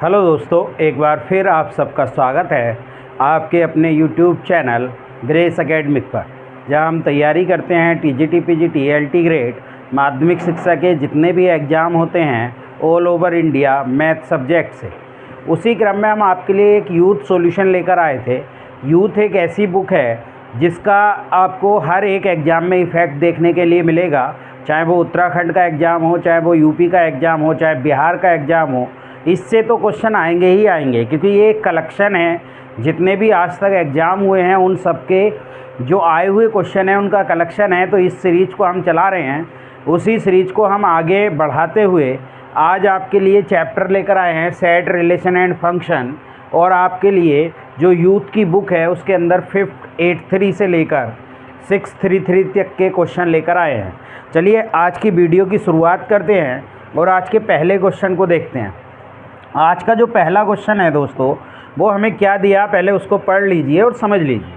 Hello दोस्तों, एक बार फिर आप सबका स्वागत है आपके अपने यूट्यूब चैनल ग्रेस एकेडमिक पर, जहां हम तैयारी करते हैं टीजीटी, पीजीटी, एलटी ग्रेड माध्यमिक शिक्षा के जितने भी एग्ज़ाम होते हैं all over India math subject से। उसी क्रम में हम आपके लिए एक यूथ सॉल्यूशन लेकर आए थे। यूथ एक ऐसी बुक है जिसका आपको हर एक एग्ज़ाम में इफ़ेक्ट देखने के लिए मिलेगा, चाहे वो उत्तराखंड का एग्ज़ाम हो, चाहे वो यूपी का एग्ज़ाम हो, चाहे बिहार का एग्ज़ाम हो। इससे तो क्वेश्चन आएंगे ही आएंगे, क्योंकि ये एक कलेक्शन है। जितने भी आज तक एग्ज़ाम हुए हैं उन सब के जो आए हुए क्वेश्चन हैं उनका कलेक्शन है। तो इस सीरीज़ को हम चला रहे हैं, उसी सीरीज़ को हम आगे बढ़ाते हुए आज आपके लिए चैप्टर लेकर आए हैं सेट, रिलेशन एंड फंक्शन। और आपके लिए जो यूथ की बुक है उसके अंदर 583 से लेकर 633 तक के क्वेश्चन लेकर आए हैं। चलिए आज की वीडियो की शुरुआत करते हैं और आज के पहले क्वेश्चन को देखते हैं। आज का जो पहला क्वेश्चन है दोस्तों, वो हमें क्या दिया, पहले उसको पढ़ लीजिए और समझ लीजिए।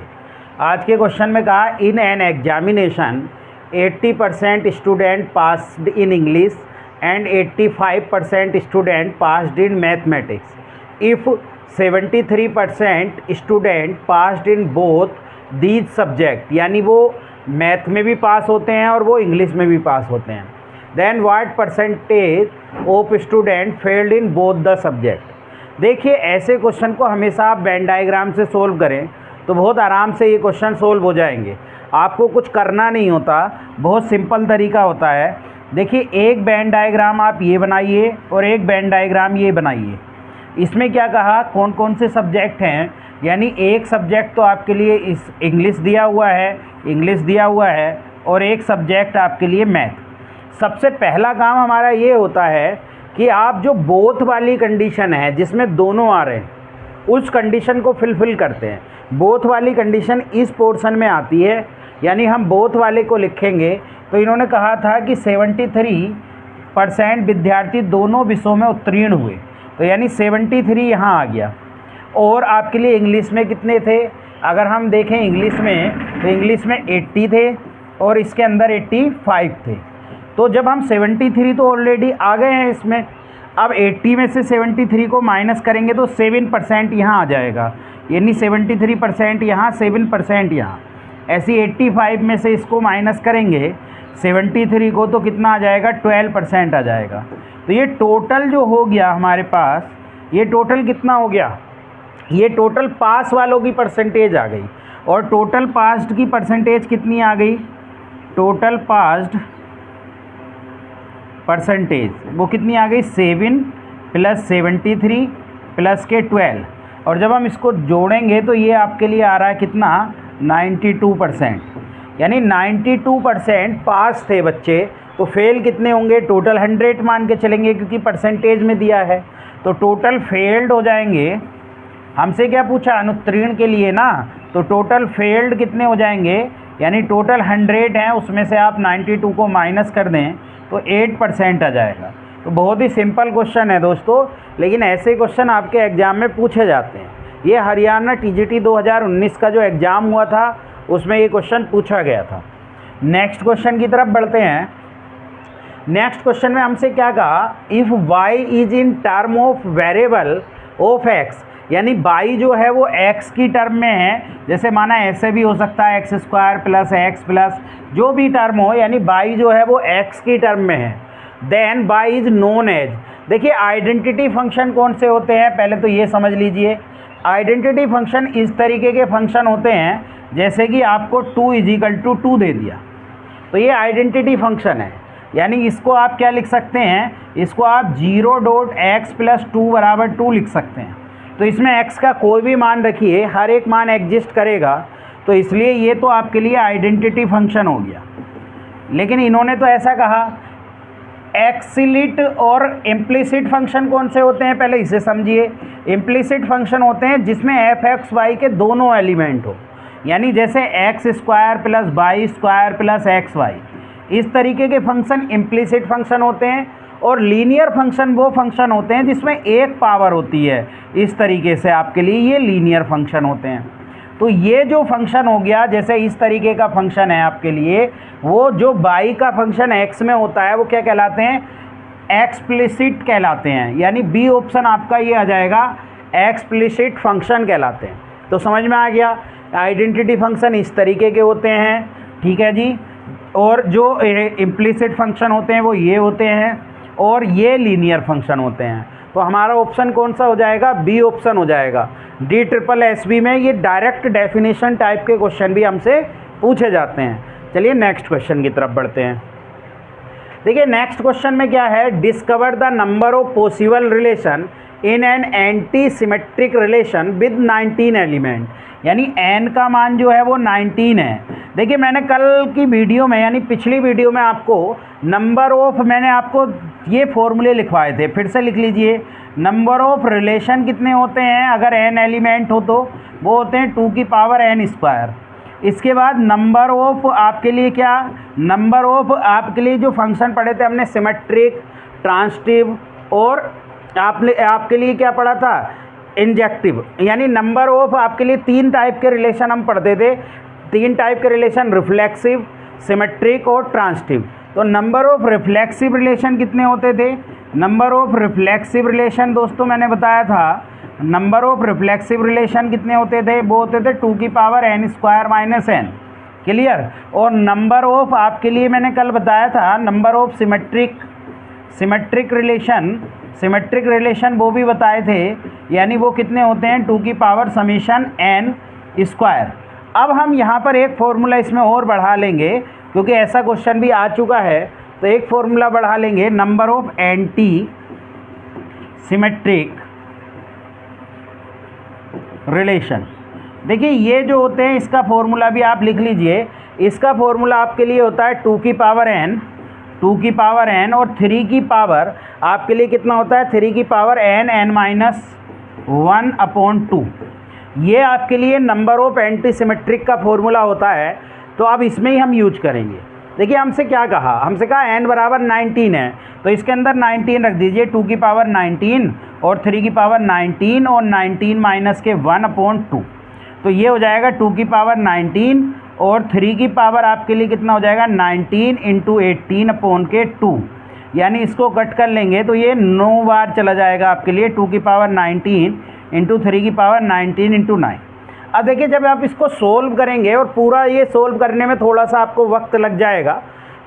आज के क्वेश्चन में कहा, in an examination 80% student passed in English and 85% student passed in mathematics. If 73% student passed in both these subject, यानी वो मैथ में भी पास होते हैं और वो इंग्लिश में भी पास होते हैं। Then what percentage of student failed in both the subject. देखिए, ऐसे क्वेश्चन को हमेशा आप वेन डायग्राम से सोल्व करें तो बहुत आराम से ये क्वेश्चन सोल्व हो जाएंगे। आपको कुछ करना नहीं होता, बहुत सिंपल तरीका होता है। देखिए, एक वेन डायग्राम आप ये बनाइए और एक वेन डायग्राम ये बनाइए। इसमें क्या कहा, कौन कौन से सब्जेक्ट हैं, यानी एक सब्जेक्ट तो आपके लिए इस इंग्लिश दिया हुआ है, इंग्लिश दिया हुआ है, और एक सब्जेक्ट आपके लिए मैथ। सबसे पहला काम हमारा ये होता है कि आप जो बोथ वाली कंडीशन है जिसमें दोनों आ रहे हैं उस कंडीशन को फिलफिल करते हैं। बोथ वाली कंडीशन इस पोर्शन में आती है, यानी हम बोथ वाले को लिखेंगे। तो इन्होंने कहा था कि 73% विद्यार्थी दोनों विषयों में उत्तीर्ण हुए, तो यानी 73 यहाँ आ गया। और आपके लिए इंग्लिश में कितने थे, अगर हम देखें इंग्लिश में तो इंग्लिश में 80 थे और इसके अंदर 85 थे। तो जब हम 73 तो ऑलरेडी आ गए हैं इसमें, अब 80 में से 73 को माइनस करेंगे तो 7% यहाँ आ जाएगा, यानी 73% यहाँ, 7% यहाँ। ऐसे 85 में से इसको माइनस करेंगे 73 को तो कितना आ जाएगा, 12% आ जाएगा। तो ये टोटल जो हो गया हमारे पास, ये टोटल कितना हो गया, ये टोटल पास वालों की परसेंटेज आ गई। और टोटल पास्ड की परसेंटेज कितनी आ गई, टोटल पास्ड परसेंटेज वो कितनी आ गई, 7 + 73 + के 12। और जब हम इसको जोड़ेंगे तो ये आपके लिए आ रहा है कितना, 92%। यानी 92% पास थे बच्चे। तो फेल कितने होंगे, टोटल 100 मान के चलेंगे क्योंकि परसेंटेज में दिया है। तो टोटल फेल्ड हो जाएंगे, हमसे क्या पूछा, अनुत्तीर्ण के लिए ना, तो टोटल फेल्ड कितने हो जाएंगे, यानी टोटल 100 हैं, उसमें से आप 92 को माइनस कर दें तो 8% आ जाएगा। तो बहुत ही सिंपल क्वेश्चन है दोस्तों, लेकिन ऐसे क्वेश्चन आपके एग्ज़ाम में पूछे जाते हैं। ये हरियाणा टीजीटी 2019 का जो एग्ज़ाम हुआ था उसमें ये क्वेश्चन पूछा गया था। नेक्स्ट क्वेश्चन की तरफ बढ़ते हैं। नेक्स्ट क्वेश्चन में हमसे क्या कहा, if y is in term of variable of x, यानी y जो है वो x की टर्म में है। जैसे माना ऐसे भी हो सकता है x² + x+ जो भी टर्म हो, यानी y जो है वो x की टर्म में है। Then y is known as. देखिए, आइडेंटिटी फंक्शन कौन से होते हैं, पहले तो ये समझ लीजिए। आइडेंटिटी फंक्शन इस तरीके के फंक्शन होते हैं, जैसे कि आपको 2 = 2 दे दिया तो ये आइडेंटिटी फंक्शन है। यानी इसको आप क्या लिख सकते हैं, इसको आप 0.x + 2 = 2 लिख सकते हैं। तो इसमें x का कोई भी मान रखिए, हर एक मान एग्जिस्ट करेगा, तो इसलिए ये तो आपके लिए आइडेंटिटी फंक्शन हो गया। लेकिन इन्होंने तो ऐसा कहा, एक्सिलिट और इम्प्लिसिट फंक्शन कौन से होते हैं, पहले इसे समझिए। इम्प्लिसिट फंक्शन होते हैं जिसमें f(x, y) के दोनों एलिमेंट हो, यानी जैसे x² + y² + xy, इस तरीके के फंक्शन इम्प्लिसिट फंक्शन होते हैं। और लीनियर फंक्शन वो फंक्शन होते हैं जिसमें एक पावर होती है, इस तरीके से आपके लिए ये लीनियर फंक्शन होते हैं। तो ये जो फंक्शन हो गया, जैसे इस तरीके का फंक्शन है आपके लिए, वो जो y का फंक्शन x में होता है वो क्या कहलाते हैं, एक्सप्लिसिट कहलाते हैं, यानी बी ऑप्शन आपका ये आ जाएगा, एक्सप्लिसिट फंक्शन कहलाते हैं। तो समझ में आ गया, आइडेंटिटी फंक्शन इस तरीके के होते हैं, ठीक है जी, और जो इम्प्लिसिट फंक्शन होते हैं वो ये होते हैं, और ये लीनियर फंक्शन होते हैं। तो हमारा ऑप्शन कौन सा हो जाएगा, बी ऑप्शन हो जाएगा। DSSB में ये डायरेक्ट डेफिनेशन टाइप के क्वेश्चन भी हमसे पूछे जाते हैं। चलिए नेक्स्ट क्वेश्चन की तरफ बढ़ते हैं। देखिए नेक्स्ट क्वेश्चन में क्या है, discover the number of possible relation in an anti symmetric relation with 19 element, यानी n का मान जो है वो 19 है। देखिए मैंने कल की वीडियो में, यानी पिछली वीडियो में आपको नंबर ऑफ, मैंने आपको ये फॉर्मूले लिखवाए थे, फिर से लिख लीजिए। नंबर ऑफ रिलेशन कितने होते हैं अगर n एलिमेंट हो, तो वो होते हैं 2 की पावर n स्क्वायर। इसके बाद नंबर ऑफ आपके लिए क्या, नंबर ऑफ आपके लिए जो फंक्शन पढ़े थे हमने, सिमेट्रिक, ट्रांजिटिव, और आपके लिए क्या पढ़ा था, इंजेक्टिव। यानी नंबर ऑफ आपके लिए 3 टाइप के रिलेशन हम पढ़ते थे, 3 टाइप के रिलेशन, रिफ्लेक्सिव, सिमेट्रिक और ट्रांजिटिव। तो नंबर ऑफ रिफ्लेक्सिव रिलेशन कितने होते थे, नंबर ऑफ रिफ्लेक्सिव रिलेशन दोस्तों मैंने बताया था, नंबर ऑफ रिफ्लेक्सिव रिलेशन कितने होते थे, वो होते थे 2 की power n square minus n, clear. और नंबर ऑफ आपके लिए मैंने कल बताया था, नंबर ऑफ सिमेट्रिक रिलेशन वो भी बताए थे, यानी वो कितने होते हैं 2 की पावर समीशन n स्क्वायर। अब हम यहाँ पर एक फॉर्मूला इसमें और बढ़ा लेंगे, क्योंकि ऐसा क्वेश्चन भी आ चुका है, तो एक फॉर्मूला बढ़ा लेंगे, number of anti symmetric relation. देखिए ये जो होते हैं, इसका फॉर्मूला भी आप लिख लीजिए। इसका फॉर्मूला आपके लिए होता है 2 की पावर n, 2 की पावर n, और 3 की पावर आपके लिए कितना होता है, 3 की पावर n माइनस 1/2। ये आपके लिए नंबर ऑफ एंटी सिमेट्रिक का फॉर्मूला होता है। तो अब इसमें ही हम यूज करेंगे। देखिए हमसे क्या कहा, हमसे कहा n बराबर 19 है, तो इसके अंदर 19 रख दीजिए, 2 की पावर 19 और 3 की पावर 19 और 19 माइनस के 1/2। तो ये हो जाएगा 2 की पावर 19 और 3 की पावर आपके लिए कितना हो जाएगा, 19 इंटू 18/2। यानी इसको कट कर लेंगे तो ये 9 बार चला जाएगा आपके लिए, 2 की पावर 19 इंटू 3 की पावर 19 इंटू 9। अब देखिए जब आप इसको सोल्व करेंगे, और पूरा ये सोल्व करने में थोड़ा सा आपको वक्त लग जाएगा,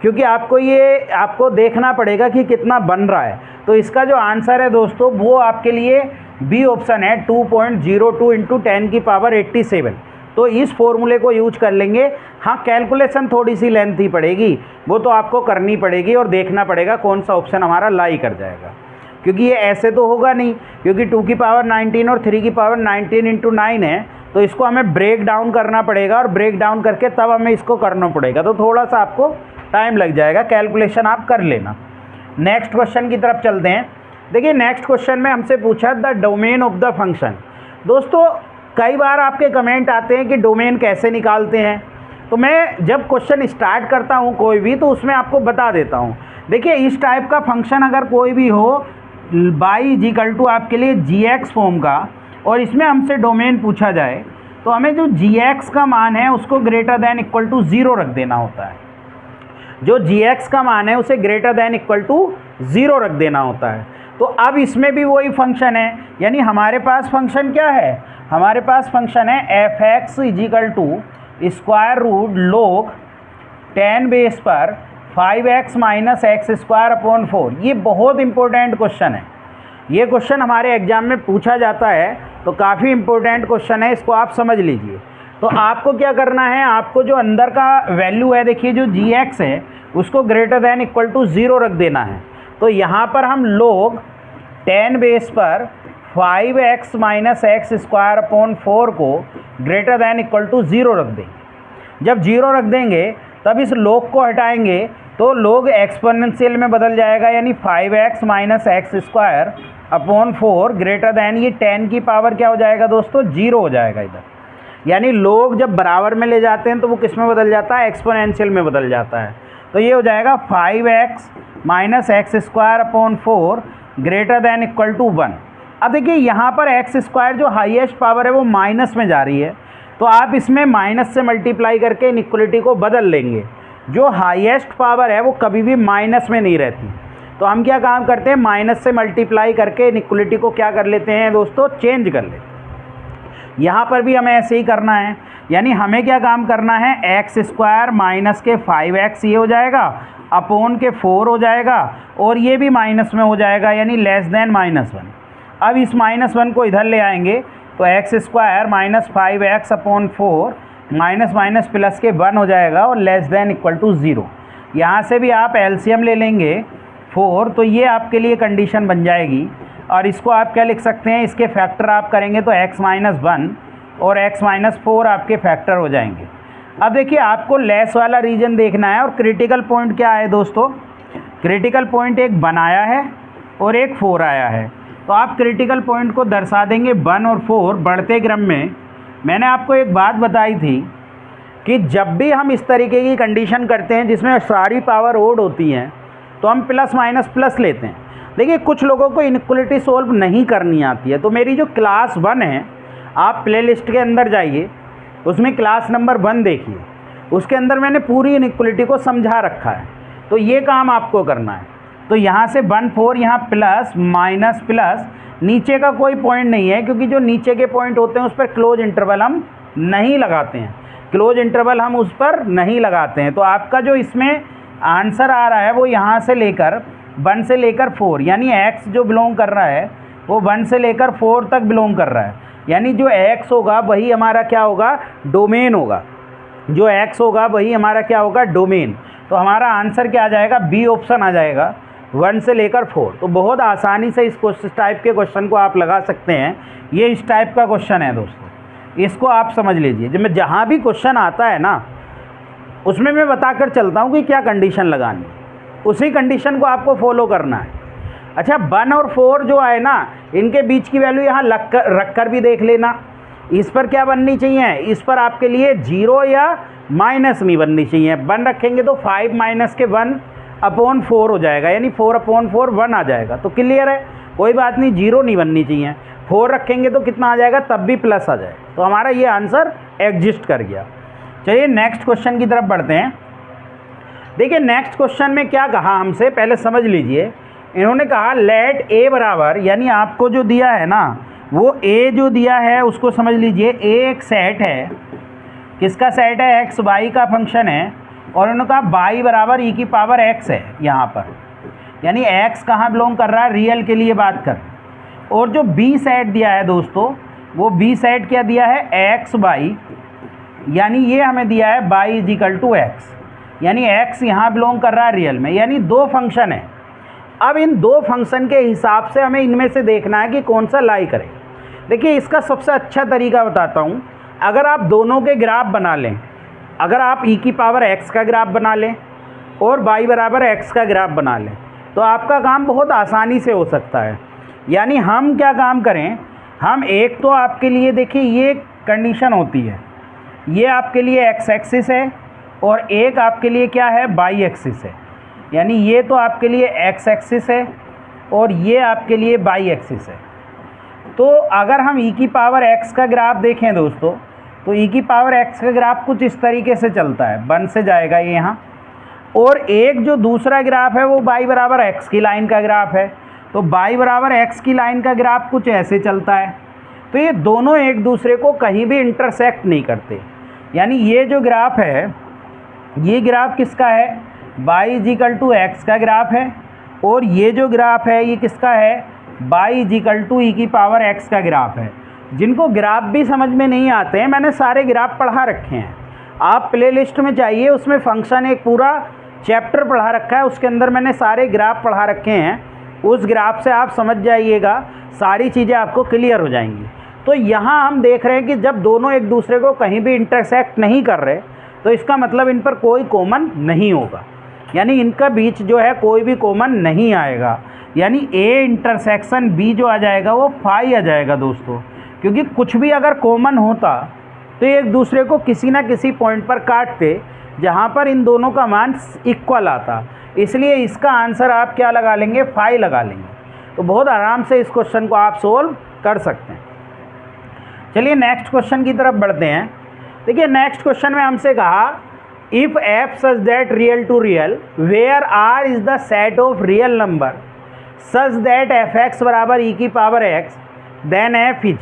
क्योंकि आपको देखना पड़ेगा कि कितना बन रहा है। तो इसका जो आंसर है दोस्तों, वो आपके लिए बी ऑप्शन है, 2.02 इंटू 10 की पावर 87। तो इस फॉर्मूले को यूज कर लेंगे। हाँ, कैलकुलेशन थोड़ी सी लेंथी पड़ेगी, वो तो आपको करनी पड़ेगी और देखना पड़ेगा कौन सा ऑप्शन हमारा लाई कर जाएगा, क्योंकि ये ऐसे तो होगा नहीं, क्योंकि 2 की पावर 19 और 3 की पावर 19 इंटू 9 है। तो इसको हमें ब्रेक डाउन करना पड़ेगा, और ब्रेक डाउन करके तब हमें इसको करना पड़ेगा। तो थोड़ा सा आपको टाइम लग जाएगा, कैलकुलेशन आप कर लेना। नेक्स्ट क्वेश्चन की तरफ चलते हैं। देखिए नेक्स्ट क्वेश्चन में हमसे पूछा the domain of the function. दोस्तों कई बार आपके कमेंट आते हैं कि डोमेन कैसे निकालते हैं, तो मैं जब क्वेश्चन स्टार्ट करता हूं कोई भी, तो उसमें आपको बता देता हूं। देखिए इस टाइप का फंक्शन अगर कोई भी हो, बाई इज इक्वल टू आपके लिए gx फॉर्म का, और इसमें हमसे डोमेन पूछा जाए, तो हमें जो gx का मान है उसको ग्रेटर दैन इक्वल टू 0 रख देना होता है। जो gx का मान है उसे ग्रेटर दैन इक्वल टू 0 रख देना होता है। तो अब इसमें भी वही फंक्शन है, यानी हमारे पास फंक्शन क्या है, हमारे पास फंक्शन है f(x) is equal to square root log 10 base पर 5x minus X square upon 4। ये बहुत इंपॉर्टेंट क्वेश्चन है, ये क्वेश्चन हमारे एग्जाम में पूछा जाता है, तो काफ़ी इंपॉर्टेंट क्वेश्चन है, इसको आप समझ लीजिए। तो आपको क्या करना है, आपको जो अंदर का वैल्यू है, देखिए जो gx है उसको ग्रेटर दैन इक्वल टू 0 रख देना है। तो यहाँ पर हम log 10 बेस पर 5x minus X square upon 4 को ग्रेटर दैन इक्वल टू 0 रख देंगे। जब 0 रख देंगे तब इस log को हटाएंगे तो log एक्सपोनेंशियल में बदल जाएगा, यानी 5x minus X square upon 4 greater then, ये 10 की पावर क्या हो जाएगा दोस्तों, 0 हो जाएगा इधर। यानी log जब बराबर में ले जाते हैं तो वो किस में बदल जाता है, एक्सपोनेंशियल में बदल जाता है। तो ये हो जाएगा 5x minus X square upon 4 greater than equal to 1। अब देखिए यहाँ पर एक्स स्क्वायर जो हाईएस्ट पावर है वो माइनस में जा रही है, तो आप इसमें माइनस से मल्टीप्लाई करके इनइक्वलिटी को बदल लेंगे। जो हाईएस्ट पावर है वो कभी भी माइनस में नहीं रहती, तो हम क्या काम करते हैं, माइनस से मल्टीप्लाई करके इनइक्वलिटी को क्या कर लेते हैं दोस्तों, चेंज कर लेते हैं। यहाँ पर भी हमें ऐसे ही करना है, यानी हमें क्या काम करना है, एक्स स्क्वायर माइनस के 5x ये हो जाएगा अपॉन के 4 हो जाएगा, और ये भी माइनस में हो जाएगा, यानी लेस देन -1। अब इस -1 को इधर ले आएंगे तो x square minus 5x upon 4 minus minus plus के 1 हो जाएगा और लेस देन इक्वल टू 0। यहाँ से भी आप एलसीएम ले लेंगे 4, तो ये आपके लिए कंडीशन बन जाएगी। और इसको आप क्या लिख सकते हैं, इसके फैक्टर आप करेंगे तो x माइनस 1 और x माइनस 4 आपके फैक्टर हो जाएंगे। अब देखिए आपको लेस वाला रीजन देखना है, और क्रिटिकल पॉइंट क्या है दोस्तों, क्रिटिकल पॉइंट एक 1 आया है और एक 4 आया है। तो आप क्रिटिकल पॉइंट को दर्शा देंगे 1 और 4 बढ़ते क्रम में। मैंने आपको एक बात बताई थी कि जब भी हम इस तरीके की कंडीशन करते हैं जिसमें सारी पावर ओड होती हैं, तो हम प्लस माइनस प्लस लेते हैं। देखिए कुछ लोगों को इनइक्वलिटी सोल्व नहीं करनी आती है, तो मेरी जो क्लास 1 है, आप प्लेलिस्ट के अंदर जाइए, उसमें क्लास नंबर 1 देखिए, उसके अंदर मैंने पूरी इनइक्वलिटी को समझा रखा है। तो ये काम आपको करना है। तो यहाँ से 1 4 यहाँ प्लस माइनस प्लस, नीचे का कोई पॉइंट नहीं है, क्योंकि जो नीचे के पॉइंट होते हैं उस पर क्लोज इंटरवल हम नहीं लगाते हैं, क्लोज इंटरवल हम उस पर नहीं लगाते हैं। तो आपका जो इसमें आंसर आ रहा है वो यहाँ से लेकर 1 से लेकर 4, यानी x जो बिलोंग कर रहा है वो 1 से लेकर 4 तक बिलोंग कर रहा है, यानी जो x होगा वही हमारा क्या होगा, डोमेन होगा। जो x होगा वही हमारा क्या होगा, डोमेन। तो हमारा आंसर क्या आ जाएगा, बी ऑप्शन आ जाएगा, 1 से लेकर 4। तो बहुत आसानी से इस टाइप के क्वेश्चन को आप लगा सकते हैं। ये इस टाइप का क्वेश्चन है दोस्तों, इसको आप समझ लीजिए। जब मैं जहाँ भी क्वेश्चन आता है ना, उसमें मैं बताकर चलता हूँ कि क्या कंडीशन लगानी है, उसी कंडीशन को आपको फॉलो करना है। अच्छा 1 और 4 जो है ना, इनके बीच की वैल्यू यहाँ रख कर भी देख लेना। इस पर क्या बननी चाहिए, इस पर आपके लिए 0 या माइनस नहीं बननी चाहिए। 1 रखेंगे तो 5 माइनस के 1 अपॉन 4 हो जाएगा, यानी 4 अपॉन 4 1 आ जाएगा। तो क्लियर है, कोई बात नहीं, 0 नहीं बननी चाहिए। 4 रखेंगे तो कितना आ जाएगा, तब भी प्लस आ जाएगा। तो हमारा ये आंसर एग्जिस्ट कर गया। चलिए नेक्स्ट क्वेश्चन की तरफ बढ़ते हैं। देखिए नेक्स्ट क्वेश्चन में क्या कहा हमसे, पहले समझ लीजिए। इन्होंने कहा लेट ए बराबर, यानी आपको जो दिया है ना, वो ए जो दिया है उसको समझ लीजिए। ए एक सेट है, किसका सेट है, एक्स वाई का फंक्शन है, और उन्होंने कहा वाई बराबर ई की पावर एक्स है यहाँ पर, यानी एक्स कहाँ बिलोंग कर रहा है, रियल के लिए बात कर। और जो बी सेट दिया है दोस्तों, वो बी सेट क्या दिया है, एक्स वाई, यानी ये हमें दिया है Y is equal to X, यानी एक्स यहाँ बिलोंग कर रहा है रियल में, यानी 2 फंक्शन है। अब इन 2 फंक्शन के हिसाब से हमें इनमें से देखना है कि कौन सा लाई करे। देखिए इसका सबसे अच्छा तरीका बताता हूँ। अगर आप दोनों के ग्राफ बना लें, अगर आप ई की पावर एक्स का ग्राफ बना लें और वाई बराबर एक्स का ग्राफ बना लें, तो आपका काम बहुत आसानी से हो सकता है। यानी हम क्या काम करें, हम एक तो आपके लिए देखिए ये कंडीशन होती है, ये आपके लिए एक्स एक्सिस है और एक आपके लिए क्या है, वाई एक्सिस है। यानी ये तो आपके लिए एक्स एक्सिस है और ये आपके लिए वाई एक्सिस है। तो अगर हम ई की पावर एक्स का ग्राफ देखें दोस्तों, तो ई की पावर एक्स का ग्राफ कुछ इस तरीके से चलता है, 1 से जाएगा ये यहाँ, और एक जो दूसरा ग्राफ है वो वाई बराबर एक्स की लाइन का ग्राफ है। तो वाई बराबर एक्स की लाइन का ग्राफ कुछ ऐसे चलता है। तो ये दोनों एक दूसरे को कहीं भी इंटरसेक्ट नहीं करते। यानी ये जो ग्राफ है, ये ग्राफ किसका है, Y is equal to X का ग्राफ है, और ये जो ग्राफ है ये किसका है, Y is equal to E की पावर एक्स का ग्राफ है। जिनको ग्राफ भी समझ में नहीं आते हैं, मैंने सारे ग्राफ पढ़ा रखे हैं। आप प्लेलिस्ट में जाइए, उसमें फंक्शन एक पूरा चैप्टर पढ़ा रखा है, उसके अंदर मैंने सारे ग्राफ पढ़ा रखे हैं। उस ग्राफ से आप समझ जाइएगा, सारी चीज़ें आपको क्लियर हो जाएंगी। तो यहाँ हम देख रहे हैं कि जब दोनों एक दूसरे को कहीं भी इंटरसेक्ट नहीं कर रहे, तो इसका मतलब इन पर कोई कॉमन नहीं होगा, यानी इनका बीच जो है कोई भी कॉमन नहीं आएगा। यानी ए इंटरसेक्शन बी जो आ जाएगा वो फाई आ जाएगा दोस्तों, क्योंकि कुछ भी अगर कॉमन होता तो एक दूसरे को किसी ना किसी पॉइंट पर काटते जहाँ पर इन दोनों का मान इक्वल आता। इसलिए इसका आंसर आप क्या लगा लेंगे, फाई लगा लेंगे। तो बहुत आराम से इस क्वेश्चन को आप सोल्व कर सकते हैं। चलिए नेक्स्ट क्वेश्चन की तरफ बढ़ते हैं। देखिए नेक्स्ट क्वेश्चन में हमसे कहा if F such that real to real where R is the set of real number such that F x बराबर ई की power X then F is,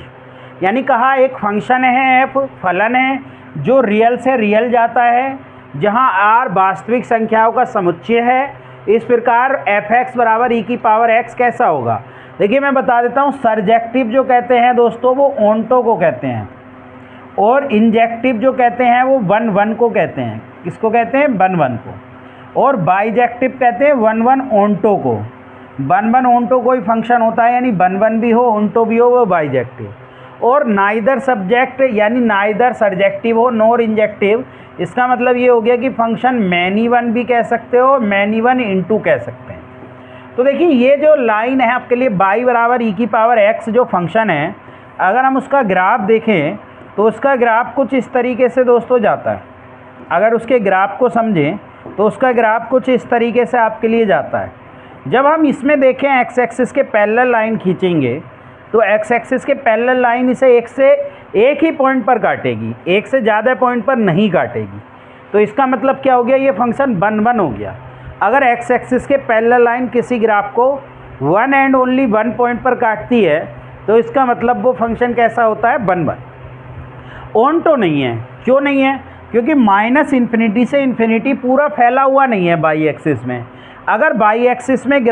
यानी कहा एक फंक्शन है एफ, फलन है जो रियल से रियल जाता है, जहां आर वास्तविक संख्याओं का समुच्चय है। इस प्रकार एफ एक्स बराबर ई की पावर एक्स कैसा होगा। देखिए मैं बता देता हूँ, सरजेक्टिव जो कहते हैं दोस्तों वो ओंटो को कहते हैं, और इंजेक्टिव जो कहते हैं वो वन वन को कहते हैं। किसको कहते हैं? वन वन को। और बाइजेक्टिव कहते हैं वन वन ओंटो को। वन वन ओंटो कोई फंक्शन होता है, यानी वन वन भी हो ओंटो भी हो, वो बाइजेक्टिव। और नाइदर सब्जेक्ट यानी नाइदर सरजेक्टिव हो नॉर इंजेक्टिव, इसका मतलब ये हो गया कि फंक्शन मैनी वन भी कह सकते हो, मैनी वन इंटू कह सकते हैं। तो देखिए ये जो लाइन है आपके लिए बाई बराबर ई की पावर एक्स जो फंक्शन है, अगर हम उसका ग्राफ देखें तो उसका ग्राफ कुछ इस तरीके से दोस्तों जाता है। अगर उसके ग्राफ को समझें तो उसका ग्राफ कुछ इस तरीके से आपके लिए जाता है। जब हम इसमें देखें एक्स एक्सिस के पैरेलल लाइन खींचेंगे तो एक्स एक्सिस के पैरेलल लाइन इसे एक ही पॉइंट पर काटेगी, एक से ज़्यादा पॉइंट पर नहीं काटेगी। तो इसका मतलब क्या हो गया, ये फंक्शन वन वन हो गया। अगर एक्स एक्सिस के पैरेलल लाइन किसी ग्राफ को one and only one point पर काटती है तो इसका मतलब वो फंक्शन कैसा होता है, वन वन। ओंटो नहीं है। क्यों नहीं है? क्योंकि माइनस इन्फिनिटी से इन्फिनिटी पूरा फैला हुआ नहीं है बाई एक्सिस में। अगर बाई एक्सिस में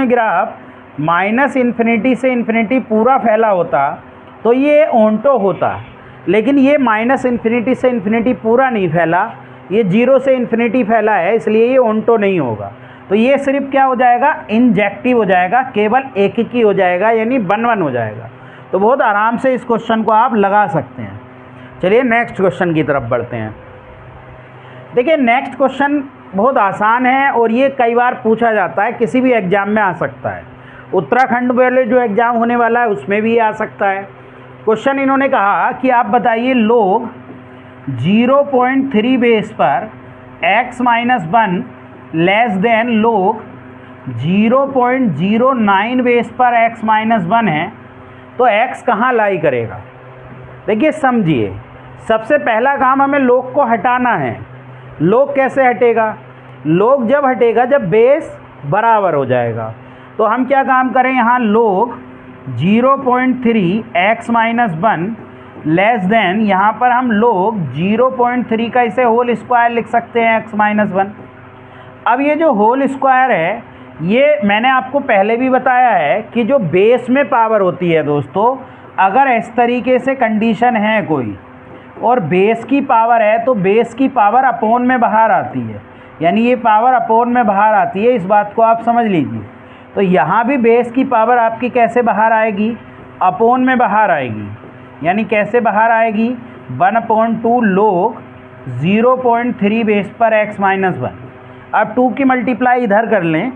ग्राफ माइनस इन्फिनिटी से इन्फिनिटी पूरा फैला होता तो ये ओंटो होता, लेकिन ये माइनस इन्फिनिटी से इन्फिनिटी पूरा नहीं फैला, ये जीरो से इन्फिनिटी फैला है, इसलिए ये ओंटो नहीं होगा। तो ये सिर्फ क्या हो जाएगा, इंजेक्टिव हो जाएगा, केवल एक ही हो जाएगा, यानी वन वन हो जाएगा। तो बहुत आराम से इस क्वेश्चन को आप लगा सकते हैं। चलिए नेक्स्ट क्वेश्चन की तरफ बढ़ते हैं। देखिए नेक्स्ट क्वेश्चन बहुत आसान है और ये कई बार पूछा जाता है, किसी भी एग्ज़ाम में आ सकता है। उत्तराखंड वाले जो एग्ज़ाम होने वाला है उसमें भी आ सकता है। क्वेश्चन इन्होंने कहा कि आप बताइए लोग 0.3 बेस पर x minus one less than लोग 0.09 बेस पर x माइनस वन है, तो x कहाँ लाई करेगा। देखिए समझिए, सबसे पहला काम हमें लोग को हटाना है। लोग कैसे हटेगा? लोग जब हटेगा जब बेस बराबर हो जाएगा। तो हम क्या काम करें, यहाँ लोग 0.3 x minus one less than, यहाँ पर हम लोग 0.3 का इसे होल स्क्वायर लिख सकते हैं x माइनस वन। अब ये जो होल स्क्वायर है, ये मैंने आपको पहले भी बताया है कि जो बेस में पावर होती है दोस्तों, अगर इस तरीके से कंडीशन है कोई और बेस की पावर है तो बेस की पावर अपोन में बाहर आती है, यानी ये पावर अपोन में बाहर आती है, इस बात को आप समझ लीजिए। तो यहाँ भी बेस की पावर आपकी कैसे बाहर आएगी, अपोन में बाहर आएगी। यानी कैसे बाहर आएगी, 1/2 लोग 0.3 बेस पर x माइनस वन। अब 2 की मल्टीप्लाई इधर कर लें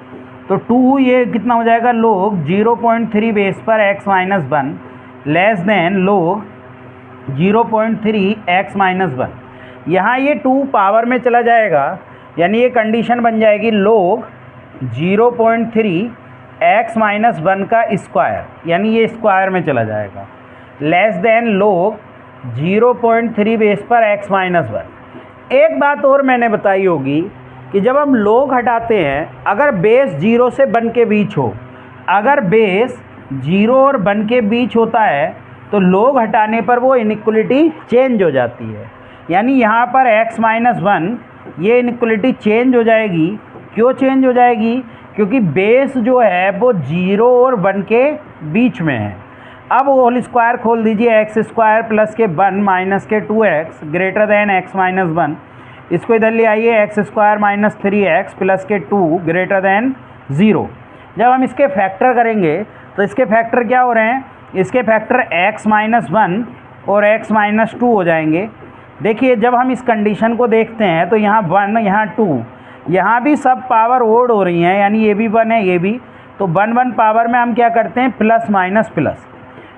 तो 2 ये कितना हो जाएगा, लोग 0.3 बेस पर x minus one less than लोग 0.3 x माइनस वन। यहाँ ये 2 पावर में चला जाएगा, यानी ये कंडीशन बन जाएगी लोग 0.3 x माइनस वन का स्क्वायर, यानी ये स्क्वायर में चला जाएगा, लेस देन लोग 0.3 बेस पर x माइनस वन। एक बात और मैंने बताई होगी कि जब हम लोग हटाते हैं, अगर बेस 0 से 1 के बीच हो, अगर बेस 0 और 1 के बीच होता है तो लोग हटाने पर वो इनइक्वलिटी चेंज हो जाती है। यानी यहाँ पर x माइनस वन ये इनइक्वलिटी चेंज हो जाएगी। क्यों चेंज हो जाएगी? क्योंकि बेस जो है वो 0 और 1 के बीच में है। अब होल स्क्वायर खोल दीजिए, एक्स स्क्वायर प्लस के 1 माइनस के 2x greater than x minus one. इसको इधर ले आइए, x square minus 3x plus के 2 ग्रेटर दैन 0। जब हम इसके फैक्टर करेंगे तो इसके फैक्टर क्या हो रहे हैं, इसके फैक्टर x माइनस वन और x माइनस 2 हो जाएंगे। देखिए जब हम इस कंडीशन को देखते हैं तो यहाँ 1 यहाँ 2, यहाँ भी सब पावर ओड हो रही हैं, यानी ये भी 1 है ये भी, तो 1 1 पावर में हम क्या करते हैं, प्लस माइनस प्लस।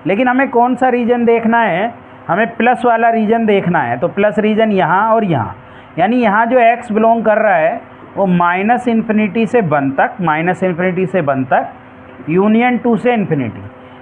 लेकिन हमें कौन सा रीजन देखना है, हमें प्लस वाला रीजन देखना है। तो प्लस रीजन यहाँ और यहाँ, यानी यहाँ जो x बिलोंग कर रहा है वो माइनस इन्फिनिटी से 1 तक, माइनस इन्फिनिटी से 1 तक, यूनियन 2 से इन्फिनिटी।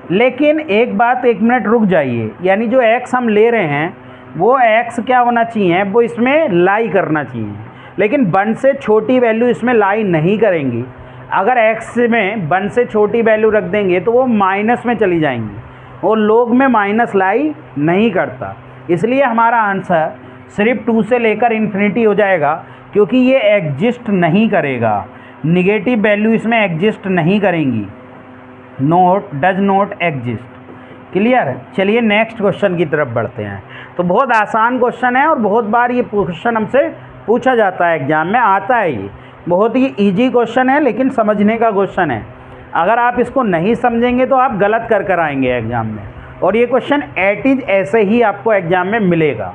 लेकिन एक बात, 1 मिनट रुक जाइए, यानी जो x हम ले रहे हैं वो x क्या होना चाहिए, वो इसमें लाई करना चाहिए, लेकिन 1 से छोटी वैल्यू इसमें लाई नहीं करेंगी। अगर x में 1 से छोटी वैल्यू रख देंगे तो वो माइनस में चली जाएंगी और लोग में माइनस लाई नहीं करता, इसलिए हमारा आंसर सिर्फ 2 से लेकर इन्फिनिटी हो जाएगा, क्योंकि ये एग्जिस्ट नहीं करेगा, निगेटिव वैल्यू इसमें एग्जिस्ट नहीं करेंगी, डज नॉट एग्जिस्ट। क्लियर। चलिए नेक्स्ट क्वेश्चन की तरफ बढ़ते हैं। तो बहुत आसान क्वेश्चन है और बहुत बार ये क्वेश्चन हमसे पूछा जाता है, एग्जाम में आता है। ये बहुत ही इजी क्वेश्चन है, लेकिन समझने का क्वेश्चन है। अगर आप इसको नहीं समझेंगे तो आप गलत कर आएंगे एग्जाम में, और ये क्वेश्चन एट इज ऐसे ही आपको एग्जाम में मिलेगा।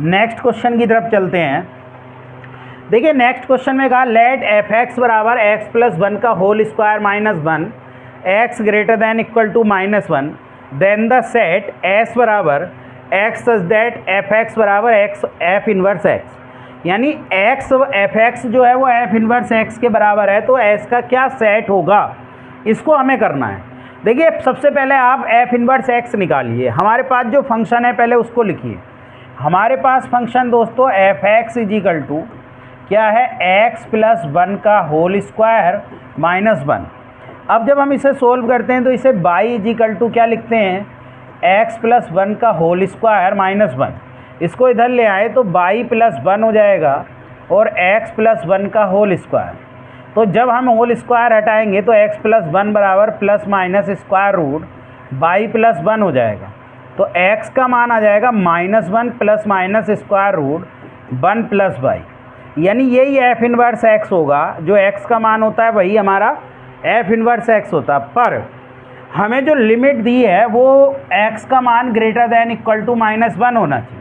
नेक्स्ट क्वेश्चन की तरफ चलते हैं। देखिए नेक्स्ट क्वेश्चन में कहा लेट एफ एक्स बराबर एक्स प्लस 1 का whole square minus 1 x greater than equal to -1 then the set S बराबर x such that F x बराबर एक्स एफ इनवर्स एक्स, यानी एक्स एफ एक्स जो है वो एफ इनवर्स एक्स के बराबर है, तो एस का क्या सेट होगा, इसको हमें करना है। देखिए सबसे पहले आप एफ इनवर्स एक्स निकालिए। हमारे पास जो फंक्शन है पहले उसको लिखिए। हमारे पास फंक्शन दोस्तों F x is equal to क्या है, एक्स प्लस 1 का होल स्क्वायर माइनस 1। अब जब हम इसे सोल्व करते हैं तो इसे बाई इज इक्वल टू क्या लिखते हैं, एक्स प्लस 1 का होल स्क्वायर माइनस 1। इसको इधर ले आए तो बाई प्लस 1 हो जाएगा और एक्स प्लस 1 का होल स्क्वायर। तो जब हम होल स्क्वायर हटाएंगे तो एक्स प्लस 1 बराबर plus minus square root by plus 1 हो जाएगा। तो एक्स का मान आ जाएगा -1 plus minus square root 1 plus by, यानी यही एफ इनवर्स एक्स होगा। जो एक्स का मान होता है वही हमारा एफ इनवर्स एक्स होता है, पर हमें जो लिमिट दी है वो एक्स का मान ग्रेटर दैन इक्वल टू -1 होना चाहिए।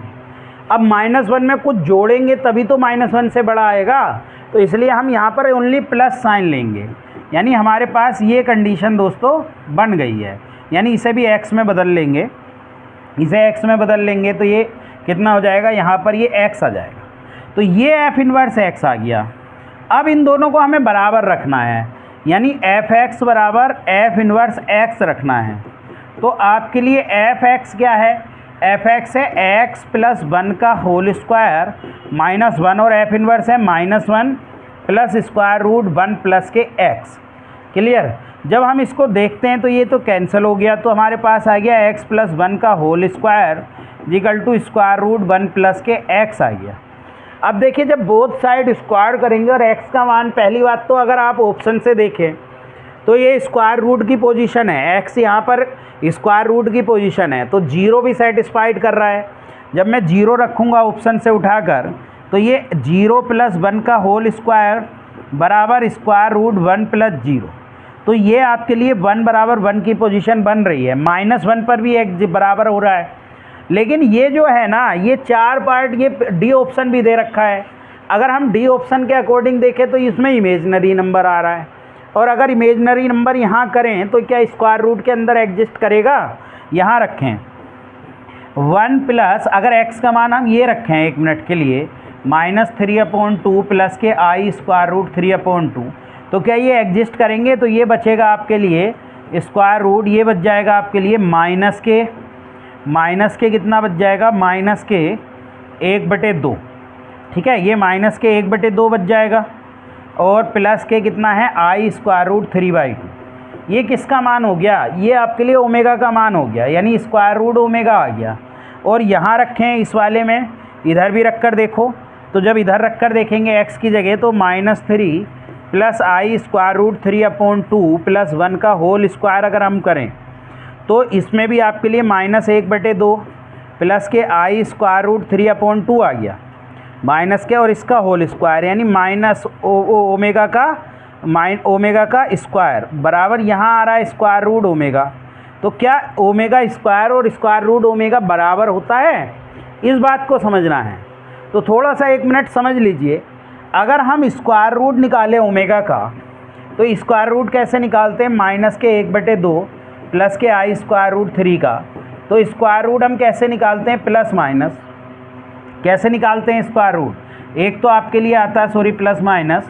अब -1 में कुछ जोड़ेंगे तभी तो -1 से बड़ा आएगा, तो इसलिए हम यहाँ पर ओनली प्लस साइन लेंगे, यानी हमारे पास ये कंडीशन दोस्तों बन गई है। यानी इसे भी एक्स में बदल लेंगे, इसे एक्स में बदल लेंगे तो ये कितना हो जाएगा, यहाँ पर ये एक्स आ जाएगा। तो ये एफ इनवर्स एक्स आ गया। अब इन दोनों को हमें बराबर रखना है, यानी एफ एक्स बराबर एफ इनवर्स एक्स रखना है। तो आपके लिए एफ एक्स क्या है, एफ एक्स है एक्स प्लस 1 का होल स्क्वायर -1 और एफ इनवर्स है -1 प्लस स्क्वायर रूट 1 प्लस के एक्स। क्लियर। जब हम इसको देखते हैं तो ये तो कैंसिल हो गया, तो हमारे पास आ गया एक्स प्लस 1 का whole square equal to square root 1 plus के एक्स आ गया। अब देखिए जब बोथ साइड स्क्वायर करेंगे और x का मान, पहली बात तो अगर आप ऑप्शन से देखें तो ये स्क्वायर रूट की पोजीशन है, x यहाँ पर स्क्वायर रूट की पोजीशन है, तो 0 भी सेटिस्फाइड कर रहा है। जब मैं 0 रखूँगा ऑप्शन से उठाकर तो ये 0 प्लस 1 का होल स्क्वायर बराबर स्क्वायर रूट 1 प्लस 0, तो ये आपके लिए 1 बराबर 1 की पोजीशन बन रही है। -1 पर भी x बराबर हो रहा है, लेकिन ये जो है ना ये 4 पार्ट, ये डी ऑप्शन भी दे रखा है। अगर हम डी ऑप्शन के अकॉर्डिंग देखें तो इसमें इमेजनरी नंबर आ रहा है, और अगर इमेजनरी नंबर यहाँ करें तो क्या स्क्वायर रूट के अंदर एग्जिस्ट करेगा। यहाँ रखें 1 प्लस, अगर x का मान हम ये रखें 1 मिनट के लिए -3/2 प्लस के आई स्क्वायर रूट 3/2, तो क्या ये एग्जिस्ट करेंगे। तो ये बचेगा आपके लिए स्क्वायर रूट, ये बच जाएगा आपके लिए माइनस के कितना बच जाएगा, -1/2। ठीक है, ये -1/2 बच जाएगा, और प्लस के कितना है आई स्क्वायर रूट 3/2। ये किसका मान हो गया, ये आपके लिए ओमेगा का मान हो गया, यानी स्क्वायर रूट ओमेगा आ गया। और यहाँ रखें इस वाले में, इधर भी रख कर देखो, तो जब इधर रख कर देखेंगे x की जगह तो -3 प्लस आई स्क्वायर रूट 3/2 प्लस 1 का होल स्क्वायर अगर हम करें तो इसमें भी आपके लिए -1/2 प्लस के आई स्क्वायर रूट 3/2 आ गया, माइनस के और इसका होल स्क्वायर, यानी माइनस ओमेगा का स्क्वायर बराबर यहाँ आ रहा है स्क्वायर रूट ओमेगा। तो क्या ओमेगा स्क्वायर और स्क्वायर रूट ओमेगा बराबर होता है, इस बात को समझना है। तो थोड़ा सा 1 मिनट समझ लीजिए। अगर हम स्क्वायर रूट निकालें ओमेगा का तो स्क्वायर रूट कैसे निकालते हैं, -1/2 प्लस के आई स्क्वायर रूट 3 का। तो स्क्वायर रूट हम कैसे निकालते हैं, प्लस माइनस कैसे निकालते हैं स्क्वायर रूट। एक तो आपके लिए आता है सॉरी प्लस माइनस,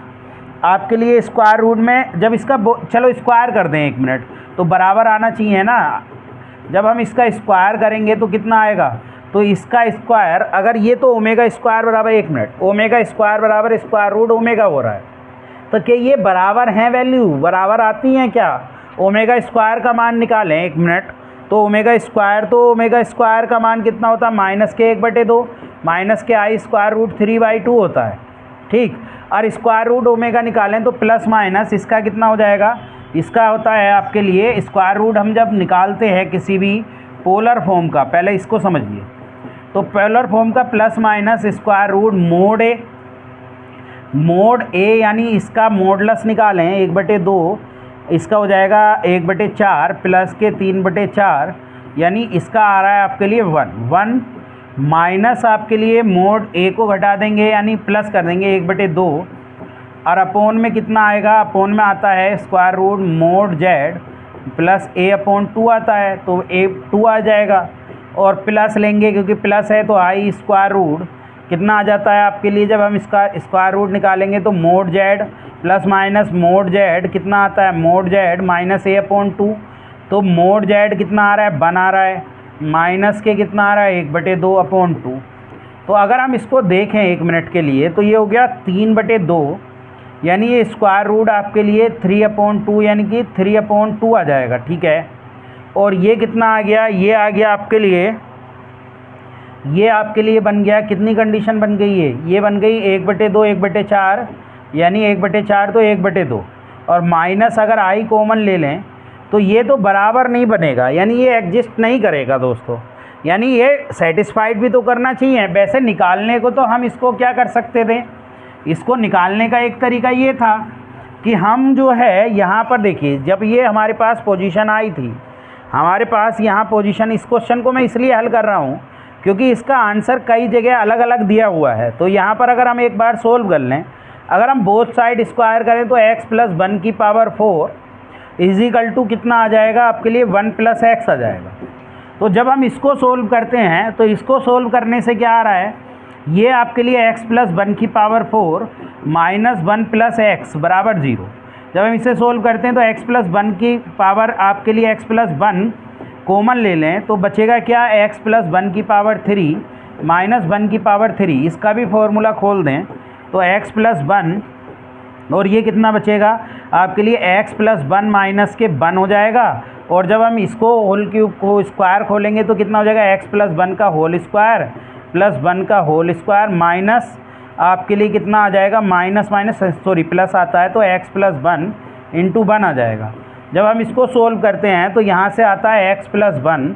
आपके लिए स्क्वायर रूट में जब इसका चलो स्क्वायर कर दें 1 मिनट, तो बराबर आना चाहिए ना। जब हम इसका स्क्वायर करेंगे तो कितना आएगा, तो इसका स्क्वायर, अगर ये तो ओमेगा स्क्वायर बराबर 1 मिनट, ओमेगा स्क्वायर बराबर स्क्वायर रूट ओमेगा हो रहा है, तो क्या ये बराबर हैं, वैल्यू बराबर आती हैं क्या? ओमेगा स्क्वायर का मान निकालें 1 मिनट, तो ओमेगा स्क्वायर का मान कितना होता है? -1/2 माइनस के आई स्क्वायर रूट 3/2 होता है, ठीक। और स्क्वायर रूट ओमेगा निकालें तो प्लस माइनस इसका कितना हो जाएगा? इसका होता है आपके लिए स्क्वायर रूट, हम जब निकालते हैं किसी भी पोलर फॉर्म का, पहले इसको समझिए, तो पोलर फॉर्म का plus minus square root mod a यानी इसका मॉडुलस निकालें 1/2, इसका हो जाएगा 1/4 प्लस के 3/4, यानी इसका आ रहा है आपके लिए 1 माइनस आपके लिए मोड ए को घटा देंगे यानी प्लस कर देंगे 1/2, और अपोन में कितना आएगा? अपोन में आता है square root mod z plus a/2 आता है, तो a2 आ जाएगा, और प्लस लेंगे क्योंकि प्लस है तो आई स्क्वायर रूट कितना आ जाता है आपके लिए? जब हम इसका स्क्वायर रूट निकालेंगे तो mode z plus minus mode Z कितना आता है? मोड जेड माइनस a/2, तो मोड जेड कितना आ रहा है? 1 आ रहा है, माइनस के कितना आ रहा है? 1/2/2। तो अगर हम इसको देखें 1 मिनट के लिए तो ये हो गया 3/2, यानी ये स्क्वायर रूट आपके लिए 3/2 यानी कि 3/2 आ जाएगा, ठीक है। और ये कितना आ गया? ये आ गया आपके लिए, ये आपके लिए बन गया, कितनी कंडीशन बन गई है? ये बन गई 1/2 1/4, यानी 1/4 तो 1/2, और माइनस अगर आई कॉमन ले लें तो ये तो बराबर नहीं बनेगा, यानी ये एग्जिस्ट नहीं करेगा दोस्तों, यानी ये सेटिस्फाइड भी तो करना चाहिए। वैसे निकालने को तो हम इसको क्या कर सकते थे? इसको निकालने का एक तरीका ये था कि हम जो है यहाँ पर देखिए, जब ये हमारे पास पोजीशन आई थी, हमारे पास यहाँ पोजीशन, इस क्वेश्चन को मैं इसलिए हल कर रहा हूँ क्योंकि इसका आंसर कई जगह अलग अलग दिया हुआ है। तो यहाँ पर अगर हम एक बार सोल्व कर लें, अगर हम बोथ साइड स्क्वायर करें तो x + 1 / 4 = कितना आ जाएगा आपके लिए? 1 + x आ जाएगा। तो जब हम इसको सोल्व करते हैं तो इसको सोल्व करने से क्या आ रहा है? ये आपके लिए x + 1 की पावर 4 माइनस 1 + x बराबर 0। जब हम इसे सोल्व करते हैं तो x + 1 की पावर आपके लिए x + 1 कॉमन ले लें तो बचेगा क्या? x + 1 की पावर 3 माइनस 1 की पावर 3, इसका भी फॉर्मूला खोल दें तो x + 1, और ये कितना बचेगा आपके लिए? x + 1 माइनस के 1 हो जाएगा, और जब हम इसको होल क्यूब को स्क्वायर खोलेंगे तो कितना हो जाएगा? x + 1 का होल स्क्वायर प्लस 1 का होल स्क्वायर माइनस आपके लिए कितना आ जाएगा? प्लस आता है तो x + 1 × 1 आ जाएगा। जब हम इसको सोल्व करते हैं तो यहाँ से आता है x + 1,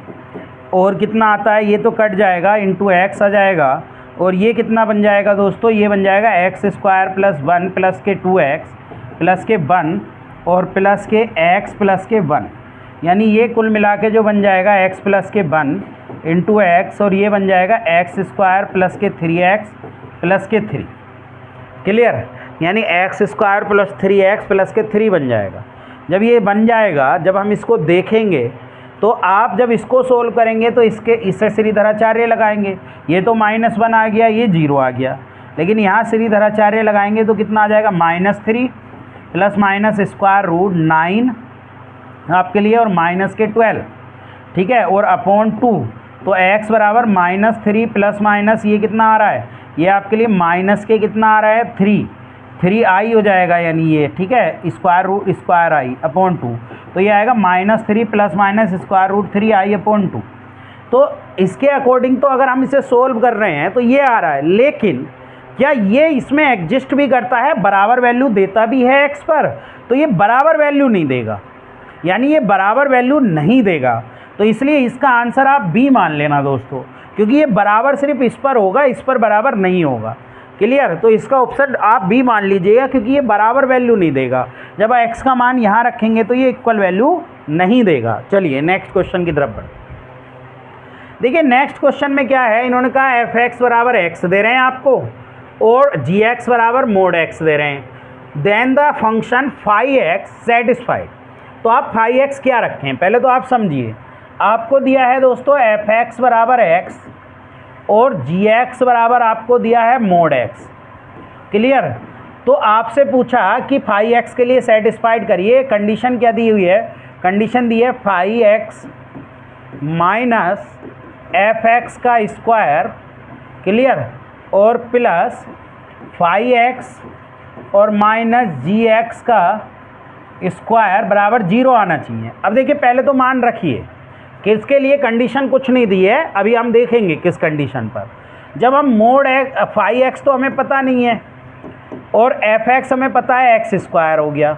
और कितना आता है? ये तो कट जाएगा, × x आ जाएगा, और ये कितना बन जाएगा दोस्तों? ये बन जाएगा x² + 1 प्लस के 2x प्लस के 1 और प्लस के x प्लस के 1, यानी ये कुल मिला के जो बन जाएगा x प्लस के 1 × x, और ये बन जाएगा x² प्लस के 3x प्लस के 3। क्लियर? यानी x² + 3x प्लस के 3 बन जाएगा। जब ये बन जाएगा, जब हम इसको देखेंगे तो आप जब इसको सोल्व करेंगे तो इससे श्रीधराचार्य लगाएंगे, ये तो -1 आ गया, ये 0 आ गया, लेकिन यहाँ श्रीधराचार्य लगाएंगे तो कितना आ जाएगा? -3 प्लस माइनस स्क्वायर रूट 9 आपके लिए, और माइनस के 12, ठीक है, और अपॉन 2, तो x बराबर -3 प्लस माइनस ये कितना आ रहा है? ये आपके लिए माइनस के कितना आ रहा है? 3i हो जाएगा, यानी ये, ठीक है, स्क्वायर आई अपॉन 2, तो ये आएगा -3 plus minus square root 3i upon 2। तो इसके अकॉर्डिंग तो अगर हम इसे सोल्व कर रहे हैं तो ये आ रहा है, लेकिन क्या ये इसमें एग्जिस्ट भी करता है? बराबर वैल्यू देता भी है x पर, तो ये बराबर वैल्यू नहीं देगा, यानी ये बराबर वैल्यू नहीं देगा, तो इसलिए इसका आंसर आप बी मान लेना दोस्तों, क्योंकि ये बराबर सिर्फ इस पर होगा, इस पर बराबर नहीं होगा। क्लियर? तो इसका ऑप्शन आप बी मान लीजिएगा, क्योंकि ये बराबर वैल्यू नहीं देगा। जब x का मान यहाँ रखेंगे तो ये इक्वल वैल्यू नहीं देगा। चलिए नेक्स्ट क्वेश्चन की तरफ बढ़ते। देखिए नेक्स्ट क्वेश्चन में क्या है, इन्होंने कहा f(x) बराबर x दे रहे हैं आपको, और gx बराबर mod x दे रहे हैं, then the function phi(x) satisfied. तो आप phi(x) क्या रखें? पहले तो आप समझिए, आपको दिया है दोस्तों f(x) बराबर x, और gx बराबर आपको दिया है mod x। क्लियर? तो आपसे पूछा कि phi(x) के लिए सेटिस्फाइड करिए, कंडीशन क्या दी हुई है? कंडीशन दी है phi(x) माइनस एफ एक्स का स्क्वायर, क्लियर, और प्लस 5x और माइनस जी एक्स का स्क्वायर बराबर 0 आना चाहिए। अब देखिए पहले तो मान रखिए कि इसके लिए कंडीशन कुछ नहीं दी है, अभी हम देखेंगे किस कंडीशन पर। जब हम मोड 5x तो हमें पता नहीं है और fx हमें पता है x स्क्वायर हो गया,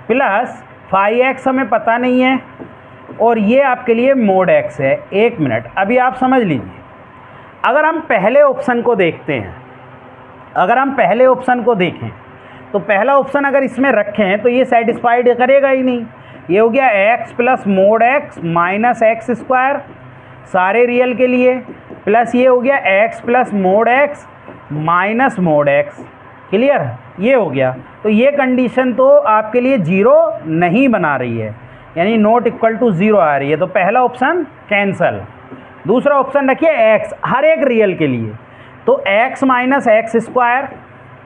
प्लस 5x हमें पता नहीं है और ये आपके लिए मोड x है। एक मिनट, अभी आप समझ लीजिए, अगर हम पहले ऑप्शन को देखते हैं, अगर हम पहले ऑप्शन को देखें तो पहला ऑप्शन अगर इसमें रखें तो ये सेटिस्फाइड करेगा ही नहीं। ये हो गया x plus mode x minus X square सारे रियल के लिए, प्लस ये हो गया x plus mode x minus mode x, clear, ये हो गया। तो ये कंडीशन तो आपके लिए 0 नहीं बना रही है, यानी नॉट इक्वल टू 0 आ रही है, तो पहला ऑप्शन कैंसल। दूसरा ऑप्शन रखिए x हर एक रियल के लिए, तो x माइनस एक्स स्क्वायर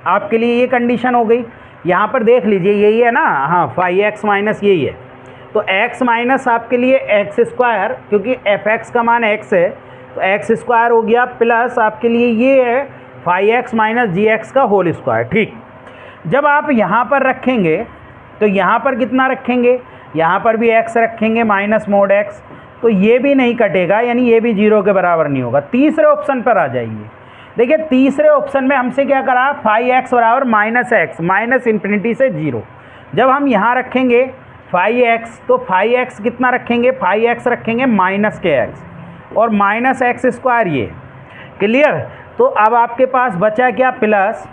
आपके लिए ये कंडीशन हो गई। यहाँ पर देख लीजिए यही है ना, हाँ 5x माइनस यही है, तो x माइनस आपके लिए एक्स स्क्वायर, क्योंकि fx का मान x है तो एक्स स्क्वायर हो गया, प्लस आपके लिए ये है 5x माइनस जी एक्स का होल स्क्वायर। ठीक, जब आप यहाँ पर रखेंगे तो यहाँ पर कितना रखेंगे, यहाँ पर भी x रखेंगे माइनस मोड x, तो ये भी नहीं कटेगा, यानी ये भी 0 के बराबर नहीं होगा। तीसरे ऑप्शन पर आ जाइए, देखिए तीसरे ऑप्शन में हमसे क्या करा, 5x बराबर माइनस एक्स, माइनस इन्फिनिटी से 0। जब हम यहाँ रखेंगे 5x तो 5x कितना रखेंगे, 5x रखेंगे माइनस के x और माइनस एक्स स्क्वायर, ये क्लियर। तो अब आपके पास बचा क्या, प्लस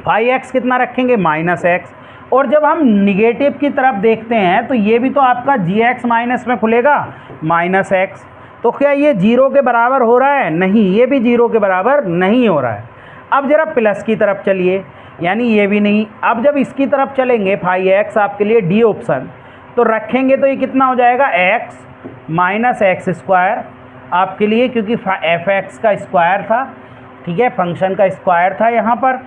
5x कितना रखेंगे, माइनस एक्स, और जब हम निगेटिव की तरफ देखते हैं तो ये भी तो आपका gx माइनस में खुलेगा माइनस एक्स, तो क्या ये 0 के बराबर हो रहा है, नहीं, ये भी 0 के बराबर नहीं हो रहा है। अब ज़रा प्लस की तरफ चलिए, यानी ये भी नहीं। अब जब इसकी तरफ चलेंगे 5x आपके लिए डी ऑप्शन, तो रखेंगे तो ये कितना हो जाएगा, x माइनस एक्स स्क्वायर आपके लिए, क्योंकि fx का स्क्वायर था, ठीक है, फंक्शन का स्क्वायर था यहाँ पर,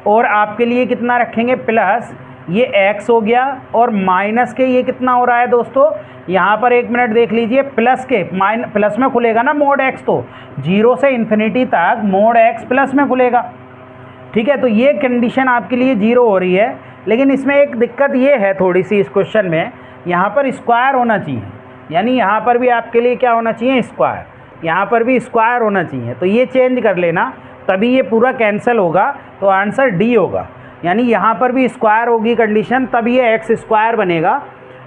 और आपके लिए कितना रखेंगे, प्लस ये x हो गया और माइनस के ये कितना हो रहा है दोस्तों, यहाँ पर एक मिनट देख लीजिए, प्लस के प्लस में खुलेगा ना मोड x, तो 0 से इन्फिनिटी तक मोड x प्लस में खुलेगा, ठीक है। तो ये कंडीशन आपके लिए 0 हो रही है, लेकिन इसमें एक दिक्कत ये है थोड़ी सी इस क्वेश्चन में, यहाँ पर स्क्वायर होना चाहिए, यानी यहाँ पर भी आपके लिए क्या होना चाहिए, स्क्वायर, यहाँ पर भी स्क्वायर होना चाहिए, तो ये चेंज कर लेना, तभी ये पूरा कैंसिल होगा, तो आंसर डी होगा। यानी यहाँ पर भी स्क्वायर होगी कंडीशन, तब ये एक्स स्क्वायर बनेगा,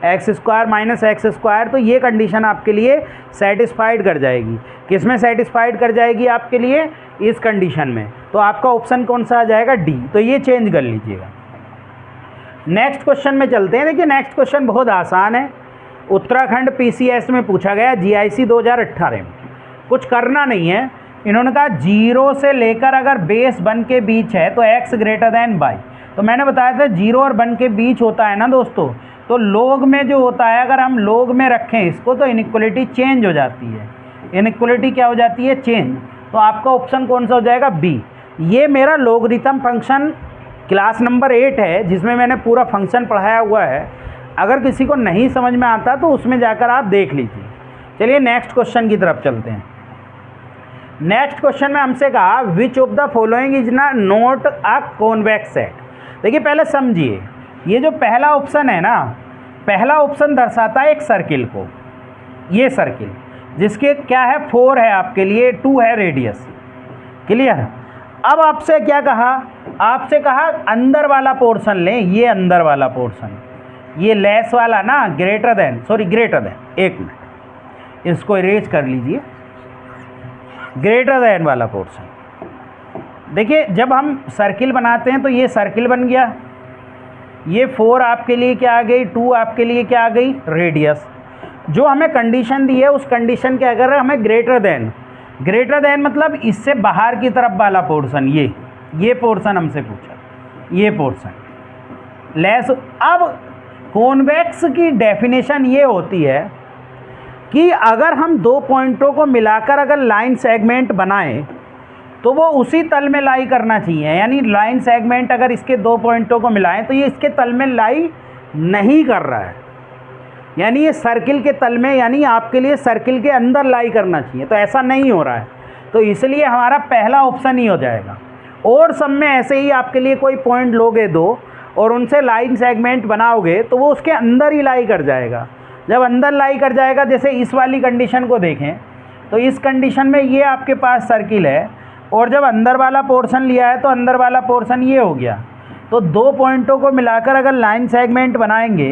x square minus X square, तो ये कंडीशन आपके लिए सेटिस्फाइड कर जाएगी। किस में सेटिस्फाइड कर जाएगी आपके लिए, इस कंडीशन में। तो आपका ऑप्शन कौन सा आ जाएगा, डी, तो ये चेंज कर लीजिएगा। नेक्स्ट क्वेश्चन में चलते हैं। देखिए नेक्स्ट क्वेश्चन बहुत आसान है, उत्तराखंड पीसीएस में पूछा गया, जीआईसी 2018 में। कुछ करना नहीं है, इन्होंने कहा 0 से लेकर अगर बेस 1 के बीच है तो x ग्रेटर दैन y, तो मैंने बताया था 0 और 1 के बीच होता है ना दोस्तों, तो लोग में जो होता है, अगर हम लोग में रखें इसको तो इनइक्वलिटी चेंज हो जाती है, इनइक्वलिटी क्या हो जाती है, चेंज। तो आपका ऑप्शन कौन सा हो जाएगा, बी। ये मेरा लोगरिथम फंक्शन क्लास नंबर 8 है, जिसमें मैंने पूरा फंक्शन पढ़ाया हुआ है, अगर किसी को नहीं समझ में आता तो उसमें जाकर आप देख लीजिए। चलिए नेक्स्ट क्वेश्चन की तरफ चलते हैं। नेक्स्ट क्वेश्चन में हमसे कहा which of the following is not a convex set. देखिए पहले समझिए, ये जो पहला ऑप्शन है ना, पहला ऑप्शन दर्शाता है एक सर्किल को, ये सर्किल जिसके क्या है 4 है आपके लिए, 2 है रेडियस, क्लियर। अब आपसे क्या कहा, आपसे कहा अंदर वाला पोर्शन लें, ये अंदर वाला पोर्शन, ये लेस वाला ना, greater than, sorry greater than, एक मिनट इसको इरेज कर लीजिए, ग्रेटर देन वाला पोर्शन। देखिए जब हम सर्किल बनाते हैं तो ये सर्किल बन गया, ये 4 आपके लिए क्या आ गई, 2 आपके लिए क्या आ गई, रेडियस। जो हमें कंडीशन दी है उस कंडीशन के अगर हमें ग्रेटर देन मतलब इससे बाहर की तरफ वाला पोर्शन, ये पोर्शन हमसे पूछा, ये पोर्शन लेस। अब कॉन्वेक्स की डेफिनेशन ये होती है कि अगर हम 2 पॉइंटों को मिलाकर अगर लाइन सेगमेंट बनाएं तो वो उसी तल में लाई करना चाहिए, यानी लाइन सेगमेंट अगर इसके 2 पॉइंटों को मिलाएं तो ये इसके तल में लाई नहीं कर रहा है, यानी ये सर्किल के तल में, यानी आपके लिए सर्किल के अंदर लाई करना चाहिए, तो ऐसा नहीं हो रहा है, तो इसलिए हमारा पहला ऑप्शन ही हो जाएगा। और सब में ऐसे ही आपके लिए कोई पॉइंट लोगे दो और उनसे लाइन सेगमेंट बनाओगे तो वो उसके अंदर ही लाई कर जाएगा। जब अंदर लाई कर जाएगा, जैसे इस वाली कंडीशन को देखें तो इस कंडीशन में ये आपके पास सर्किल है और जब अंदर वाला पोर्शन लिया है तो अंदर वाला पोर्शन ये हो गया। तो दो पॉइंटों को मिलाकर अगर लाइन सेगमेंट बनाएंगे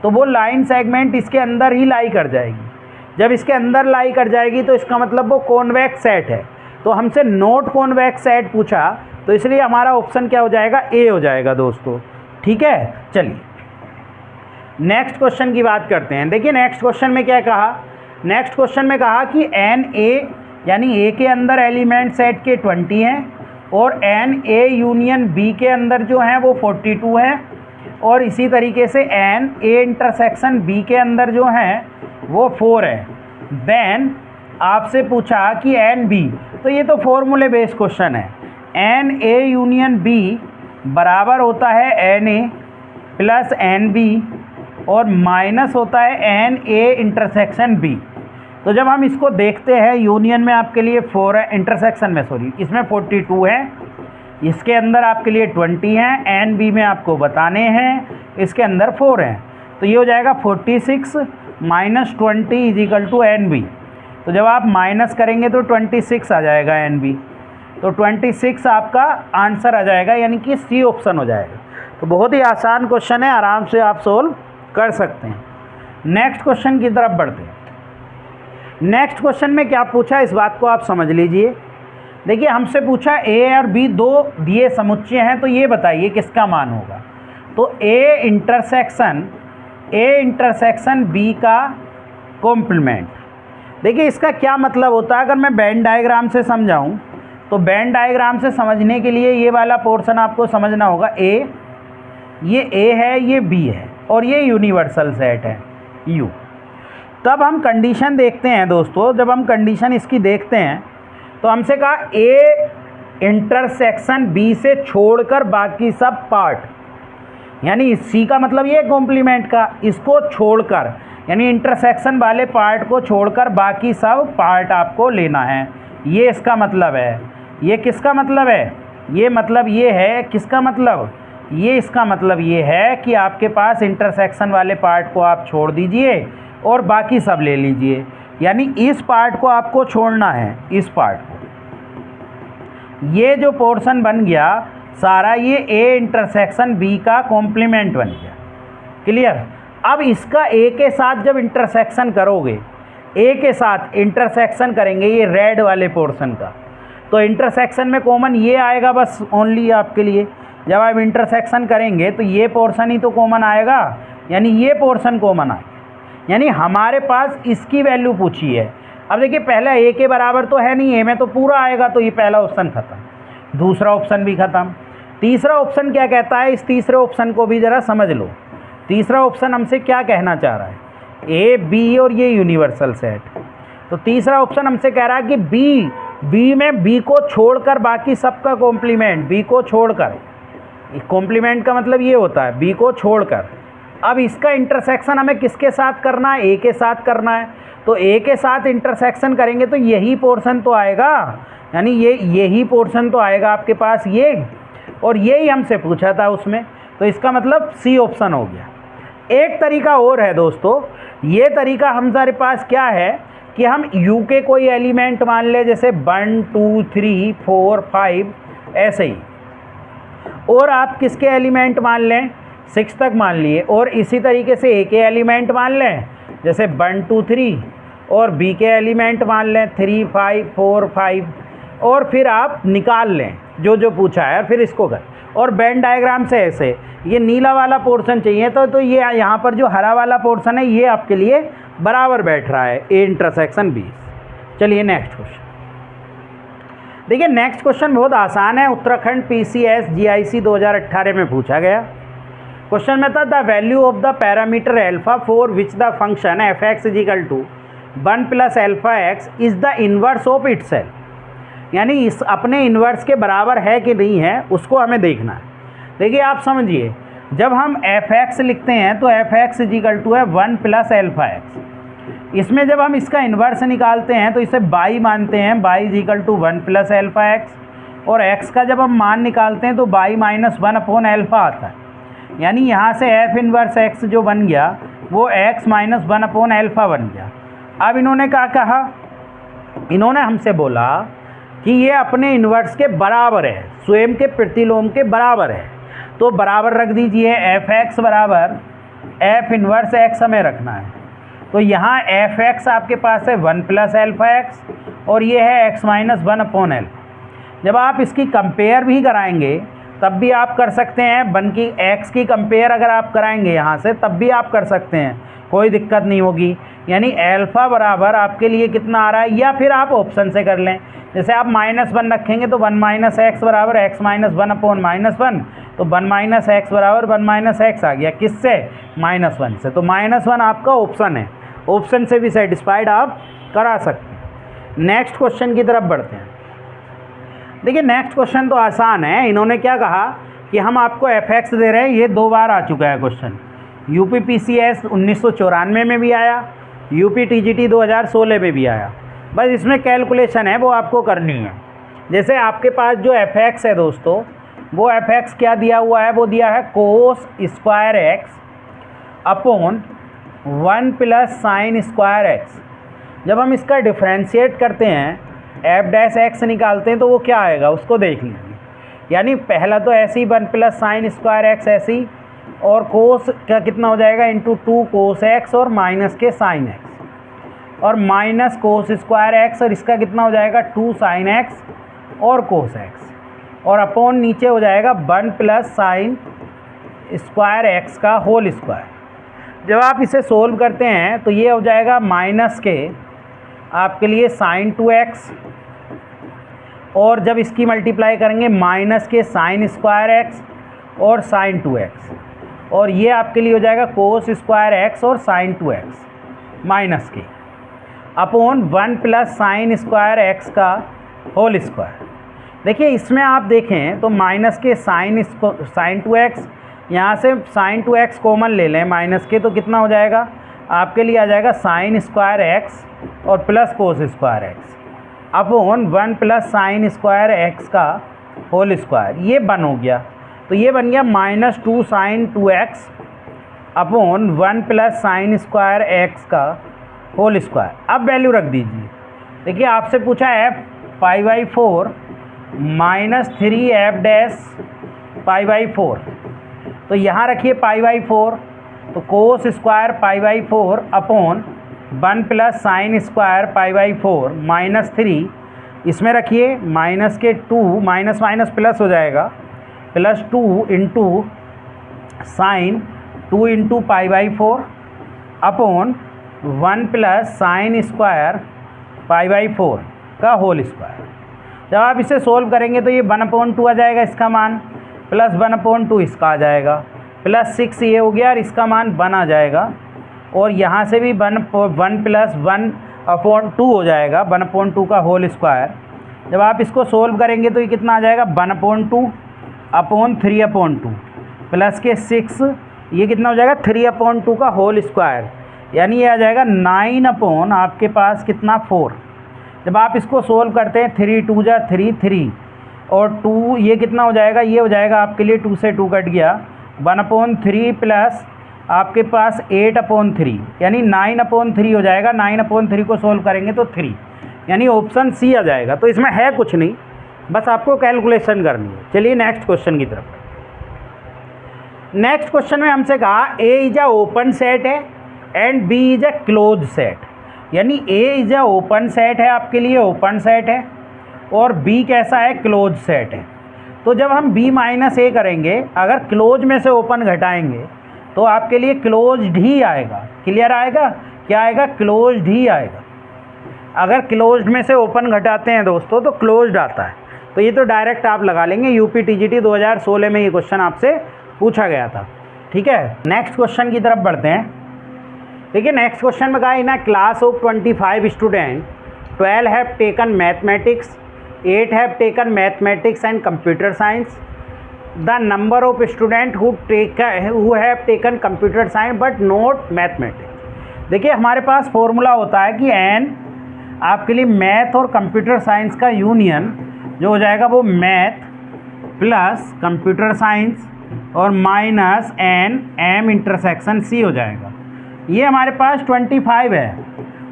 तो वो लाइन सेगमेंट इसके अंदर ही लाई कर जाएगी। जब इसके अंदर लाई कर जाएगी तो इसका मतलब वो कॉन्वेक्स सेट है। तो हमसे नॉट कॉन्वेक्स सेट पूछा, तो इसलिए हमारा ऑप्शन क्या हो जाएगा, ए हो जाएगा दोस्तों। ठीक है, चलिए नेक्स्ट क्वेश्चन की बात करते हैं। देखिए नेक्स्ट क्वेश्चन में क्या कहा, नेक्स्ट क्वेश्चन में कहा कि एन ए, यानी ए के अंदर एलिमेंट सेट के 20 हैं और एन ए यूनियन बी के अंदर जो है वो 42 है, और इसी तरीके से एन ए इंटरसेक्शन बी के अंदर जो है वो 4 है। देन आपसे पूछा कि एन बी, तो ये तो फॉर्मूले बेस्ड क्वेश्चन है। एन ए यूनियन बी बराबर होता है n A plus n B और माइनस होता है एन ए इंटरसेक्शन बी। तो जब हम इसको देखते हैं, यूनियन में आपके लिए 4 है, इंटरसेक्शन में सॉरी इसमें 42 है, इसके अंदर आपके लिए 20 हैं, एन बी में आपको बताने हैं, इसके अंदर 4 हैं। तो ये हो जाएगा 46 minus 20 is equal to n B. तो जब आप माइनस करेंगे तो 26 आ जाएगा एन बी, तो 26 आपका आंसर आ जाएगा, यानी कि सी ऑप्शन हो जाएगा। तो बहुत ही आसान क्वेश्चन है, आराम से आप सोल्व कर सकते हैं। नेक्स्ट क्वेश्चन की तरफ बढ़ते हैं। नेक्स्ट क्वेश्चन में क्या पूछा, इस बात को आप समझ लीजिए। देखिए हमसे पूछा ए और बी दो दिए समुच्चय हैं, तो ये बताइए किसका मान होगा। तो ए इंटरसेक्शन बी का कॉम्प्लीमेंट। देखिए इसका क्या मतलब होता है, अगर मैं वेन डायग्राम से समझाऊं तो वेन डायग्राम से समझने के लिए ये वाला पोर्शन आपको समझना होगा। ये ए है, ये बी है और ये यूनिवर्सल सेट है यू। तब हम कंडीशन देखते हैं दोस्तों, जब हम कंडीशन इसकी देखते हैं तो हमसे कहा ए इंटरसेक्शन बी से छोड़कर बाकी सब पार्ट, यानी सी का मतलब ये कॉम्प्लीमेंट का, इसको छोड़कर यानी इंटरसेक्शन वाले पार्ट को छोड़कर बाकी सब पार्ट आपको लेना है। ये इसका मतलब है। ये किसका मतलब है, ये मतलब ये है, किसका मतलब, ये इसका मतलब ये है कि आपके पास इंटरसेक्शन वाले पार्ट को आप छोड़ दीजिए और बाकी सब ले लीजिए। यानी इस पार्ट को आपको छोड़ना है, इस पार्ट को। ये जो पोर्शन बन गया सारा, ये ए इंटरसेक्शन बी का कॉम्प्लीमेंट बन गया। क्लियर। अब इसका ए के साथ जब इंटरसेक्शन करोगे, ए के साथ इंटरसेक्शन करेंगे ये रेड वाले पोर्शन का, तो इंटरसेक्शन में कॉमन ये आएगा बस ओनली आपके लिए। जब आप इंटरसेक्शन करेंगे तो ये पोर्शन ही तो कॉमन आएगा, यानी ये पोर्शन कॉमन आएगा। यानी हमारे पास इसकी वैल्यू पूछी है। अब देखिए पहला ए के बराबर तो है नहीं, ए में तो पूरा आएगा, तो ये पहला ऑप्शन खत्म, दूसरा ऑप्शन भी खत्म। तीसरा ऑप्शन क्या कहता है, इस तीसरे ऑप्शन को भी ज़रा समझ लो। तीसरा ऑप्शन हमसे क्या कहना चाह रहा है, ए बी और ये यूनिवर्सल सेट। तो तीसरा ऑप्शन हमसे कह रहा है कि बी में बी को छोड़कर बाकी सबका कॉम्प्लीमेंट, बी को छोड़कर, कॉम्प्लीमेंट का मतलब ये होता है बी को छोड़कर। अब इसका इंटरसेक्शन हमें किसके साथ करना है, ए के साथ करना है। तो ए के साथ इंटरसेक्शन करेंगे तो यही पोर्शन तो आएगा, यानी यही पोर्शन तो आएगा आपके पास ये, और यही हमसे पूछा था उसमें, तो इसका मतलब सी ऑप्शन हो गया। एक तरीका और है दोस्तों, ये तरीका हमारे पास क्या है कि हम यू के कोई एलिमेंट मान ले, जैसे 1 2 3 4 5 ऐसे ही, और आप किसके एलिमेंट मान लें, 6 तक मान लिए, और इसी तरीके से ए के एलिमेंट मान लें जैसे 1 2 3, और बी के एलिमेंट मान लें 3 5 4 5, और फिर आप निकाल लें जो जो पूछा है, फिर इसको कर, और वेन डायग्राम से ऐसे ये नीला वाला पोर्शन चाहिए तो ये यहाँ पर जो हरा वाला पोर्शन है ये आपके लिए बराबर बैठ रहा है ए इंटरसेक्शन बी। चलिए नेक्स्ट क्वेश्चन देखिए। नेक्स्ट क्वेश्चन बहुत आसान है, उत्तराखंड PCS GIC 2018 में पूछा गया। क्वेश्चन में था the value of the parameter alpha for which the function f x is equal to 1 + α(x) is the inverse of itself, यानी इस अपने इन्वर्स के बराबर है कि नहीं है उसको हमें देखना है। देखिए आप समझिए, जब हम एफ एक्स लिखते हैं तो एफ एक्स इजिकल टू है 1 प्लस एल्फा एक्स। इसमें जब हम इसका इन्वर्स निकालते हैं तो इसे बाई मानते हैं, y is equal to 1 plus alpha x. और एक्स का जब हम मान निकालते हैं तो बाई माइनस 1 अपॉन एल्फा आता है। यानी यहाँ से एफ इन्वर्स एक्स जो बन गया वो एक्स माइनस 1 अपॉन एल्फा बन गया। अब इन्होंने क्या कहा, इन्होंने हमसे बोला कि ये अपने इन्वर्स के बराबर है, स्वयं के प्रतिलोम के बराबर है। तो बराबर रख दीजिए, एफ एक्स बराबर एफ इन्वर्स एक्स हमें रखना है। तो यहाँ एफ एक्स आपके पास है 1 प्लस एल्फा एक्स और ये है एक्स माइनस 1 अपॉन एल्फा। जब आप इसकी कंपेयर भी कराएंगे तब भी आप कर सकते हैं, बन की एक्स की कंपेयर अगर आप कराएंगे यहाँ से तब भी आप कर सकते हैं, कोई दिक्कत नहीं होगी। यानी एल्फ़ा बराबर आपके लिए कितना आ रहा है, या फिर आप ऑप्शन से कर लें। जैसे आप -1 रखेंगे तो 1 माइनस एक्स बराबर एक्स माइनस 1 अपॉन -1, तो 1 माइनस एक्स बराबर 1 माइनस एक्स आ गया, किससे, -1 से। तो -1 आपका ऑप्शन है, ऑप्शन से भी सेटिस्फाइड आप करा सकते हैं। नेक्स्ट क्वेश्चन की तरफ बढ़ते हैं। देखिए नेक्स्ट क्वेश्चन तो आसान है। इन्होंने क्या कहा कि हम आपको एफ एक्स दे रहे हैं, ये 2 बार आ चुका है क्वेश्चन। UPPCS 1994 में भी आया, UPTGT 2016 में भी आया। बस इसमें कैलकुलेशन है वो आपको करनी है। जैसे आपके पास जो एफ एक्स है दोस्तों, वो एफ एक्स क्या दिया हुआ है, वो दिया है कोस square x upon 1 plus sine square x. जब हम इसका डिफ्रेंशिएट करते हैं, एफ डैश एक्स निकालते हैं तो वो क्या आएगा उसको देख लीजिए। यानी पहला तो ऐसे ही 1 प्लस साइन स्क्वायर एक्स ऐसे ही, और कोस का कितना हो जाएगा इंटू 2 कोस एक्स और माइनस के साइन एक्स, और माइनस कोस स्क्वायर एक्स और इसका कितना हो जाएगा 2 साइन एक्स और कोस एक्स, और अपॉन नीचे हो जाएगा 1 प्लस साइन स्क्वायर एक्स का होल स्क्वायर। जब आप इसे सोल्व करते हैं तो ये हो जाएगा माइनस के आपके लिए साइन 2x, और जब इसकी मल्टीप्लाई करेंगे माइनस के साइन स्क्वायर एक्स और साइन 2x, और ये आपके लिए हो जाएगा कोस स्क्वायर एक्स और साइन 2x माइनस के upon 1 plus sine square x का होल स्क्वायर। देखिए इसमें आप देखें तो माइनस के साइन 2x, यहाँ से साइन 2x कॉमन ले लें माइनस के, तो कितना हो जाएगा आपके लिए आ जाएगा साइन स्क्वायर एक्स और plus cos square x upon 1 plus sine square x का होल स्क्वायर। ये बन हो गया, तो ये बन गया -2 sine 2x upon 1 plus sine square x का होल स्क्वायर। अब वैल्यू रख दीजिए। देखिए आपसे पूछा है π/4 -3 एफ डैश π/4, तो यहाँ रखिए π/4, तो cos square π/4 upon 1 plus sine square π/4 -3, इसमें रखिए माइनस के 2 माइनस माइनस प्लस हो जाएगा, plus 2 into sine 2 into π/4 upon 1 plus sine square π/4 का होल स्क्वायर। जब आप इसे सोल्व करेंगे तो ये 1/2 आ जाएगा इसका मान, प्लस 1/2 इसका आ जाएगा, प्लस 6 ये हो गया और इसका मान 1 आ जाएगा, और यहाँ से भी 1 प्लस 1/2 हो जाएगा, 1/2 का होल स्क्वायर। जब आप इसको सोल्व करेंगे तो ये कितना आ जाएगा 1/2 अपॉन 3/2 प्लस के 6, ये कितना हो जाएगा 3/2 का होल स्क्वायर, यानी ये आ जाएगा 9 अपॉन आपके पास कितना 4। जब आप इसको सोल्व करते हैं 3 2 जा 3 3 और 2, ये कितना हो जाएगा, ये हो जाएगा आपके लिए 2 से 2 कट गया, 1/3 प्लस आपके पास 8/3 यानी 9/3 हो जाएगा। 9/3 को सोल्व करेंगे तो 3, यानी ऑप्शन सी आ जाएगा। तो इसमें है कुछ नहीं, बस आपको कैलकुलेशन करनी है। चलिए नेक्स्ट क्वेश्चन की तरफ। नेक्स्ट क्वेश्चन में हमसे कहा A is a open set है and B is a close set, यानी A is a open set है, आपके लिए ओपन सेट है, और बी कैसा है, क्लोज सेट है। तो जब हम b माइनस ए करेंगे, अगर क्लोज में से ओपन घटाएंगे तो आपके लिए क्लोज्ड ही आएगा। क्लियर आएगा, क्या आएगा, क्लोज्ड ही आएगा। अगर क्लोज्ड में से ओपन घटाते हैं दोस्तों तो क्लोज्ड आता है। तो ये तो डायरेक्ट आप लगा लेंगे, UPTGT 2016 में ये क्वेश्चन आपसे पूछा गया था। ठीक है, नेक्स्ट क्वेश्चन की तरफ बढ़ते हैं। देखिए नेक्स्ट क्वेश्चन में कहा in a class of 25 student 12 have taken mathematics, 8 have taken mathematics and computer science, the number of student who have taken computer science but not mathematics. देखिए हमारे पास फॉर्मूला होता है कि एन आपके लिए मैथ और कंप्यूटर साइंस का union जो हो जाएगा वो मैथ प्लस कंप्यूटर साइंस और minus n M intersection C हो जाएगा। ये हमारे पास 25 है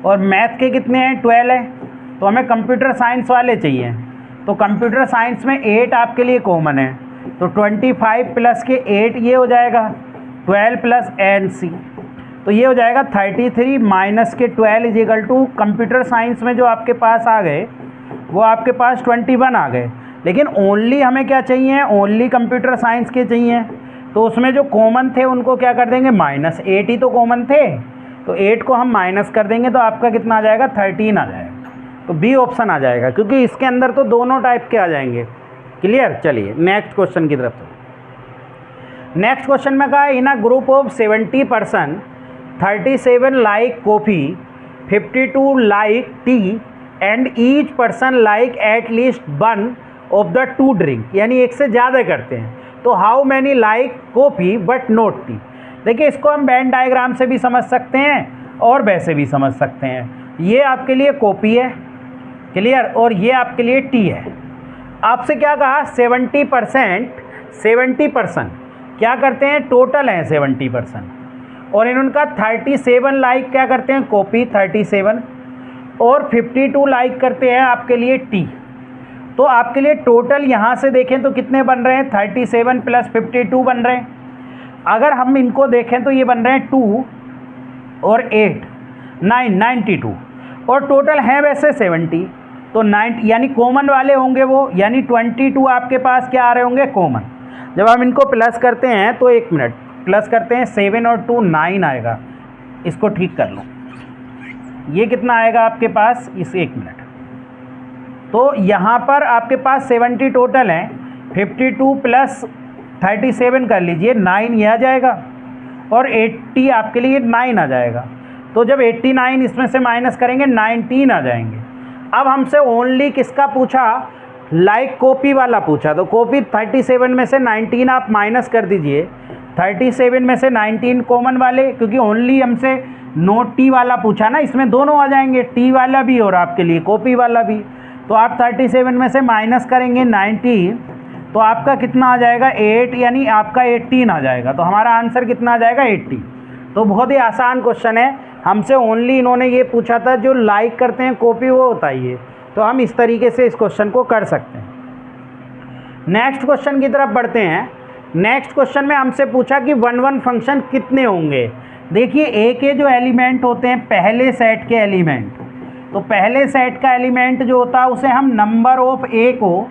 और मैथ के कितने हैं 12 है, तो हमें कंप्यूटर साइंस वाले चाहिए। तो कंप्यूटर साइंस में 8 आपके लिए कॉमन है, तो 25 प्लस के 8 ये हो जाएगा 12 प्लस एन सी, तो ये हो जाएगा 33 माइनस के 12 is equal to computer science में जो आपके पास आ गए वो आपके पास 21 आ गए। लेकिन ओनली हमें क्या चाहिए, ओनली कंप्यूटर साइंस के चाहिए, तो उसमें जो कॉमन थे उनको क्या कर देंगे माइनस, 8 ही तो कॉमन थे, तो 8 को हम माइनस कर देंगे तो आपका कितना आ जाएगा 13 आ जाएगा। तो बी ऑप्शन आ जाएगा क्योंकि इसके अंदर तो दोनों टाइप के आ जाएंगे। क्लियर। चलिए नेक्स्ट क्वेश्चन की तरफ। नेक्स्ट क्वेश्चन में कहा in a group of 70 person 37 like coffee 52 like tea and each person like at least one of the two drink, यानी एक से ज़्यादा करते हैं, तो how many like coffee but not tea. देखिए इसको हम वेन डायग्राम से भी समझ सकते हैं और वैसे भी समझ सकते हैं। ये आपके लिए कॉफ़ी है, क्लियर, और ये आपके लिए टी है। आपसे क्या कहा 70% क्या करते हैं, टोटल हैं 70%, और इनका 37 लाइक क्या करते हैं कॉफ़ी 37 और 52 लाइक करते हैं आपके लिए टी। तो आपके लिए टोटल यहाँ से देखें तो कितने बन रहे हैं 37 प्लस 52 बन रहे हैं। अगर हम इनको देखें तो ये बन रहे हैं 2 और 8 92 और टोटल है वैसे 70, तो 9 यानी कॉमन वाले होंगे वो, यानी 22 आपके पास क्या आ रहे होंगे कॉमन। जब हम इनको प्लस करते हैं तो 1 मिनट प्लस करते हैं 7 और 2 9 आएगा, इसको ठीक कर लो, ये कितना आएगा आपके पास इस 1 मिनट। तो यहाँ पर आपके पास 70 टोटल हैं, 52 प्लस 37 कर लीजिए 9 ये आ जाएगा और 80 आपके लिए 9 आ जाएगा। तो जब 89 इसमें से माइनस करेंगे 19 आ जाएंगे। अब हमसे ओनली किसका पूछा, लाइक कॉपी वाला पूछा, तो कॉपी 37 में से 19 आप माइनस कर दीजिए, 37 में से 19 कॉमन वाले, क्योंकि ओनली हमसे नोट टी वाला पूछा ना, इसमें दोनों आ जाएंगे, टी वाला भी और आपके लिए कॉपी वाला भी। तो आप 37 में से माइनस करेंगे 19, तो आपका कितना आ जाएगा 8, यानी आपका 18 आ जाएगा। तो हमारा आंसर कितना आ जाएगा 80। तो बहुत ही आसान क्वेश्चन है, हमसे ओनली इन्होंने ये पूछा था जो लाइक करते हैं कॉपी वो बताइए, तो हम इस तरीके से इस क्वेश्चन को कर सकते हैं। नेक्स्ट क्वेश्चन की तरफ बढ़ते हैं। नेक्स्ट क्वेश्चन में हमसे पूछा कि 1 फंक्शन कितने होंगे। देखिए ए के जो एलिमेंट होते हैं पहले सेट के एलिमेंट, तो पहले सेट का एलिमेंट जो होता है उसे हम नंबर ऑफ ए को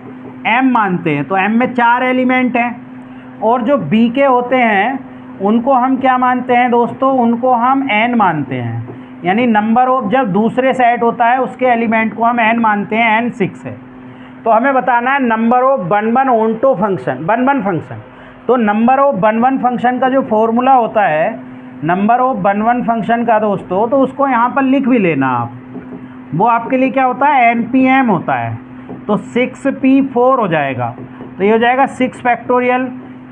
m मानते हैं, तो m में 4 एलिमेंट हैं, और जो b के होते हैं उनको हम क्या मानते हैं दोस्तों, उनको हम n मानते हैं, यानी नंबर ऑफ जब दूसरे सेट होता है उसके एलिमेंट को हम n मानते हैं, n 6 है। तो हमें बताना है number of 1 onto function 1 function. तो नंबर ऑफ 1 फंक्शन का जो फॉर्मूला होता है नंबर ऑफ 1 फंक्शन का दोस्तों, तो उसको यहाँ पर लिख भी लेना आप, वो आपके लिए क्या होता है npm होता है, तो 6p4 हो जाएगा। तो ये हो जाएगा 6 फैक्टोरियल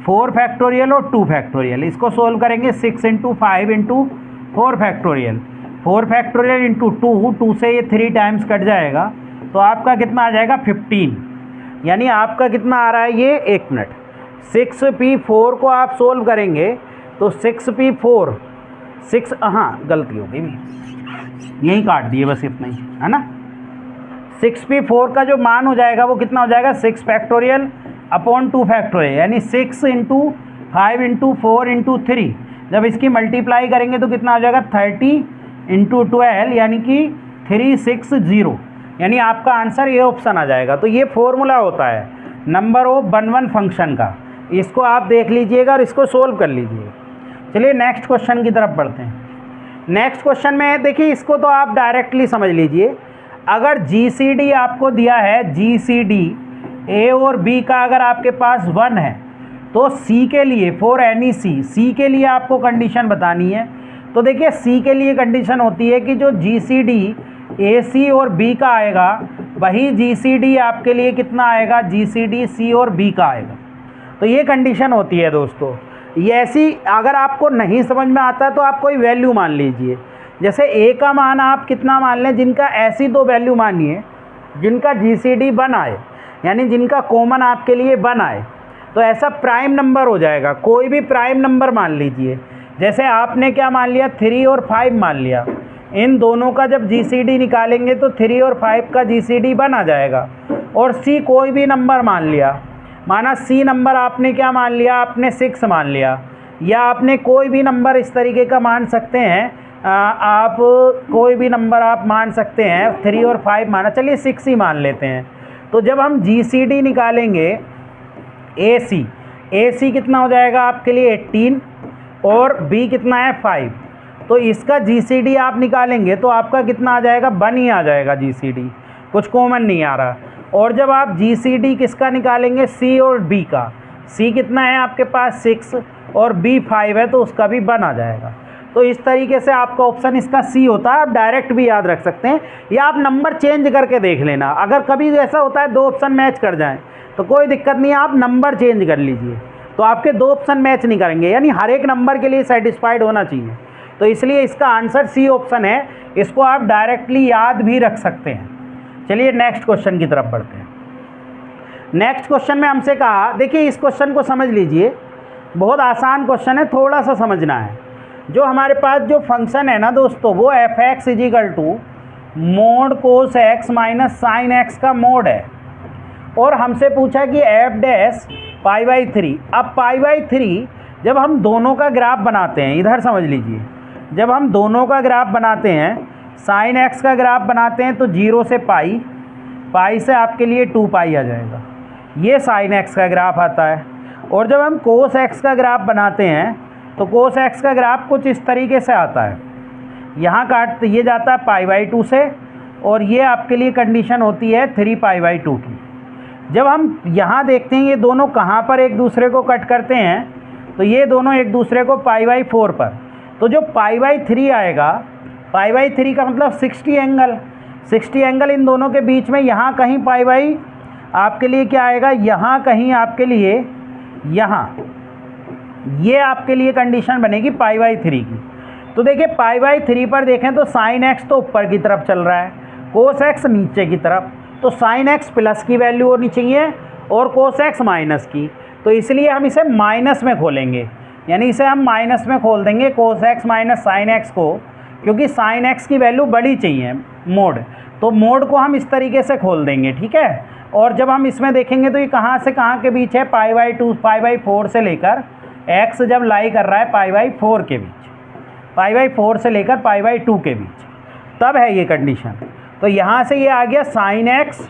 4 फैक्टोरियल और 2 फैक्टोरियल। इसको सोल्व करेंगे 6 into 5 into 4 factorial, 4 factorial into 2 से ये 3 टाइम्स कट जाएगा, तो आपका कितना आ जाएगा 15, यानी आपका कितना आ रहा है ये 1 मिनट 6p4 को आप सोल्व करेंगे तो 6p4 6 हाँ गलती हो गई भी, यहीं काट दिए बस इतना ही है ना। 6p4 का जो मान हो जाएगा वो कितना हो जाएगा 6 फैक्टोरियल अपॉन 2 फैक्टोरियल, यानी 6 इंटू 5 इंटू 4 इंटू 3, जब इसकी मल्टीप्लाई करेंगे तो कितना हो जाएगा 30 इंटू 12, यानी कि 360, यानी आपका आंसर ये ऑप्शन आ जाएगा। तो ये फॉर्मूला होता है नंबर ऑफ 1 फंक्शन का, इसको आप देख लीजिएगा और इसको सोल्व कर लीजिएगा। चलिए नेक्स्ट क्वेश्चन की तरफ बढ़ते हैं। नेक्स्ट क्वेश्चन में देखिए इसको तो आप डायरेक्टली समझ लीजिए, अगर GCD आपको दिया है, GCD A और B का अगर आपके पास 1 है तो C के लिए फॉर एनी C के लिए आपको कंडीशन बतानी है। तो देखिए C के लिए कंडीशन होती है कि जो GCD AC और B का आएगा वही GCD आपके लिए कितना आएगा, GCD C और B का आएगा। तो ये कंडीशन होती है दोस्तों। ये ऐसी अगर आपको नहीं समझ में आता तो आप कोई वैल्यू मान लीजिए, जैसे ए का मान आप कितना मान लें, जिनका ऐसी दो वैल्यू मानिए जिनका जीसीडी 1 आए, यानी जिनका कॉमन आपके लिए 1 आए, तो ऐसा प्राइम नंबर हो जाएगा। कोई भी प्राइम नंबर मान लीजिए, जैसे आपने क्या मान लिया 3 और 5 मान लिया, इन दोनों का जब जीसीडी निकालेंगे तो 3 और 5 का जीसीडी 1 आ जाएगा। और सी कोई भी नंबर मान लिया, माना सी नंबर आपने क्या मान लिया, आपने 6 मान लिया, या आपने कोई भी नंबर इस तरीके का मान सकते हैं, आप कोई भी नंबर आप मान सकते हैं, 3 और 5 माना, चलिए 6 ही मान लेते हैं। तो जब हम जीसीडी निकालेंगे ए सी कितना हो जाएगा आपके लिए 18 और बी कितना है 5, तो इसका जीसीडी आप निकालेंगे तो आपका कितना आ जाएगा 1 ही आ जाएगा जीसीडी, कुछ कॉमन नहीं आ रहा। और जब आप जीसीडी किसका निकालेंगे सी और बी का, सी कितना है आपके पास 6 और बी 5 है, तो उसका भी 1 आ जाएगा। तो इस तरीके से आपका ऑप्शन इसका सी होता है। आप डायरेक्ट भी याद रख सकते हैं या आप नंबर चेंज करके देख लेना। अगर कभी ऐसा होता है 2 ऑप्शन मैच कर जाएं तो कोई दिक्कत नहीं है, आप नंबर चेंज कर लीजिए, तो आपके 2 ऑप्शन मैच नहीं करेंगे, यानी हर एक नंबर के लिए सेटिस्फाइड होना चाहिए। तो इसलिए इसका आंसर सी ऑप्शन है, इसको आप डायरेक्टली याद भी रख सकते हैं। चलिए नेक्स्ट क्वेश्चन की तरफ बढ़ते हैं। नेक्स्ट क्वेश्चन में हमसे कहा, देखिए इस क्वेश्चन को समझ लीजिए, बहुत आसान क्वेश्चन है, थोड़ा सा समझना है। जो हमारे पास जो फंक्शन है ना दोस्तों, वो f x is equal to mod cos x minus sine x का मोड है, और हमसे पूछा कि एफ डैश π/3। अब π/3 जब हम दोनों का ग्राफ बनाते हैं, इधर समझ लीजिए, जब हम दोनों का ग्राफ बनाते हैं, साइन एक्स का ग्राफ बनाते हैं तो 0 से पाई से आपके लिए 2π आ जाएगा, ये साइन एक्स का ग्राफ आता है। और जब हम कोस एक्स का ग्राफ बनाते हैं तो कोस एक्स का ग्राफ कुछ इस तरीके से आता है, यहाँ काट ये जाता है π/2 से, और ये आपके लिए कंडीशन होती है 3π/2 की। जब हम यहाँ देखते हैं ये दोनों कहाँ पर एक दूसरे को कट करते हैं, तो ये दोनों एक दूसरे को π/4 पर, तो जो π/3 आएगा, π/3 का मतलब 60 एंगल इन दोनों के बीच में, यहाँ कहीं आपके लिए क्या आएगा, यहाँ कहीं आपके लिए, यहाँ ये आपके लिए कंडीशन बनेगी π/3 की। तो देखिए π/3 पर देखें तो साइन एक्स तो ऊपर की तरफ चल रहा है, कोस एक्स नीचे की तरफ, तो साइन एक्स प्लस की वैल्यू होनी चाहिए और कोस एक्स माइनस की, तो इसलिए हम इसे माइनस में खोलेंगे, यानी इसे हम माइनस में खोल देंगे कोस एक्स माइनस साइन एक्स को, क्योंकि साइन एक्स की वैल्यू बड़ी चाहिए मोड, तो मोड को हम इस तरीके से खोल देंगे, ठीक है। और जब हम इसमें देखेंगे तो ये कहाँ से कहाँ के बीच है, π/4 से लेकर x जब लाई कर रहा है π/4 के बीच, π/4 से लेकर π/2 के बीच, तब है ये कंडीशन। तो यहाँ से ये आ गया साइन एक्स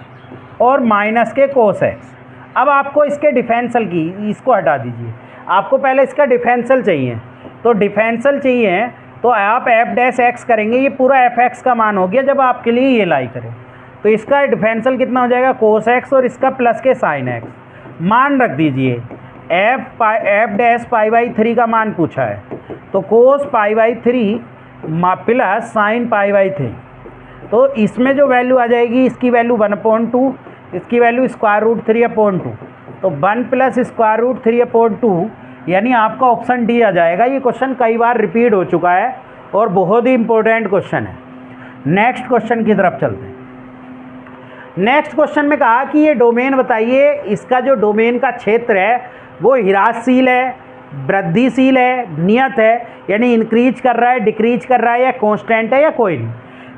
और माइनस के कोस एक्स। अब आपको इसके डिफरेंशियल की, इसको हटा दीजिए, आपको पहले इसका डिफरेंशियल चाहिए, तो डिफरेंशियल चाहिए तो आप एफ डैश एक्स करेंगे, ये पूरा एफ एक्स का मान हो गया जब आपके लिए ये लाई करें, तो इसका डिफरेंशियल कितना हो जाएगा कोस एक्स और इसका प्लस के साइन एक्स। मान रख दीजिए एफ डैश π/3 का मान पूछा है, तो कोस π/3 प्लस साइन π/3, तो इसमें जो वैल्यू आ जाएगी, इसकी वैल्यू 1/2, इसकी वैल्यू √3/2, तो 1 प्लस √3/2, यानी आपका ऑप्शन डी आ जाएगा। ये क्वेश्चन कई बार रिपीट हो चुका है और बहुत ही इंपॉर्टेंट क्वेश्चन है। नेक्स्ट क्वेश्चन की तरफ चलते हैं। नेक्स्ट क्वेश्चन में कहा कि ये डोमेन बताइए, इसका जो डोमेन का क्षेत्र है वो ह्रासशील है, वृद्धिशील है, नियत है, यानी इंक्रीज कर रहा है, डिक्रीज कर रहा है, या कांस्टेंट है, या कोई नहीं।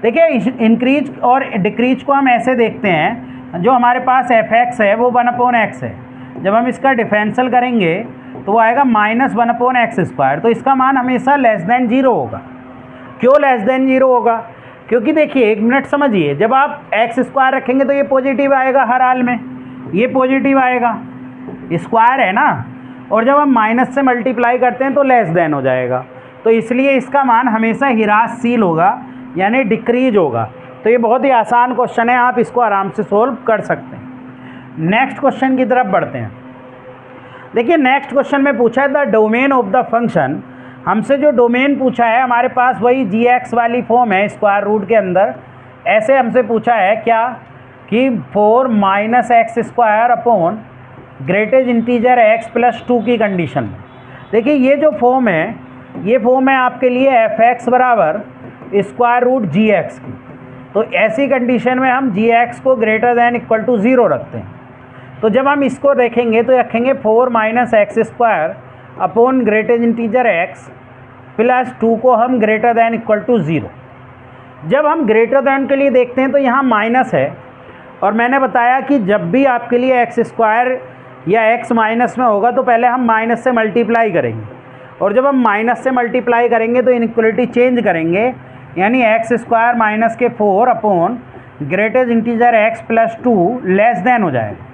देखिए इंक्रीज और डिक्रीज को हम ऐसे देखते हैं, जो हमारे पास एफ एक्स है वो 1/x है, जब हम इसका डिफरेंशियल करेंगे तो वो आएगा -1/x², तो इसका मान हमेशा लेस देन 0 होगा। क्यों लेस देन 0 होगा? क्योंकि देखिए, एक मिनट समझिए, जब आप x² रखेंगे तो ये पॉजिटिव आएगा हर हाल में, ये पॉजिटिव आएगा, स्क्वायर है ना, और जब हम माइनस से मल्टीप्लाई करते हैं तो लेस देन हो जाएगा, तो इसलिए इसका मान हमेशा ह्रासशील होगा, यानी डिक्रीज होगा। तो ये बहुत ही आसान क्वेश्चन है, आप इसको आराम से सोल्व कर सकते हैं। नेक्स्ट क्वेश्चन की तरफ बढ़ते हैं। देखिए नेक्स्ट क्वेश्चन में पूछा है the domain of the function, हमसे जो डोमेन पूछा है हमारे पास वही g(x) वाली फॉर्म है स्क्वायर रूट के अंदर। ऐसे हमसे पूछा है क्या कि 4 - x² greatest integer x plus 2 की कंडीशन में। देखिए ये जो फॉर्म है, ये फॉर्म है आपके लिए f(x) बराबर स्क्वायर रूट gx की। तो ऐसी कंडीशन में हम gx को ग्रेटर दैन इक्वल टू 0 रखते हैं। तो जब हम इसको देखेंगे तो रखेंगे 4 minus X square upon greatest integer x plus 2 को हम ग्रेटर दैन इक्वल टू 0। जब हम ग्रेटर दैन के लिए देखते हैं तो यहाँ माइनस है, और मैंने बताया कि जब भी आपके लिए एक्स स्क्वायर या x माइनस में होगा तो पहले हम माइनस से मल्टीप्लाई करेंगे, और जब हम माइनस से मल्टीप्लाई करेंगे तो इनइक्वलिटी चेंज करेंगे, यानी एक्स स्क्वायर माइनस के 4 upon greatest integer x plus 2 less then हो जाएगा।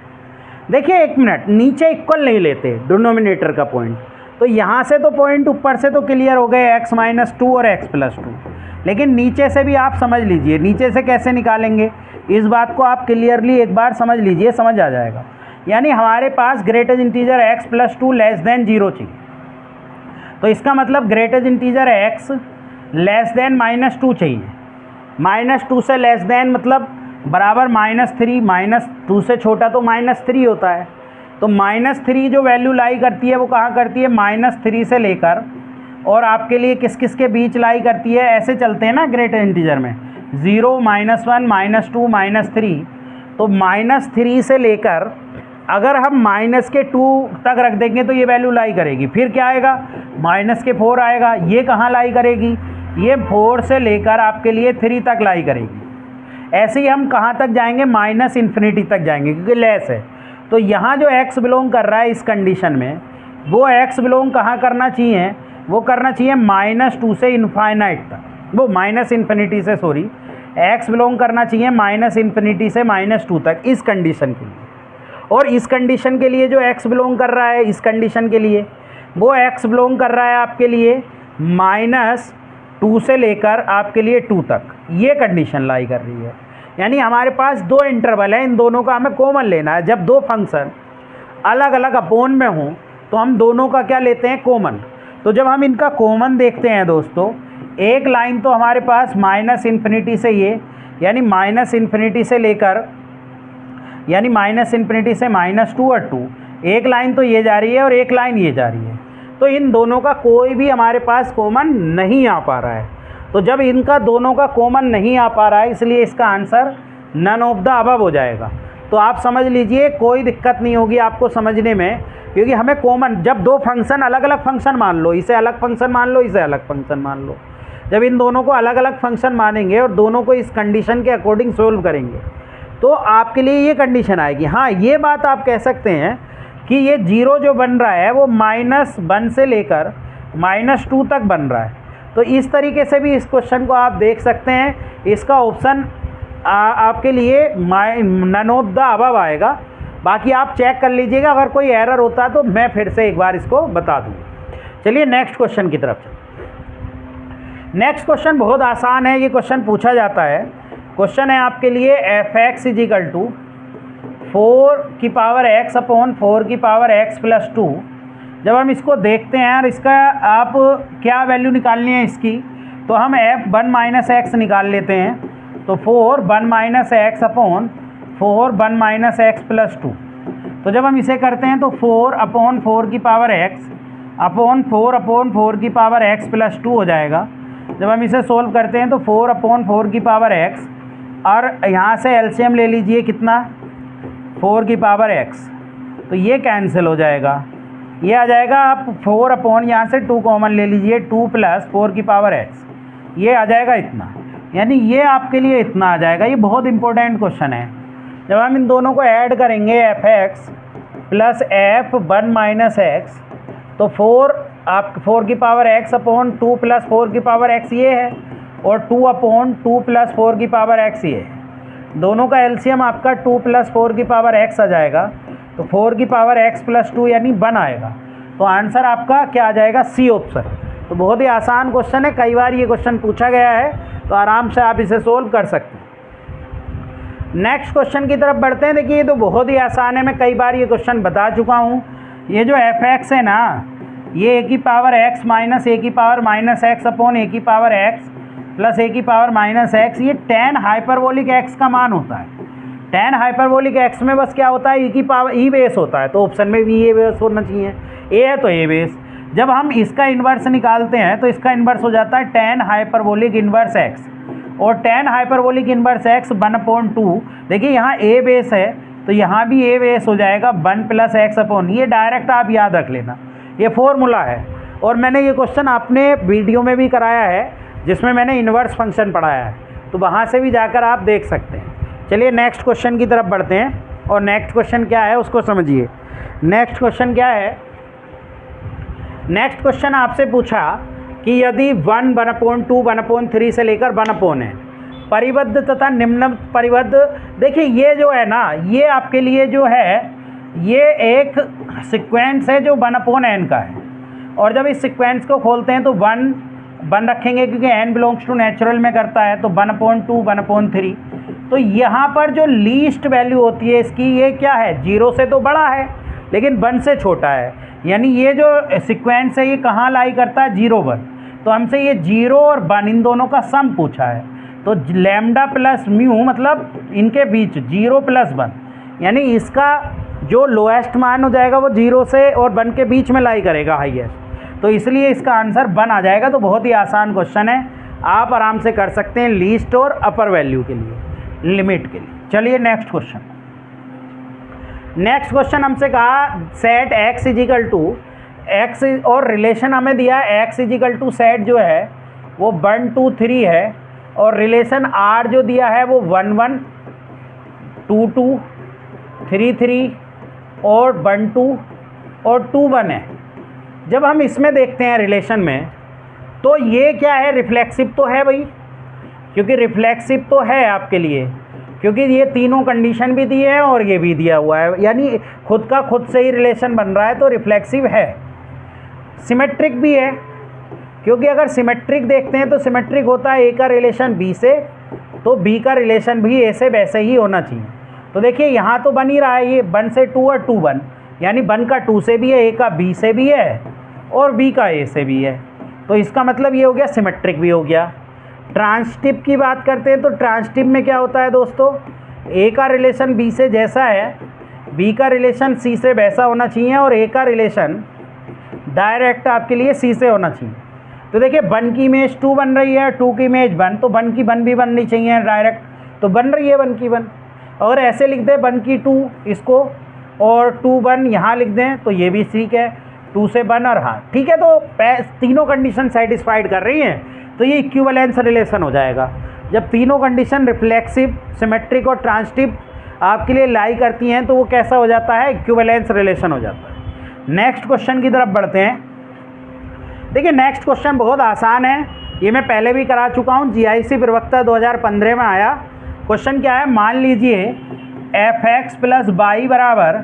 देखिए एक मिनट, नीचे इक्वल नहीं लेते डिनोमिनेटर का पॉइंट, तो यहाँ से तो पॉइंट ऊपर से तो क्लियर हो गए x माइनस 2 और x प्लस 2, लेकिन नीचे से भी आप समझ लीजिए, नीचे से कैसे निकालेंगे इस बात को आप क्लियरली एक बार समझ लीजिए, समझ आ जाएगा। यानी हमारे पास greatest integer x plus 2 less than 0 चाहिए, तो इसका मतलब greatest integer x less than minus 2 चाहिए। माइनस 2 से लेस देन मतलब बराबर -3, -2 से छोटा तो -3 होता है। तो -3 जो वैल्यू लाई करती है वो कहाँ करती है, -3 से लेकर और आपके लिए किस किस के बीच लाई करती है, ऐसे चलते हैं ना ग्रेटेस्ट इंटीजर में, 0, -1, -2, -3। तो -3 से लेकर अगर हम माइनस के 2 तक रख देंगे तो ये वैल्यू लाई करेगी। फिर क्या आएगा, -4 आएगा, ये कहाँ लाई करेगी, ये 4 से लेकर आपके लिए 3 तक लाई करेगी। ऐसे ही हम कहाँ तक जाएंगे, -∞ तक जाएंगे, क्योंकि लेस है। तो यहाँ जो x बिलोंग कर रहा है इस कंडीशन में, वो x बिलोंग कहाँ करना चाहिए, वो करना चाहिए -2 से इनफाइनाइट तक, वो -∞ से, सॉरी, x बिलोंग करना चाहिए -∞ से -2 तक इस कंडीशन के लिए। और इस कंडीशन के लिए जो x बिलोंग कर रहा है इस कंडीशन के लिए, वो x बिलोंग कर रहा है आपके लिए -2 से लेकर आपके लिए 2 तक, ये कंडीशन लाई कर रही है। यानी हमारे पास 2 इंटरवल है, इन दोनों का हमें कॉमन लेना है। जब 2 फंक्शन अलग अलग अपोन में हों तो हम दोनों का क्या लेते हैं, कॉमन। तो जब हम इनका कॉमन देखते हैं दोस्तों, एक लाइन तो हमारे पास -∞ से ये, यानी -∞ से लेकर, यानी -∞ से -2 और 2, एक लाइन तो ये जा रही है और एक लाइन ये जा रही है। तो इन दोनों का कोई भी हमारे पास कॉमन नहीं आ पा रहा है। तो जब इनका दोनों का कॉमन नहीं आ पा रहा है, इसलिए इसका answer none of the above हो जाएगा। तो आप समझ लीजिए, कोई दिक्कत नहीं होगी आपको समझने में, क्योंकि हमें कॉमन, जब 2 फंक्शन अलग अलग फंक्शन मान लो, इसे अलग फंक्शन मान लो, इसे अलग फंक्शन मान लो, जब इन दोनों को अलग अलग फंक्शन मानेंगे और दोनों को इस कंडीशन के अकॉर्डिंग सोल्व करेंगे तो आपके लिए ये कंडीशन आएगी। हाँ, ये बात आप कह सकते हैं कि ये 0 जो बन रहा है वो -1 से लेकर -2 तक बन रहा है। तो इस तरीके से भी इस क्वेश्चन को आप देख सकते हैं। इसका ऑप्शन आपके लिए नन ऑफ द अबव आएगा। बाकी आप चेक कर लीजिएगा, अगर कोई एरर होता है तो मैं फिर से एक बार इसको बता दूँगा। चलिए नेक्स्ट क्वेश्चन की तरफ चलते। नेक्स्ट क्वेश्चन बहुत आसान है, ये क्वेश्चन पूछा जाता है। क्वेश्चन है आपके लिए f(x) = 4x upon 4x plus 2। जब हम इसको देखते हैं और इसका आप क्या वैल्यू निकालनी है इसकी, तो हम f(1 - x) निकाल लेते हैं। तो 4(1 - x) अपॉन 4(1 - x प्लस 2। तो जब हम इसे करते हैं तो 4 upon 4x upon 4x plus 2 हो जाएगा। जब हम इसे सोल्व करते हैं तो 4 अपॉन 4x, और यहाँ से एलसीएम ले लीजिए, कितना, 4x, तो ये कैंसिल हो जाएगा, ये आ जाएगा। आप 4 अपॉन यहाँ से 2 कॉमन ले लीजिए, 2 प्लस 4x, ये आ जाएगा इतना, यानी ये आपके लिए इतना आ जाएगा। ये बहुत इंपॉर्टेंट क्वेश्चन है। जब हम इन दोनों को ऐड करेंगे f(x) प्लस f(1 - x), तो 4x अपॉन 2 प्लस 4x ये है, और 2 अपॉन 2 प्लस 4x ये है। दोनों का एलसीएम आपका 2 प्लस 4x आ जाएगा, तो 4x प्लस 2 यानी 1 आएगा। तो आंसर आपका क्या आ जाएगा, सी ऑप्शन। तो बहुत ही आसान क्वेश्चन है, कई बार ये क्वेश्चन पूछा गया है, तो आराम से आप इसे सोल्व कर सकते हैं। नेक्स्ट क्वेश्चन की तरफ बढ़ते हैं। देखिए ये तो बहुत ही आसान है, मैं कई बार ये क्वेश्चन बता चुका हूँ। ये जो f(x) है ना, ये e⁻x minus e⁻−x upon e⁻x plus e⁻−x, ये tan हाइपरबोलिक x का मान होता है। tan हाइपरबोलिक x में बस क्या होता है, e की पावर e बेस होता है, तो ऑप्शन में भी ए बेस होना चाहिए, a है तो a बेस। जब हम इसका इन्वर्स निकालते हैं तो इसका इन्वर्स हो जाता है tan हाइपरबोलिक इन्वर्स x, और tan हाइपरबोलिक इन्वर्स x 1/2। देखिए यहाँ a बेस है तो यहाँ भी a बेस हो जाएगा 1 + x/, ये डायरेक्ट आप याद रख लेना, ये फॉर्मूला है। और मैंने ये क्वेश्चन अपने वीडियो में भी कराया है जिसमें मैंने इन्वर्स फंक्शन पढ़ाया है, तो वहाँ से भी जाकर आप देख सकते हैं। चलिए नेक्स्ट क्वेश्चन की तरफ बढ़ते हैं, और नेक्स्ट क्वेश्चन क्या है उसको समझिए। नेक्स्ट क्वेश्चन क्या है, नेक्स्ट क्वेश्चन आपसे पूछा कि यदि 1, 1/2, 1/3 से लेकर 1/n परिबद्ध तथा निम्न परिबद्ध, देखिए ये जो है ना, ये आपके लिए जो है ये एक सीक्वेंस है जो 1/n का है, और जब इस सीक्वेंस को खोलते हैं तो 1 रखेंगे क्योंकि n बिलोंग्स टू नेचुरल में करता है, तो 1/2, 1/3। तो यहाँ पर जो लीस्ट वैल्यू होती है इसकी, ये क्या है, 0 से तो बड़ा है लेकिन 1 से छोटा है, यानी ये जो सीक्वेंस है ये कहाँ लाई करता है, 0, 1। तो हमसे ये 0 और 1 इन दोनों का सम पूछा है, तो लैम्डा प्लस म्यू मतलब इनके बीच 0 + 1, यानी इसका जो लोएस्ट मान हो जाएगा वो 0 से और 1 के बीच में लाई करेगा हाईएस्ट, तो इसलिए इसका आंसर 1 आ जाएगा। तो बहुत ही आसान क्वेश्चन है, आप आराम से कर सकते हैं लीस्ट और अपर वैल्यू के लिए, लिमिट के लिए। चलिए नेक्स्ट क्वेश्चन। नेक्स्ट क्वेश्चन हमसे कहा सेट x = x, और रिलेशन हमें दिया है x = सेट जो है वो 1, 2, 3 है, और रिलेशन r जो दिया है वो 1, 1, 2, 2, 3, 3 और 1, 2 और 2, 1 है। जब हम इसमें देखते हैं रिलेशन में, तो ये क्या है, रिफ्लेक्सिव तो है भाई, क्योंकि रिफ्लेक्सिव तो है आपके लिए, क्योंकि ये तीनों कंडीशन भी दी है और ये भी दिया हुआ है, यानी खुद का खुद से ही रिलेशन बन रहा है, तो रिफ्लेक्सिव है। सिमेट्रिक भी है, क्योंकि अगर सिमेट्रिक देखते हैं तो सिमेट्रिक होता है a का रिलेशन b से, तो b का रिलेशन भी a से वैसे ही होना चाहिए। तो देखिए यहाँ तो बन ही रहा है, ये 1 से 2 और 2, 1, यानी 1 का 2 से भी है, a का b से भी है और b का a से भी है, तो इसका मतलब ये हो गया सिमेट्रिक भी हो गया। ट्रांसटिव की बात करते हैं तो ट्रांसटिव में क्या होता है दोस्तों, a का रिलेशन b से जैसा है, b का रिलेशन c से वैसा होना चाहिए, और a का रिलेशन डायरेक्ट आपके लिए c से होना चाहिए। तो देखिए 1 की इमेज 2 बन रही है, 2 की इमेज 1, तो 1 की 1 भी बननी चाहिए डायरेक्ट, तो बन रही है 1 की 1। और ऐसे लिख दें 1 की 2 इसको, और 2, 1 यहाँ लिख दें, तो ये भी ठीक है, 2 से 1 और हाँ ठीक है। तो तीनों कंडीशन सेटिस्फाइड कर रही हैं, तो ये इक्विवेलेंस रिलेशन हो जाएगा। जब तीनों कंडीशन रिफ्लेक्सिव, सिमेट्रिक और ट्रांसटिव आपके लिए लाई करती हैं, तो वो कैसा हो जाता है, इक्विवेलेंस रिलेशन हो जाता है। नेक्स्ट क्वेश्चन की तरफ बढ़ते हैं। देखिए नेक्स्ट क्वेश्चन बहुत आसान है, ये मैं पहले भी करा चुका हूँ, GIC प्रवक्ता 2015 में आया। क्वेश्चन क्या है, मान लीजिए fx + y बराबर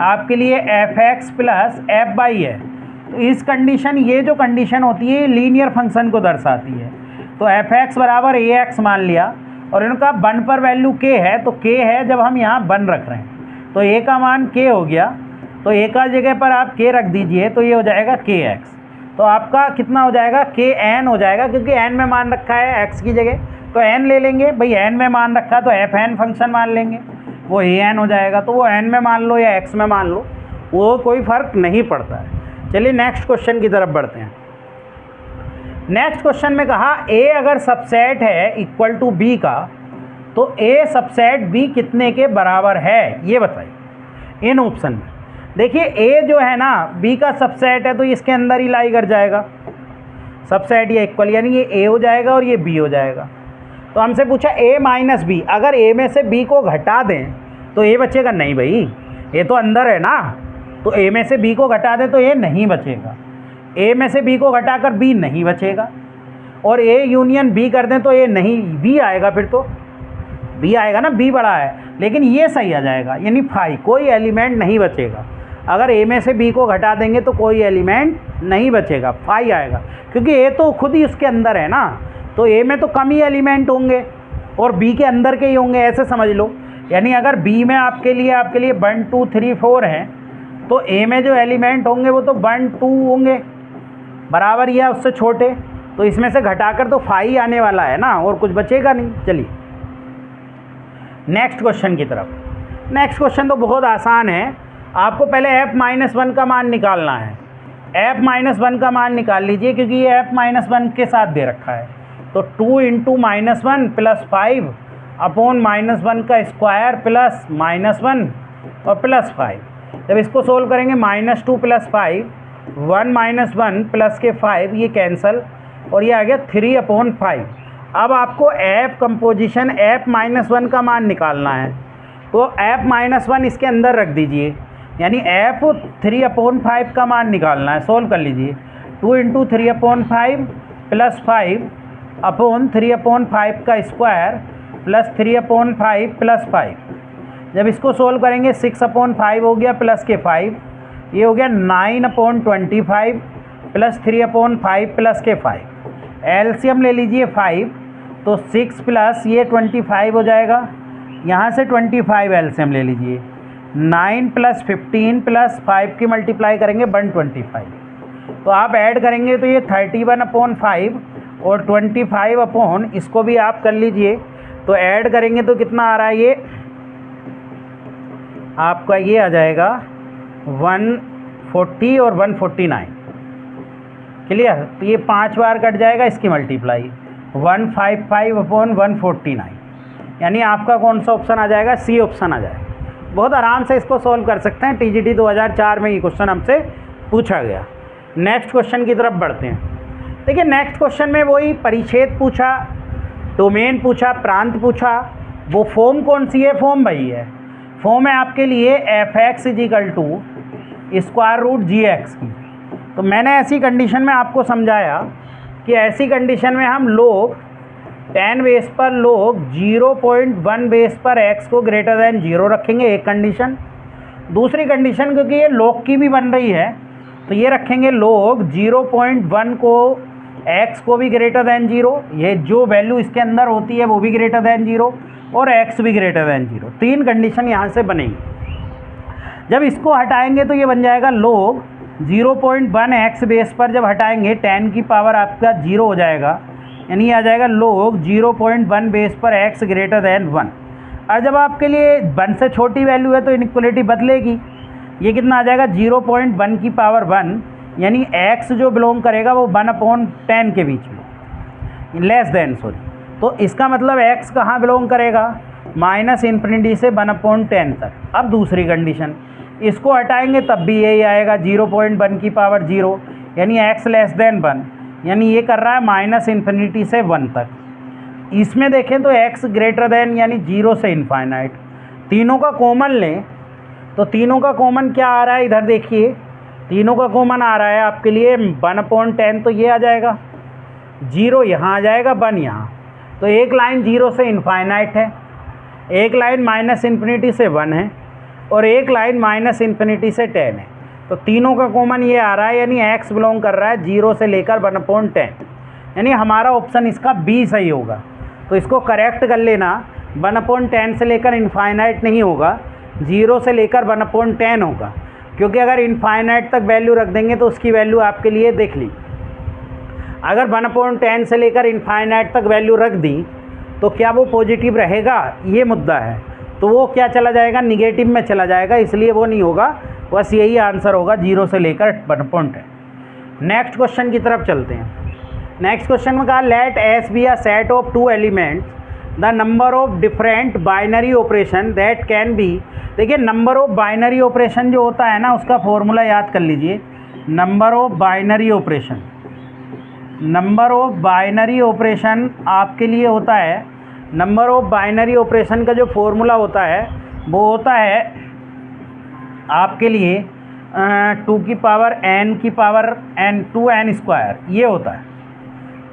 आपके लिए fx + fy है, तो इस कंडीशन, ये जो कंडीशन होती है लीनियर फंक्शन को दर्शाती है। तो fx = ax मान लिया, और इनका 1 पर वैल्यू k है, तो k है जब हम यहाँ 1 रख रहे हैं, तो a का मान k हो गया, तो a का जगह पर आप k रख दीजिए, तो ये हो जाएगा kx। तो आपका कितना हो जाएगा, kn हो जाएगा, क्योंकि n में मान रखा है x की जगह, तो n ले लेंगे भाई, n में मान रखा है तो fn फंक्शन मान लेंगे, वो an हो जाएगा। तो वो n में मान लो या x में मान लो, वो कोई फ़र्क नहीं पड़ता है। चलिए नेक्स्ट क्वेश्चन की तरफ बढ़ते हैं। नेक्स्ट क्वेश्चन में कहा a अगर सबसेट है इक्वल टू b का, तो a सबसेट b कितने के बराबर है, ये बताइए इन ऑप्शन में। देखिए a जो है ना b का सबसेट है, तो इसके अंदर ही लाई कर जाएगा सबसेट या इक्वल, यानी ये a हो जाएगा और ये b हो जाएगा। तो हमसे पूछा a - b, अगर a में से b को घटा दें तो a बचेगा, नहीं भाई a तो अंदर है ना, तो a में से b को घटा दें तो a नहीं बचेगा, a में से b को घटाकर b नहीं बचेगा, और a यूनियन b कर दें तो a नहीं, b आएगा, फिर तो b आएगा ना, b बड़ा है, लेकिन ये सही आ जाएगा, यानी फाई, कोई एलिमेंट नहीं बचेगा। अगर a में से b को घटा देंगे तो कोई एलिमेंट नहीं बचेगा, फाई आएगा, क्योंकि a तो खुद ही उसके अंदर है ना, तो a में तो कम ही एलिमेंट होंगे और b के अंदर के ही होंगे, ऐसे समझ लो। यानी अगर b में आपके लिए 1, 2, 3, 4 हैं, तो a में जो एलिमेंट होंगे वो तो 1, 2 होंगे, बराबर या उससे छोटे, तो इसमें से घटाकर तो फाई आने वाला है ना, और कुछ बचेगा नहीं। चलिए नेक्स्ट क्वेश्चन की तरफ। नेक्स्ट क्वेश्चन तो बहुत आसान है, आपको पहले f-1 का मान निकालना है। f-1 का मान निकाल लीजिए, क्योंकि ये f-1 के साथ दे रखा है। तो 2 इंटू -1 प्लस 5 अपॉन -1 का स्क्वायर प्लस -1 और प्लस 5। जब इसको सोल्व करेंगे -2 प्लस 5, 1 -1 प्लस के 5, ये कैंसल, और ये आ गया 3 अपॉन 5। अब आपको f कंपोजिशन f-1 का मान निकालना है, तो f-1 इसके अंदर रख दीजिए, यानी f 3 अपॉन 5 का मान निकालना है। सोल्व कर लीजिए, 2 into 3 upon 5 plus 5 upon 3 upon 5 का स्क्वायर प्लस 3 अपॉन 5 प्लस 5। जब इसको सोल्व करेंगे 6 अपॉन 5 हो गया प्लस के 5, ये हो गया 9 अपॉन 25 प्लस 3 अपॉन 5 प्लस के 5। एलसीएम ले लीजिए 5, तो 6 प्लस ये 25 हो जाएगा, यहाँ से 25 एलसीएम ले लीजिए। 9 प्लस 15 प्लस 5 की मल्टीप्लाई करेंगे 125, तो आप ऐड करेंगे तो ये 31 अपॉन 5 और 25 अपॉन, इसको भी आप कर लीजिए, तो ऐड करेंगे तो कितना आ रहा है, ये आपका ये आ जाएगा 140 और 149। क्लियर? तो ये 5 बार कट जाएगा, इसकी मल्टीप्लाई 155 अपॉन 149, यानी आपका कौन सा ऑप्शन आ जाएगा, सी ऑप्शन आ जाएगा। बहुत आराम से इसको सॉल्व कर सकते हैं, टीजीटी 2004 में ये क्वेश्चन हमसे पूछा गया। नेक्स्ट क्वेश्चन की तरफ बढ़ते हैं। देखिए नेक्स्ट क्वेश्चन में वही परिच्छेद पूछा, डोमेन पूछा, प्रांत पूछा। वो फॉर्म कौन सी है, फॉर्म वही है। फॉर्म है आपके लिए f(x) = स्क्वायर रूट g(x) की। तो मैंने ऐसी कंडीशन में आपको समझाया कि ऐसी कंडीशन में हम लोग 10 बेस पर लोग 0.1 बेस पर x को ग्रेटर दैन 0 रखेंगे, एक कंडीशन। दूसरी कंडीशन, क्योंकि ये log की भी बन रही है, तो ये रखेंगे log 0.1 को x को भी ग्रेटर दैन 0, ये जो वैल्यू इसके अंदर होती है वो भी ग्रेटर दैन 0 और x भी ग्रेटर दैन 0। 3 कंडीशन यहाँ से बनेगी। जब इसको हटाएंगे तो ये बन जाएगा log 0.1 x बेस पर, जब हटाएंगे 10 की पावर आपका 0 हो जाएगा, यानी आ जाएगा log 0.1 बेस पर x ग्रेटर दैन 1। और जब आपके लिए 1 से छोटी वैल्यू है तो इनइक्वलिटी बदलेगी, ये कितना आ जाएगा 0.1 की पावर 1, यानी x जो बिलोंग करेगा वो 1/10 के बीच में, लेस देन सॉरी। तो इसका मतलब x कहाँ बिलोंग करेगा, -∞ से 1/10 तक। अब दूसरी कंडीशन, इसको हटाएंगे तब भी यही आएगा 0.1 की पावर 0, यानी x लेस देन 1, यानी ये कर रहा है -∞ से 1 तक। इसमें देखें तो x ग्रेटर देन यानी 0 से इनफाइनाइट। तीनों का कॉमन लें तो तीनों का कॉमन क्या आ रहा है, इधर देखिए, तीनों का कॉमन आ रहा है आपके लिए 1/10, तो ये आ जाएगा 0, यहाँ आ जाएगा 1 यहाँ। तो एक लाइन 0 से इनफाइनाइट है, एक लाइन -∞ से 1 है, और एक लाइन -∞ से 10 है। तो तीनों का कॉमन ये आ रहा है, यानी x बिलोंग कर रहा है 0 से लेकर 1/10, यानी हमारा ऑप्शन इसका बी सही होगा। तो इसको करेक्ट कर लेना, 1/10 से लेकर इनफाइनाइट नहीं होगा, 0 से लेकर 1/10 होगा, क्योंकि अगर इनफाइनाइट तक वैल्यू रख देंगे तो उसकी वैल्यू आपके लिए देख ली, अगर 1/10 से लेकर इनफाइनाइट तक वैल्यू रख दी तो क्या वो पॉजिटिव रहेगा, ये मुद्दा है। तो वो क्या चला जाएगा, निगेटिव में चला जाएगा, इसलिए वो नहीं होगा। बस यही आंसर होगा 0 से लेकर 1/10। नेक्स्ट क्वेश्चन की तरफ चलते हैं। नेक्स्ट क्वेश्चन में कहा let S be a set of 2 elements, the number of different binary operation that can be. देखिए नंबर ऑफ बाइनरी ऑपरेशन जो होता है ना, उसका फॉर्मूला याद कर लीजिए। Number of binary operation, number of binary operation आपके लिए होता है, नंबर ऑफ बाइनरी ऑपरेशन का जो फॉर्मूला होता है वो होता है आपके लिए 2 की पावर n की पावर n 2n स्क्वायर, ये होता है,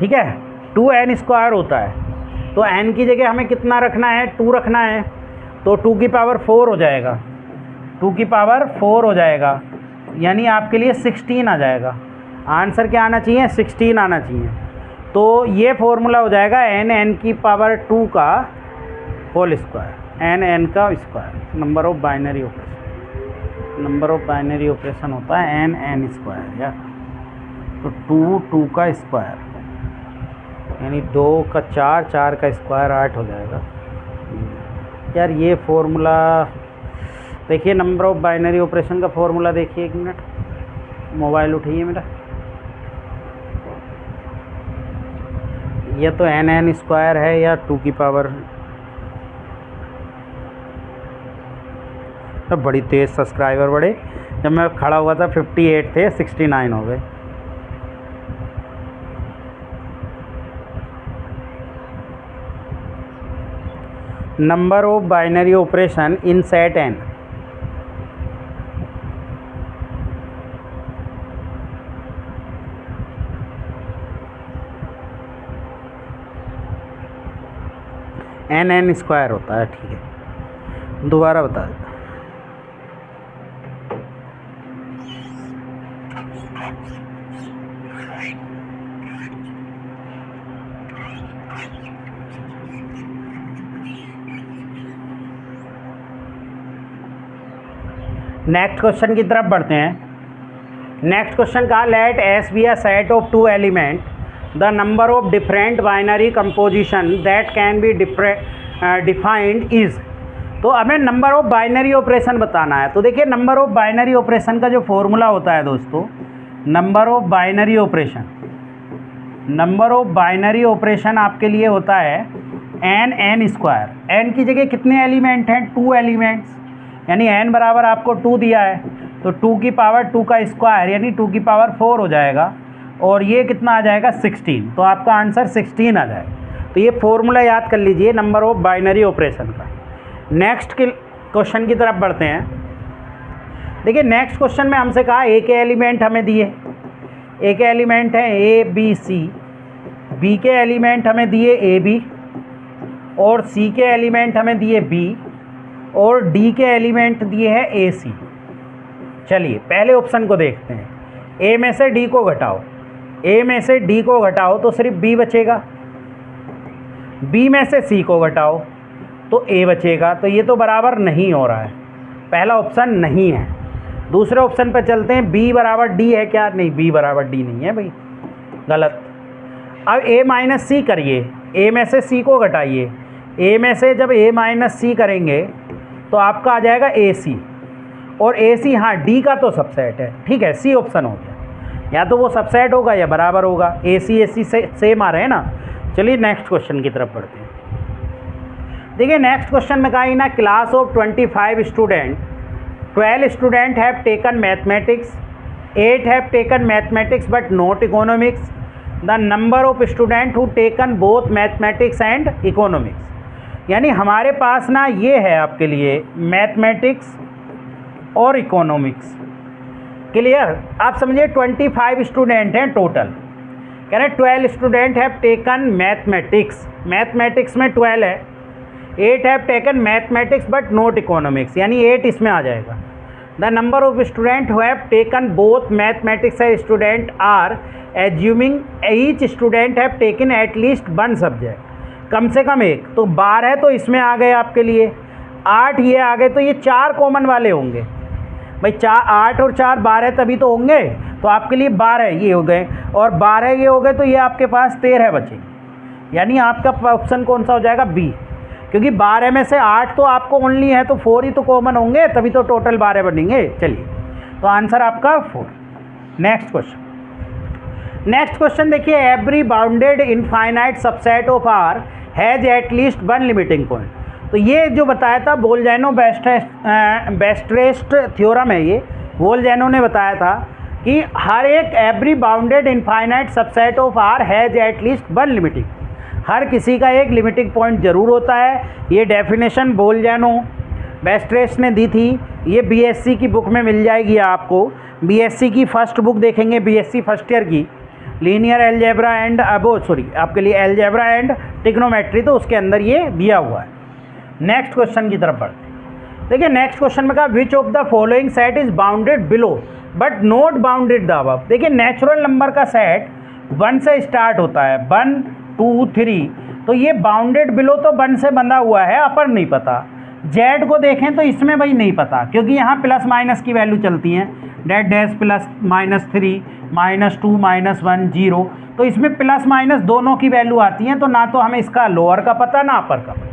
ठीक है, 2n स्क्वायर होता है। तो n की जगह हमें कितना रखना है, 2 रखना है, तो 2 की पावर 4 हो जाएगा, 2 की पावर 4 हो जाएगा, यानी आपके लिए 16 आ जाएगा। आंसर क्या आना चाहिए, 16 आना चाहिए। तो ये फॉर्मूला हो जाएगा n की पावर 2 का होल स्क्वायर, n का square. Number of binary operation, number of binary operation होता है n स्क्वायर, या तो 2 का स्क्वायर, यानी 2 का 4 का स्क्वायर 8 हो जाएगा। यार ये फॉर्मूला देखिए, नंबर ऑफ बाइनरी ऑपरेशन का फॉर्मूला देखिए, 1 मिनट, मोबाइल उठाइए मेरा। ये तो n स्क्वायर है या 2 की पावर, तो बड़ी तेज़ सब्सक्राइबर बढ़े। जब मैं खड़ा हुआ था 58 थे, 69 हो गए। Number of binary operation in set n, n square होता है। ठीक है, दोबारा बता देता। नेक्स्ट क्वेश्चन की तरफ बढ़ते हैं। नेक्स्ट क्वेश्चन का, let S be a set of 2 element, the number of different binary composition that can be defined is. तो हमें नंबर ऑफ बाइनरी ऑपरेशन बताना है। तो देखिए, नंबर ऑफ बाइनरी ऑपरेशन का जो फॉर्मूला होता है दोस्तों, number of binary operation, number of binary operation आपके लिए होता है n स्क्वायर। n की जगह कितने एलिमेंट हैं? 2 एलिमेंट्स, यानी n बराबर आपको 2 दिया है, तो 2 की पावर 2 का स्क्वायर यानी 2 की पावर 4 हो जाएगा, और ये कितना आ जाएगा? 16। तो आपका आंसर 16 आ जाएगा। तो ये फॉर्मूला याद कर लीजिए नंबर ऑफ बाइनरी ऑपरेशन का। नेक्स्ट क्वेश्चन की तरफ बढ़ते हैं। देखिए, नेक्स्ट क्वेश्चन में हमसे कहा ए के एलिमेंट हमें दिए, ए के एलिमेंट हैं ए बी सी, बी के एलिमेंट हमें दिए ए बी, और सी के एलिमेंट हमें दिए बी, और डी के एलिमेंट दिए हैं ए सी। चलिए पहले ऑप्शन को देखते हैं। ए में से डी को घटाओ, ए में से डी को घटाओ तो सिर्फ बी बचेगा, बी में से सी को घटाओ तो ए बचेगा। तो ये तो बराबर नहीं हो रहा है, पहला ऑप्शन नहीं है। दूसरे ऑप्शन पर चलते हैं, बी बराबर डी है क्या? नहीं, बी बराबर डी नहीं है भाई, गलत। अब ए माइनस सी करिए, ए में से सी को घटाइए, ए में से जब ए माइनस सी करेंगे तो आपका आ जाएगा ए सी, और ए सी, हाँ डी का तो सबसेट है, ठीक है, सी ऑप्शन हो गया, या तो वो सबसेट होगा या बराबर होगा। ए सी से सेम आ रहे हैं ना। चलिए नेक्स्ट क्वेश्चन की तरफ बढ़ते हैं। देखिए, नेक्स्ट क्वेश्चन में कहा, in a class of 25 student, 12 student have taken mathematics, 8 have taken mathematics but not economics, the number of student who taken both mathematics and economics. यानी हमारे पास ना ये है आपके लिए मैथमेटिक्स और इकोनॉमिक्स। क्लियर? आप समझिए 25 स्टूडेंट हैं टोटल, कह रहे 12 student have taken mathematics, mathematics में 12 है, 8 have taken mathematics but not economics, यानी 8 इसमें आ जाएगा। The number of student who have taken both mathematics and student are assuming each student have taken at least 1 subject, कम से कम एक। तो 12 तो इसमें आ गए आपके लिए, 8 ये आ गए, तो ये 4 कॉमन वाले होंगे भाई। 8 और 4 12 तभी तो होंगे, तो आपके लिए 12 ये हो गए, और 12 ये हो गए, तो ये आपके पास 13 बचे, यानी आपका ऑप्शन कौन सा हो जाएगा? बी, क्योंकि 12 में से 8 तो आपको ओनली है, तो 4 ही तो कॉमन होंगे, तभी तो टोटल 12 बनेंगे। चलिए, तो आंसर आपका 4। नेक्स्ट क्वेश्चन, नेक्स्ट क्वेश्चन देखिए, every bounded infinite subset of R has at least 1 limiting point. तो ये जो बताया था बोलजैनो बेस्ट्रेस्ट थ्योरम है, ये बोलजैनो ने बताया था कि हर एक every bounded infinite subset of R has at least 1 limiting, हर किसी का एक लिमिटिंग पॉइंट ज़रूर होता है। ये डेफिनेशन बोलजैनो बेस्ट्रेस्ट ने दी थी, ये बीएससी की बुक में मिल जाएगी आपको। बीएससी की फर्स्ट बुक देखेंगे, बीएससी फर्स्ट ईयर की, लीनियर एल्जेब्रा एंड आपके लिए एल्जेब्रा एंड ट्रिग्नोमेट्री, तो उसके अंदर ये दिया हुआ है। नेक्स्ट क्वेश्चन की तरफ बढ़ते हैं। देखिए, नेक्स्ट क्वेश्चन में कहा, which of the following set is bounded below but not bounded the above. देखिए, नेचुरल नंबर का सेट 1 से स्टार्ट होता है, 1 2 3, तो ये बाउंडेड बिलो तो 1 से बंधा हुआ है, अपर नहीं पता। जेड को देखें तो इसमें भाई नहीं पता, क्योंकि यहाँ प्लस माइनस की वैल्यू चलती हैं, डेट डैश प्लस -3 -2 -1 0, तो इसमें प्लस माइनस दोनों की वैल्यू आती हैं, तो ना तो हमें इसका लोअर का पता ना अपर का पता।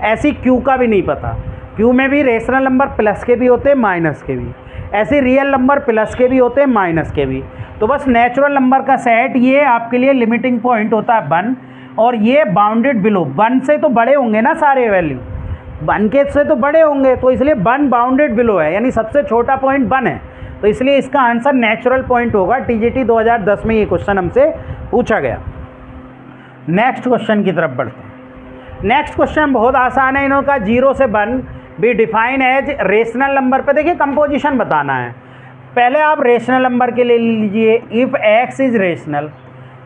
ऐसी क्यू का भी नहीं पता। क्यू में भी रेशनल नंबर प्लस के भी होते हैं माइनस के भी, ऐसे रियल नंबर प्लस के भी होते हैं माइनस के भी। तो बस नेचुरल नंबर का सेट ये आपके लिए लिमिटिंग पॉइंट होता है 1, और ये बाउंडेड बिलो 1 से तो बड़े होंगे ना सारे वैल्यू, 1 के से तो बड़े होंगे, तो इसलिए 1 बाउंडेड बिलो है, यानी सबसे छोटा पॉइंट 1 है, तो इसलिए इसका आंसर नेचुरल पॉइंट होगा। टीजीटी 2010 में ये क्वेश्चन हमसे पूछा गया। नेक्स्ट क्वेश्चन की तरफ बढ़ते हैं। नेक्स्ट क्वेश्चन बहुत आसान है, इनका 0 से 1 be defined as rational number पे देखिए कंपोजिशन बताना है। पहले आप रेशनल नंबर के लिए लीजिए, इफ़ एक्स इज़ रेशनल।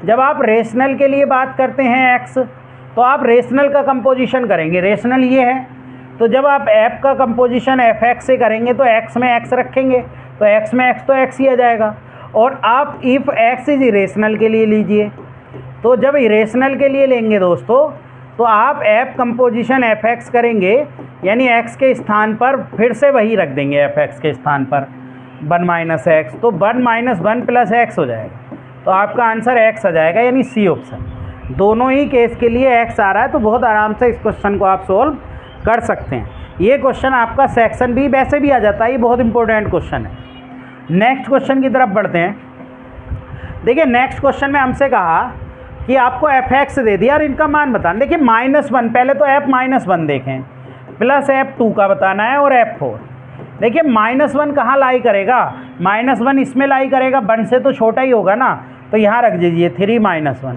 जब आप रेशनल के लिए बात करते हैं एक्स, तो आप रेशनल का कंपोजिशन करेंगे, रेशनल ये है, तो जब आप एफ का कंपोजिशन एफ एक्स से करेंगे तो एक्स में एक्स रखेंगे, तो एक्स में एक्स तो एक्स ही आ जाएगा। और आप इफ़ एक्स इज इरेशनल के लिए लीजिए, तो जब इरेशनल के लिए लेंगे दोस्तों, तो आप एफ कंपोजिशन एफ एक्स करेंगे, यानी एक्स के स्थान पर फिर से वही रख देंगे, एफ एक्स के स्थान पर 1 माइनस एक्स, तो 1 माइनस 1 प्लस एक्स हो जाएगा, तो आपका आंसर एक्स आ जाएगा, यानी सी ऑप्शन। दोनों ही केस के लिए एक्स आ रहा है, तो बहुत आराम से इस क्वेश्चन को आप सोल्व कर सकते हैं। ये क्वेश्चन आपका सेक्शन बी वैसे भी आ जाता है, ये बहुत इंपॉर्टेंट क्वेश्चन है। नेक्स्ट क्वेश्चन की तरफ बढ़ते हैं। देखिए नेक्स्ट क्वेश्चन में हमसे कहा कि आपको एफ एक्स दे दिया और इनका मान बताना। देखिए -1, पहले तो एफ -1 देखें, प्लस F2 का बताना है और F4। देखिए -1 कहाँ लाई करेगा, -1 इसमें लाई करेगा, 1 से तो छोटा ही होगा ना, तो यहाँ रख दीजिए 3 -1,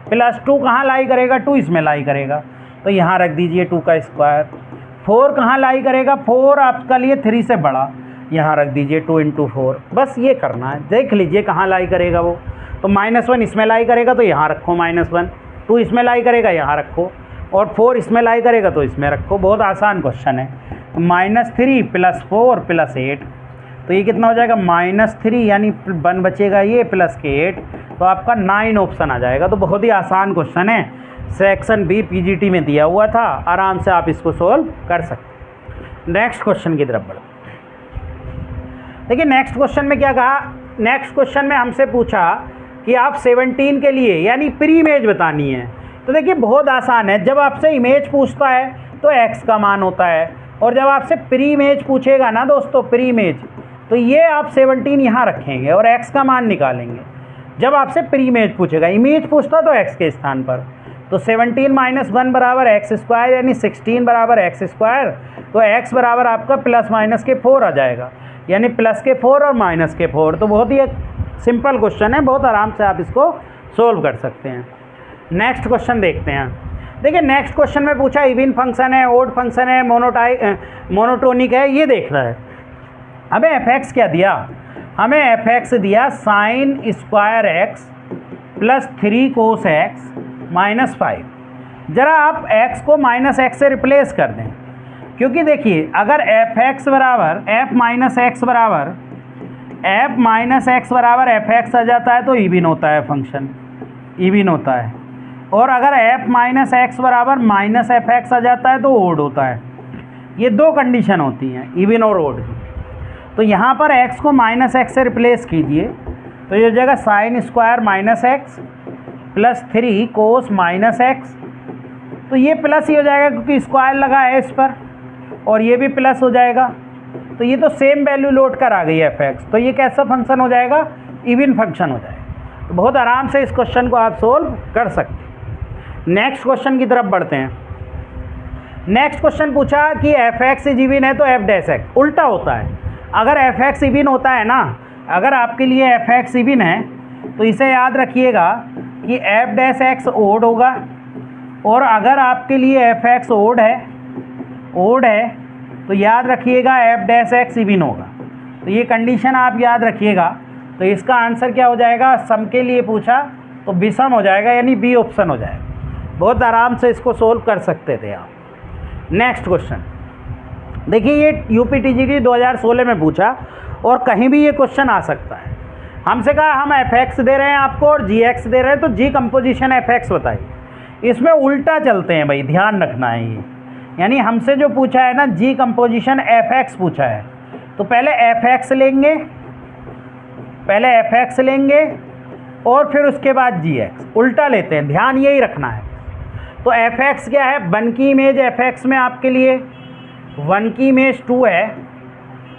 प्लस 2 कहाँ लाई करेगा, 2 इसमें लाई करेगा, तो यहाँ रख दीजिए 2 का स्क्वायर। 4 कहाँ लाई करेगा, 4 आपका लिए 3 से बड़ा, यहाँ रख दीजिए 2 × 4। बस ये करना है, देख लीजिए कहाँ लाई करेगा वो, तो -1 इसमें लाई करेगा तो यहाँ रखो -1, 2 इसमें लाई करेगा यहाँ रखो, और 4 इसमें लाई करेगा तो इसमें रखो। बहुत आसान क्वेश्चन है। -3 + 4 + 8, तो ये कितना हो जाएगा -3, यानी 1 बचेगा ये प्लस के 8, तो आपका 9 ऑप्शन आ जाएगा। तो बहुत ही आसान क्वेश्चन है, सेक्शन बी पीजीटी में दिया हुआ था, आराम से आप इसको सोल्व कर सकते। नेक्स्ट क्वेश्चन की तरफ बढ़ो। देखिए नेक्स्ट क्वेश्चन में क्या कहा, नेक्स्ट क्वेश्चन में हमसे पूछा कि आप 17 के लिए यानी प्री इमेज बतानी है। तो देखिए बहुत आसान है, जब आपसे इमेज पूछता है तो x का मान होता है, और जब आपसे प्री इमेज पूछेगा ना दोस्तों, प्री इमेज, तो ये आप 17 यहाँ रखेंगे और x का मान निकालेंगे। जब आपसे प्री इमेज पूछेगा, इमेज पूछता तो x के स्थान पर, तो 17 - 1 बराबर x², यानी 16 बराबर x², तो x बराबर आपका ±4 आ जाएगा, यानी +4 और -4। तो बहुत ही एक सिंपल क्वेश्चन है, बहुत आराम से आप इसको सोल्व कर सकते हैं। नेक्स्ट क्वेश्चन देखते हैं। देखिए नेक्स्ट क्वेश्चन में पूछा इवन फंक्शन है, ओड फंक्शन है, मोनोटोनिक है, ये देखना है। हमें एफ एक्स क्या दिया, हमें एफ एक्स दिया sin² x + 3 cos x -5। ज़रा आप x को -x से रिप्लेस कर दें, क्योंकि देखिए अगर एफ एक्स बराबर f -x बराबर एफ एक्स आ जाता है तो इवन होता है, फंक्शन इवन होता है, और अगर f -x बराबर -fx आ जाता है तो ओड होता है। ये दो कंडीशन होती हैं, इवन और ओड की। तो यहाँ पर x को -x से रिप्लेस कीजिए, तो ये हो जाएगा sin² -x + 3 cos -x, तो ये प्लस ही हो जाएगा क्योंकि स्क्वायर लगा है इस पर, और ये भी प्लस हो जाएगा, तो ये तो सेम वैल्यू लोड कर आ गई है f(x), तो ये कैसा फंक्शन हो जाएगा, इवन फंक्शन हो जाएगा। तो बहुत आराम से इस क्वेश्चन को आप सोल्व कर सकते हैं। नेक्स्ट क्वेश्चन की तरफ बढ़ते हैं। नेक्स्ट क्वेश्चन पूछा कि f(x) इवन है तो f'(x) उल्टा होता है। अगर f(x) इवन होता है ना, अगर आपके लिए f(x) इवन है तो इसे याद रखिएगा कि f'(x) ओड होगा, और अगर आपके लिए f(x) ओड है तो याद रखिएगा f'(x) इवन होगा। तो ये कंडीशन आप याद रखिएगा। तो इसका आंसर क्या हो जाएगा, सम के लिए पूछा तो विषम हो जाएगा, यानी बी ऑप्शन हो जाएगा। बहुत आराम से इसको सोल्व कर सकते थे आप। नेक्स्ट क्वेश्चन देखिए, ये यूपीटीजीटी 2016 में पूछा और कहीं भी ये क्वेश्चन आ सकता है। हमसे कहा हम f(x) दे रहे हैं आपको और g(x) दे रहे हैं, तो जी कंपोजिशन f(x) बताइए। इसमें उल्टा चलते हैं भाई, ध्यान रखना है ये, यानी हमसे जो पूछा है ना जी कंपोजिशन f(x) पूछा है, तो पहले f(x) लेंगे और फिर उसके बाद g(x), उल्टा लेते हैं, ध्यान यही रखना है। तो एफ एक्स क्या है, 1 की इमेज एफ एक्स में आपके लिए 1 की इमेज 2 है,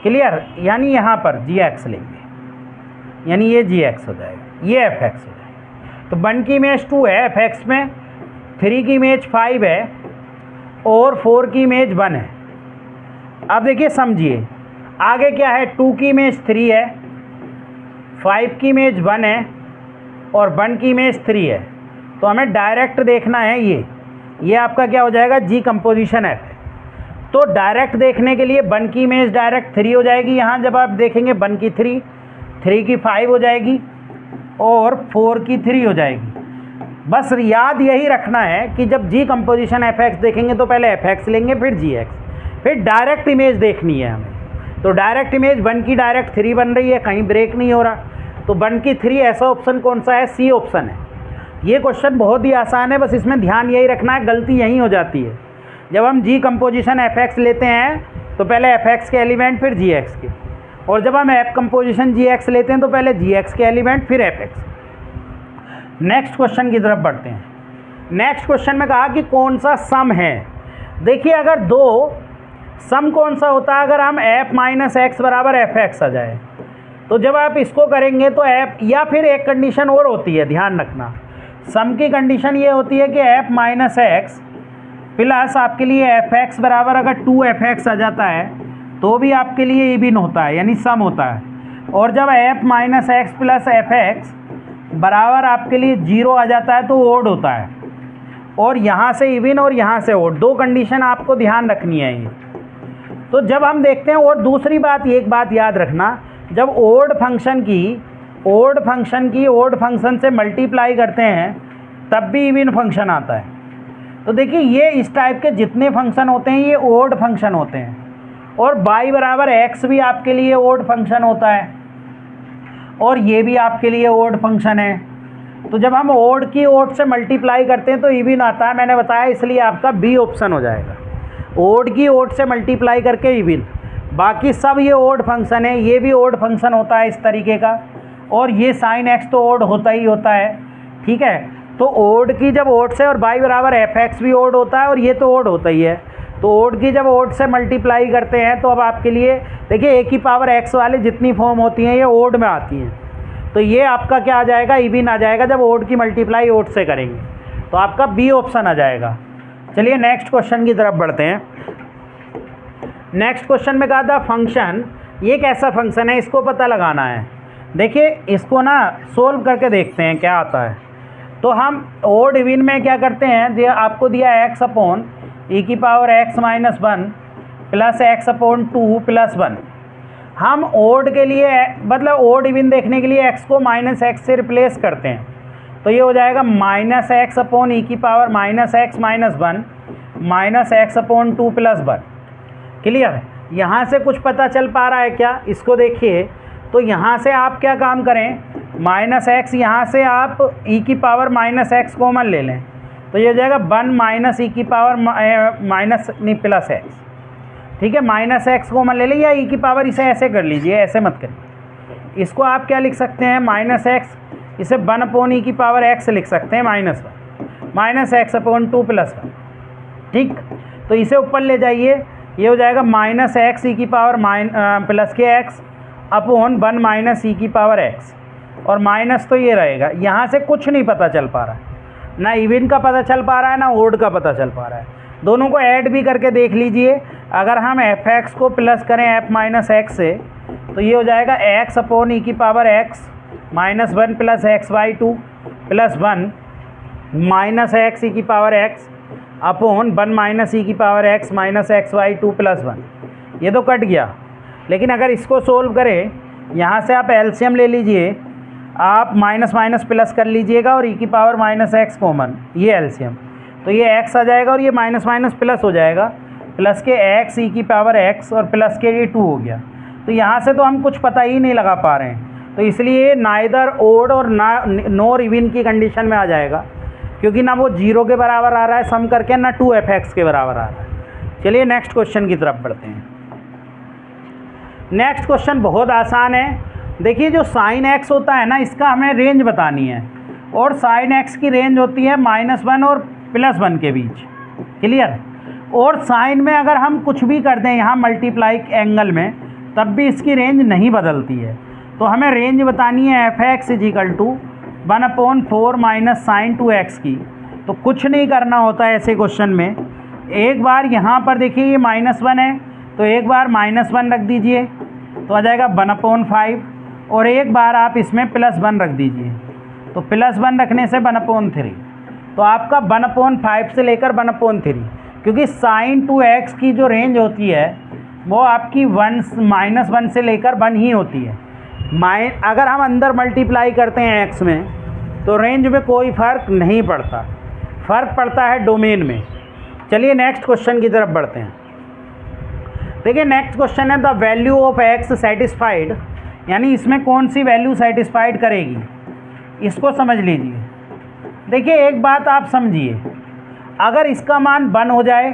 क्लियर, यानी यहाँ पर जी एक्स लेंगे, यानी ये जी एक्स हो जाएगा, ये एफ एक्स हो जाएगा। तो 1 की इमेज 2 है एफ एक्स में, 3 की इमेज 5 है और 4 की इमेज 1 है। अब देखिए समझिए आगे क्या है, 2 की इमेज 3 है, 5 की इमेज 1 है और 1 की इमेज 3 है। तो हमें डायरेक्ट देखना है ये आपका क्या हो जाएगा, जी कंपोजिशन है। तो डायरेक्ट देखने के लिए 1 की इमेज डायरेक्ट 3 हो जाएगी, यहाँ जब आप देखेंगे 1 की 3 की 5 हो जाएगी और 4 की 3 हो जाएगी। बस याद यही रखना है कि जब जी कंपोजिशन एफ एक्स देखेंगे तो पहले एफ एक्स लेंगे फिर जी एक्स, फिर डायरेक्ट इमेज देखनी है हमें। तो डायरेक्ट इमेज 1 की डायरेक्ट 3 बन रही है, कहीं ब्रेक नहीं हो रहा, तो 1 की 3 ऐसा ऑप्शन कौन सा है, सी ऑप्शन है। ये क्वेश्चन बहुत ही आसान है, बस इसमें ध्यान यही रखना है, गलती यहीं हो जाती है। जब हम जी कंपोजिशन एफ एक्स लेते हैं तो पहले एफ एक्स के एलिमेंट फिर जी एक्स के, और जब हम एफ कंपोजिशन जी एक्स लेते हैं तो पहले जी एक्स के एलिमेंट फिर एफ एक्स। नेक्स्ट क्वेश्चन की तरफ बढ़ते हैं। नेक्स्ट क्वेश्चन में कहा कि कौन सा सम है। देखिए अगर दो सम कौन सा होता है, अगर हम एफ माइनस एक्स बराबर एफ एक्स आ जाए, तो जब आप इसको करेंगे तो एफ, या फिर एक कंडीशन और होती है, ध्यान रखना, सम की कंडीशन ये होती है कि एफ माइनस एक्स प्लस आपके लिए एफ एक्स बराबर अगर 2 एफ एक्स आ जाता है तो भी आपके लिए इवन होता है, यानी सम होता है। और जब F minus x plus F x बराबर आपके लिए 0 आ जाता है तो ओड होता है, और यहाँ से इवन और यहाँ से ओड, दो कंडीशन आपको ध्यान रखनी है ये। तो जब हम देखते हैं, और दूसरी बात, एक बात याद रखना, जब ओड फंक्शन की ओड फंक्शन से मल्टीप्लाई करते हैं तब भी इवन फंक्शन आता है। तो देखिए ये इस टाइप के जितने फंक्शन होते हैं ये ओड फंक्शन होते हैं, और y बराबर एक्स भी आपके लिए ओड फंक्शन होता है, और ये भी आपके लिए ओड फंक्शन है। तो जब हम ओड की ओड से मल्टीप्लाई करते हैं तो इवन आता है, मैंने बताया, इसलिए आपका बी ऑप्शन हो जाएगा, ओड की ओड से मल्टीप्लाई करके इवन। बाकी सब ये ओड फंक्शन है, ये भी ओड फंक्शन होता है इस तरीके का, और ये साइन एक्स तो ओड होता ही होता है, ठीक है। तो ओड की जब ओड से, और y बराबर एफ एक्स भी ओड होता है और ये तो ओड होता ही है, तो ओड की जब ओड से मल्टीप्लाई करते हैं तो अब आपके लिए देखिए ए की पावर एक्स वाले जितनी फॉर्म होती हैं ये ओड में आती हैं, तो ये आपका क्या आ जाएगा, इवन आ जाएगा जब ओड की मल्टीप्लाई ओड से करेंगे, तो आपका बी ऑप्शन आ जाएगा। चलिए नेक्स्ट क्वेश्चन की तरफ बढ़ते हैं। नेक्स्ट क्वेश्चन में कहा था फंक्शन, ये कैसा फंक्शन है इसको पता लगाना है। देखिए इसको ना सोल्व करके देखते हैं क्या आता है। तो हम ओड इवन में क्या करते हैं, जो आपको दिया एक्स अपॉन ई की power x minus 1 plus x upon 2 plus 1, हम ओड के लिए मतलब ओड इवन देखने के लिए एक्स को माइनस एक्स से रिप्लेस करते हैं, तो ये हो जाएगा माइनस एक्स अपॉन ई की power minus x minus 1 minus x upon 2 plus 1। Clear, यहाँ से कुछ पता चल पा रहा है क्या, इसको देखिए। तो यहाँ से आप क्या काम करें, माइनस एक्स, यहाँ से आप ई की पावर माइनस एक्स कॉमन ले लें, तो ये हो जाएगा 1 माइनस ई की पावर माइनस नहीं प्लस एक्स, ठीक है, माइनस एक्स कॉमन ले लें, या ई की पावर इसे ऐसे कर लीजिए, ऐसे मत करिए। इसको आप क्या लिख सकते हैं, माइनस एक्स, इसे 1 अपॉन ई की पावर एक्स लिख सकते हैं minus 1 minus x upon 2 plus 1, ठीक। तो इसे ऊपर ले जाइए, ये हो जाएगा माइनस एक्स ई की पावर प्लस के एक्स अपॉन 1 माइनस ई की पावर एक्स, और माइनस तो ये रहेगा। यहाँ से कुछ नहीं पता चल पा रहा है, ना इवन का पता चल पा रहा है ना ओड का पता चल पा रहा है। दोनों को ऐड भी करके देख लीजिए। अगर हम एफ एक्स को प्लस करें एफ माइनस एक्स से, तो ये हो जाएगा एक्स अपॉन ई की power x minus 1 plus x by 2 plus 1 minus x e की power x upon 1 minus e की power x minus x by 2 plus 1। ये तो कट गया, लेकिन अगर इसको सोल्व करें, यहाँ से आप एलसीएम ले लीजिए, आप माइनस माइनस प्लस कर लीजिएगा और ई की पावर माइनस एक्स कॉमन, ये एलसीएम, तो ये एक्स आ जाएगा और ये माइनस माइनस प्लस हो जाएगा, प्लस के एक्स ई की पावर एक्स और प्लस के ये 2 हो गया। तो यहाँ से तो हम कुछ पता ही नहीं लगा पा रहे हैं, तो इसलिए नाइदर ओड और ना नोर इवन की कंडीशन में आ जाएगा, क्योंकि ना वो 0 के बराबर आ रहा है सम करके, ना 2 एफ एक्स के बराबर आ रहा है। चलिए नेक्स्ट क्वेश्चन की तरफ बढ़ते हैं। नेक्स्ट क्वेश्चन बहुत आसान है। देखिए जो साइन एक्स होता है ना, इसका हमें रेंज बतानी है, और साइन एक्स की रेंज होती है -1 और +1 के बीच। क्लियर। और साइन में अगर हम कुछ भी कर दें यहाँ मल्टीप्लाई एंगल में, तब भी इसकी रेंज नहीं बदलती है। तो हमें रेंज बतानी है f(x) = 1/4 माइनस साइन 2x की। तो कुछ नहीं करना होता है ऐसे क्वेश्चन में। एक बार यहाँ पर देखिए ये -1 है, तो एक बार -1 रख दीजिए तो आ जाएगा 1/5, और एक बार आप इसमें +1 रख दीजिए तो +1 रखने से 1/3। तो आपका 1/5 से लेकर 1/3, क्योंकि साइन 2x की जो रेंज होती है वो आपकी -1 से लेकर 1 ही होती है। अगर हम अंदर मल्टीप्लाई करते हैं x में तो रेंज में कोई फ़र्क नहीं पड़ता, फ़र्क पड़ता है डोमेन में। चलिए नेक्स्ट क्वेश्चन की तरफ बढ़ते हैं। देखिए नेक्स्ट क्वेश्चन है the value of x satisfied, यानी इसमें कौन सी वैल्यू सेटिस्फाइड करेगी, इसको समझ लीजिए। देखिए एक बात आप समझिए, अगर इसका मान 1 हो जाए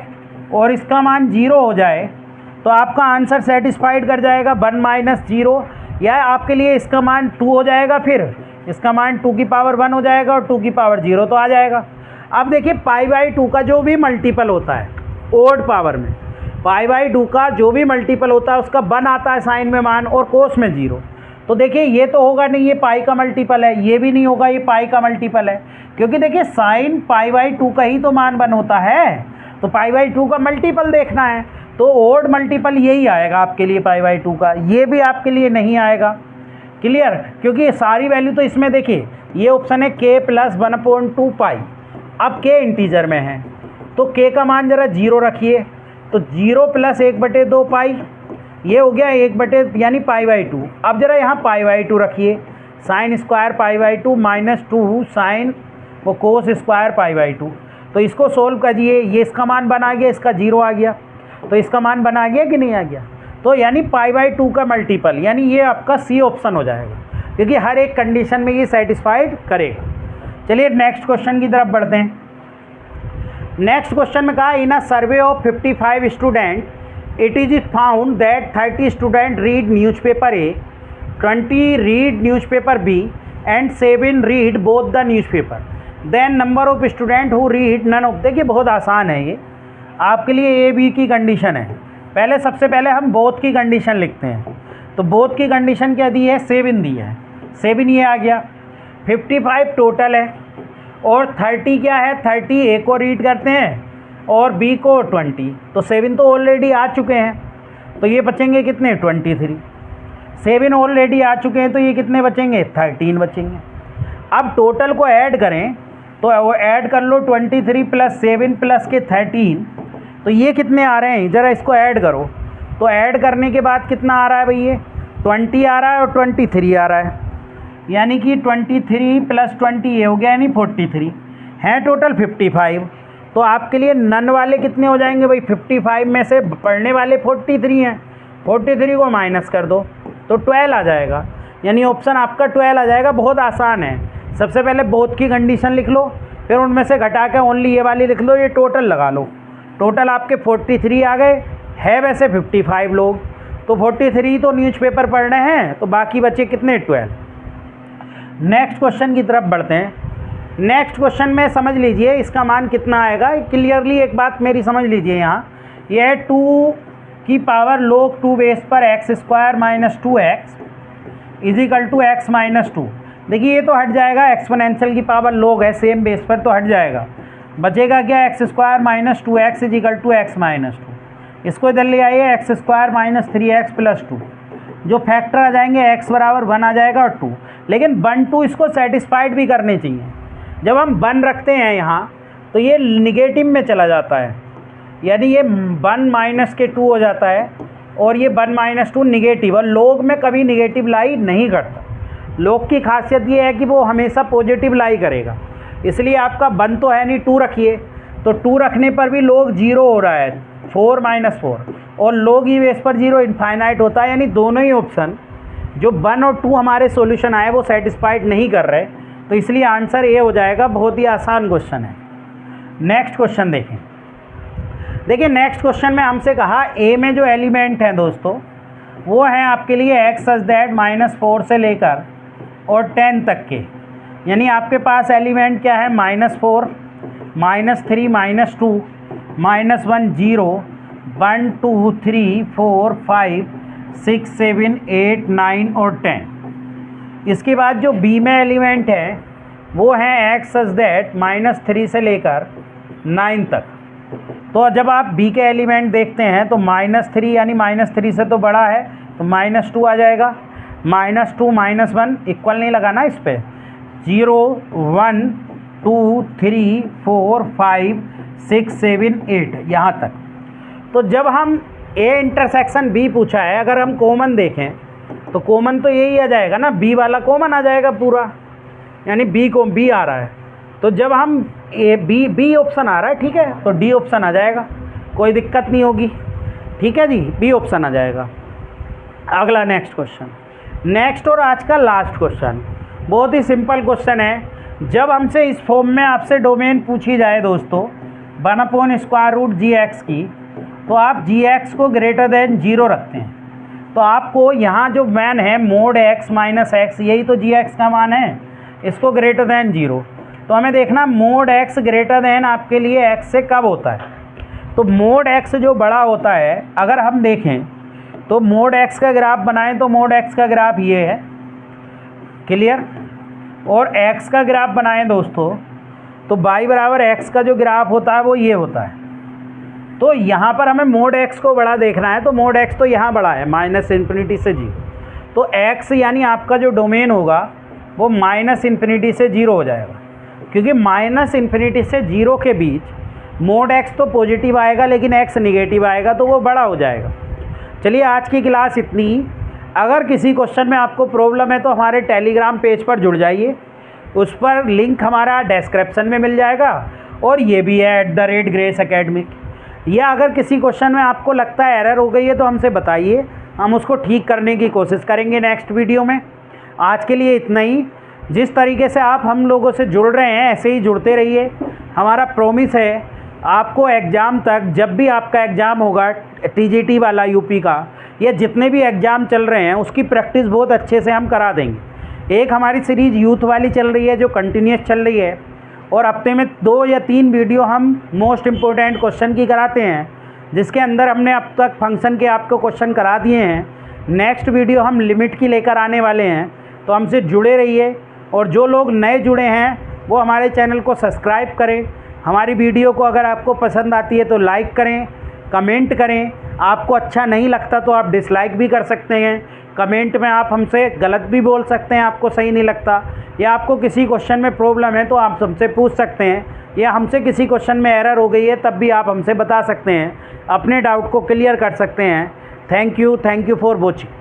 और इसका मान 0 हो जाए तो आपका आंसर सेटिस्फाइड कर जाएगा 1 - 0, या आपके लिए इसका मान 2 हो जाएगा, फिर इसका मान 2 की पावर 1 हो जाएगा और 2 की पावर 0 तो आ जाएगा। अब देखिए π/2 का जो भी मल्टीपल होता है ओड पावर में, π/2 का जो भी मल्टीपल होता है उसका 1 आता है साइन में मान और कोस में 0। तो देखिए ये तो होगा नहीं, ये पाई का मल्टीपल है, ये भी नहीं होगा, ये पाई का मल्टीपल है, क्योंकि देखिए साइन π/2 का ही तो मान 1 होता है, तो π/2 का मल्टीपल देखना है, तो ओड मल्टीपल यही आएगा आपके लिए π/2 का, ये भी आपके लिए नहीं आएगा। क्लियर, क्योंकि ये सारी वैल्यू तो इसमें देखिए ये ऑप्शन है k + 1/2 पाई। अब k इंटीजर में है तो k का मान ज़रा 0 रखिए, तो 0 + 1/2 पाई, ये हो गया 1 यानी π/2। अब ज़रा यहाँ π/2 रखिए, साइन स्क्वायर π/2 -2 साइन वो कोस स्क्वायर π/2। तो इसको सोल्व करिए, ये इसका मान बना गया, इसका 0 आ गया, तो इसका मान बना गया कि नहीं आ गया। तो यानी π/2 का मल्टीपल, यानी ये आपका सी ऑप्शन हो जाएगा, क्योंकि हर एक कंडीशन में ये सेटिस्फाइड करेगा। चलिए नेक्स्ट क्वेश्चन की तरफ बढ़ते हैं। नेक्स्ट क्वेश्चन में कहा in a survey of 55 student it is found that 30 student read newspaper A, 20 read newspaper B and 7 read both the newspaper, then number of student who read none of. देखिए बहुत आसान है ये आपके लिए, A B की condition है। पहले सबसे पहले हम बोथ की कंडीशन लिखते हैं। तो बोथ की कंडीशन क्या दी है, 7 दी है, 7 ये आ गया। 55 टोटल है और 30 क्या है, 30 ए को रीड करते हैं और बी को 20, तो 7 तो ऑलरेडी आ चुके हैं, तो ये बचेंगे कितने, 23। 7 ऑलरेडी आ चुके हैं तो ये कितने बचेंगे, 13 बचेंगे। अब टोटल को ऐड करें तो वो ऐड कर लो, 23 + 7 + के 13, तो ये कितने आ रहे हैं, ज़रा इसको ऐड करो। तो ऐड करने के बाद कितना आ रहा है भाई, ये 20 आ रहा है और 23 आ रहा है, यानी कि 23 + 20 ये हो गया, यानी 43 हैं टोटल 55। तो आपके लिए नन वाले कितने हो जाएंगे भाई, 55 में से पढ़ने वाले 43 हैं, 43 को माइनस कर दो तो 12 आ जाएगा, यानी ऑप्शन आपका 12 आ जाएगा। बहुत आसान है, सबसे पहले बोथ की कंडीशन लिख लो, फिर उनमें से घटा के ओनली ये वाली लिख लो, ये टोटल लगा लो। टोटल आपके 43 आ गए, है वैसे 55 लोग, तो 43 तो न्यूज़पेपर पढ़ रहे हैं, तो बाकी बचे कितने, 12। नेक्स्ट क्वेश्चन की तरफ बढ़ते हैं। नेक्स्ट क्वेश्चन में समझ लीजिए इसका मान कितना आएगा, क्लियरली एक बात मेरी समझ लीजिए। यहाँ यह है 2 की पावर log 2 बेस पर x² - 2x = x - 2। देखिए ये तो हट जाएगा, एक्सपोनेंशियल की पावर log है, सेम बेस पर तो हट जाएगा, बचेगा क्या, x² - 2x = x - 2। इसको इधर ले आइए, x² - 3x + 2, जो फैक्टर आ जाएंगे x = 1 आ जाएगा और 2, लेकिन 1 2 इसको सेटिस्फाइड भी करने चाहिए। जब हम 1 रखते हैं यहाँ तो ये निगेटिव में चला जाता है, यानी ये 1 - के 2 हो जाता है, और ये 1 - 2 निगेटिव, और log में कभी निगेटिव लाई नहीं करता। log की खासियत ये है कि वो हमेशा पॉजिटिव लाई करेगा, इसलिए आपका 1 तो है नहीं, 2 रखिए, तो 2 रखने पर भी log 0 हो रहा है, 4 - 4, और log ई बेस पर 0 इनफाइनाइट होता है, यानी दोनों ही ऑप्शन जो 1 और 2 हमारे सॉल्यूशन आए वो सेटिस्फाइड नहीं कर रहे, तो इसलिए आंसर ए हो जाएगा। बहुत ही आसान क्वेश्चन है। नेक्स्ट क्वेश्चन देखें। देखिए नेक्स्ट क्वेश्चन में हमसे कहा ए में जो एलिमेंट हैं दोस्तों वो हैं आपके लिए x सच दैट -4 से लेकर और 10 तक के, यानी आपके पास एलिमेंट क्या है, -4, -3 -2 -1 0 1 2 3 4 5 6 7 8 9 और 10। इसके बाद जो बी में एलिमेंट है वो है x सच दैट -3 से लेकर 9 तक। तो जब आप b के एलिमेंट देखते हैं तो -3 यानी -3 से तो बड़ा है तो -2 आ जाएगा। -2 -1 इक्वल नहीं लगाना इस पर, 0 1 2 3 4 5 6 7 8 यहाँ तक। तो जब हम a इंटरसेक्शन b पूछा है, अगर हम कॉमन देखें तो कॉमन तो यही आ जाएगा ना, b वाला कॉमन आ जाएगा पूरा, यानी b को b आ रहा है। तो जब हम बी ऑप्शन आ रहा है, ठीक है, तो डी ऑप्शन आ जाएगा, कोई दिक्कत नहीं होगी। ठीक है जी, बी ऑप्शन आ जाएगा। अगला नेक्स्ट क्वेश्चन, नेक्स्ट और आज का लास्ट क्वेश्चन बहुत ही सिंपल क्वेश्चन है। जब हमसे इस फॉर्म में आपसे डोमेन पूछी जाए दोस्तों 1/√g x की, तो आप g x को ग्रेटर देन 0 रखते हैं। तो आपको यहाँ जो मान है मोड x माइनस x, यही तो g x का मान है, इसको ग्रेटर देन 0। तो हमें देखना मोड x ग्रेटर देन आपके लिए x से कब होता है। तो मोड x जो बड़ा होता है, अगर हम देखें तो मोड x का ग्राफ बनाएं तो मोड x का ग्राफ ये है, क्लियर। और x का ग्राफ बनाएं दोस्तों तो y बराबर x का जो ग्राफ होता है वो ये होता है। तो यहाँ पर हमें मोड x को बड़ा देखना है, तो मोड x तो यहाँ बड़ा है -∞ से 0। तो x यानी आपका जो डोमेन होगा वो -∞ से 0 हो जाएगा, क्योंकि -∞ से 0 के बीच मोड x तो पॉजिटिव आएगा लेकिन x निगेटिव आएगा, तो वो बड़ा हो जाएगा। चलिए आज की क्लास इतनी ही। अगर किसी क्वेश्चन में आपको प्रॉब्लम है तो हमारे टेलीग्राम पेज पर जुड़ जाइए, उस पर लिंक हमारा डिस्क्रिप्शन में मिल जाएगा, और ये भी है @ग्रेस एकेडमिक। या अगर किसी क्वेश्चन में आपको लगता है एरर हो गई है तो हमसे बताइए, हम उसको ठीक करने की कोशिश करेंगे नेक्स्ट वीडियो में। आज के लिए इतना ही। जिस तरीके से आप हम लोगों से जुड़ रहे हैं ऐसे ही जुड़ते रहिए। हमारा प्रॉमिस है आपको एग्ज़ाम तक, जब भी आपका एग्ज़ाम होगा टीजीटी वाला यूपी का, या जितने भी एग्ज़ाम चल रहे हैं उसकी प्रैक्टिस बहुत अच्छे से हम करा देंगे। एक हमारी सीरीज़ यूथ वाली चल रही है जो कंटिन्यूस चल रही है, और हफ्ते में 2 या 3 वीडियो हम मोस्ट इम्पोर्टेंट क्वेश्चन की कराते हैं, जिसके अंदर हमने अब तक फंक्शन के आपको क्वेश्चन करा दिए हैं। नेक्स्ट वीडियो हम लिमिट की लेकर आने वाले हैं, तो हमसे जुड़े रहिए। और जो लोग नए जुड़े हैं वो हमारे चैनल को सब्सक्राइब करें। हमारी वीडियो को अगर आपको पसंद आती है तो लाइक करें, कमेंट करें। आपको अच्छा नहीं लगता तो आप डिसलाइक भी कर सकते हैं। कमेंट में आप हमसे गलत भी बोल सकते हैं, आपको सही नहीं लगता, या आपको किसी क्वेश्चन में प्रॉब्लम है तो आप हमसे पूछ सकते हैं, या हमसे किसी क्वेश्चन में एरर हो गई है तब भी आप हमसे बता सकते हैं, अपने डाउट को क्लियर कर सकते हैं। Thank you for watching.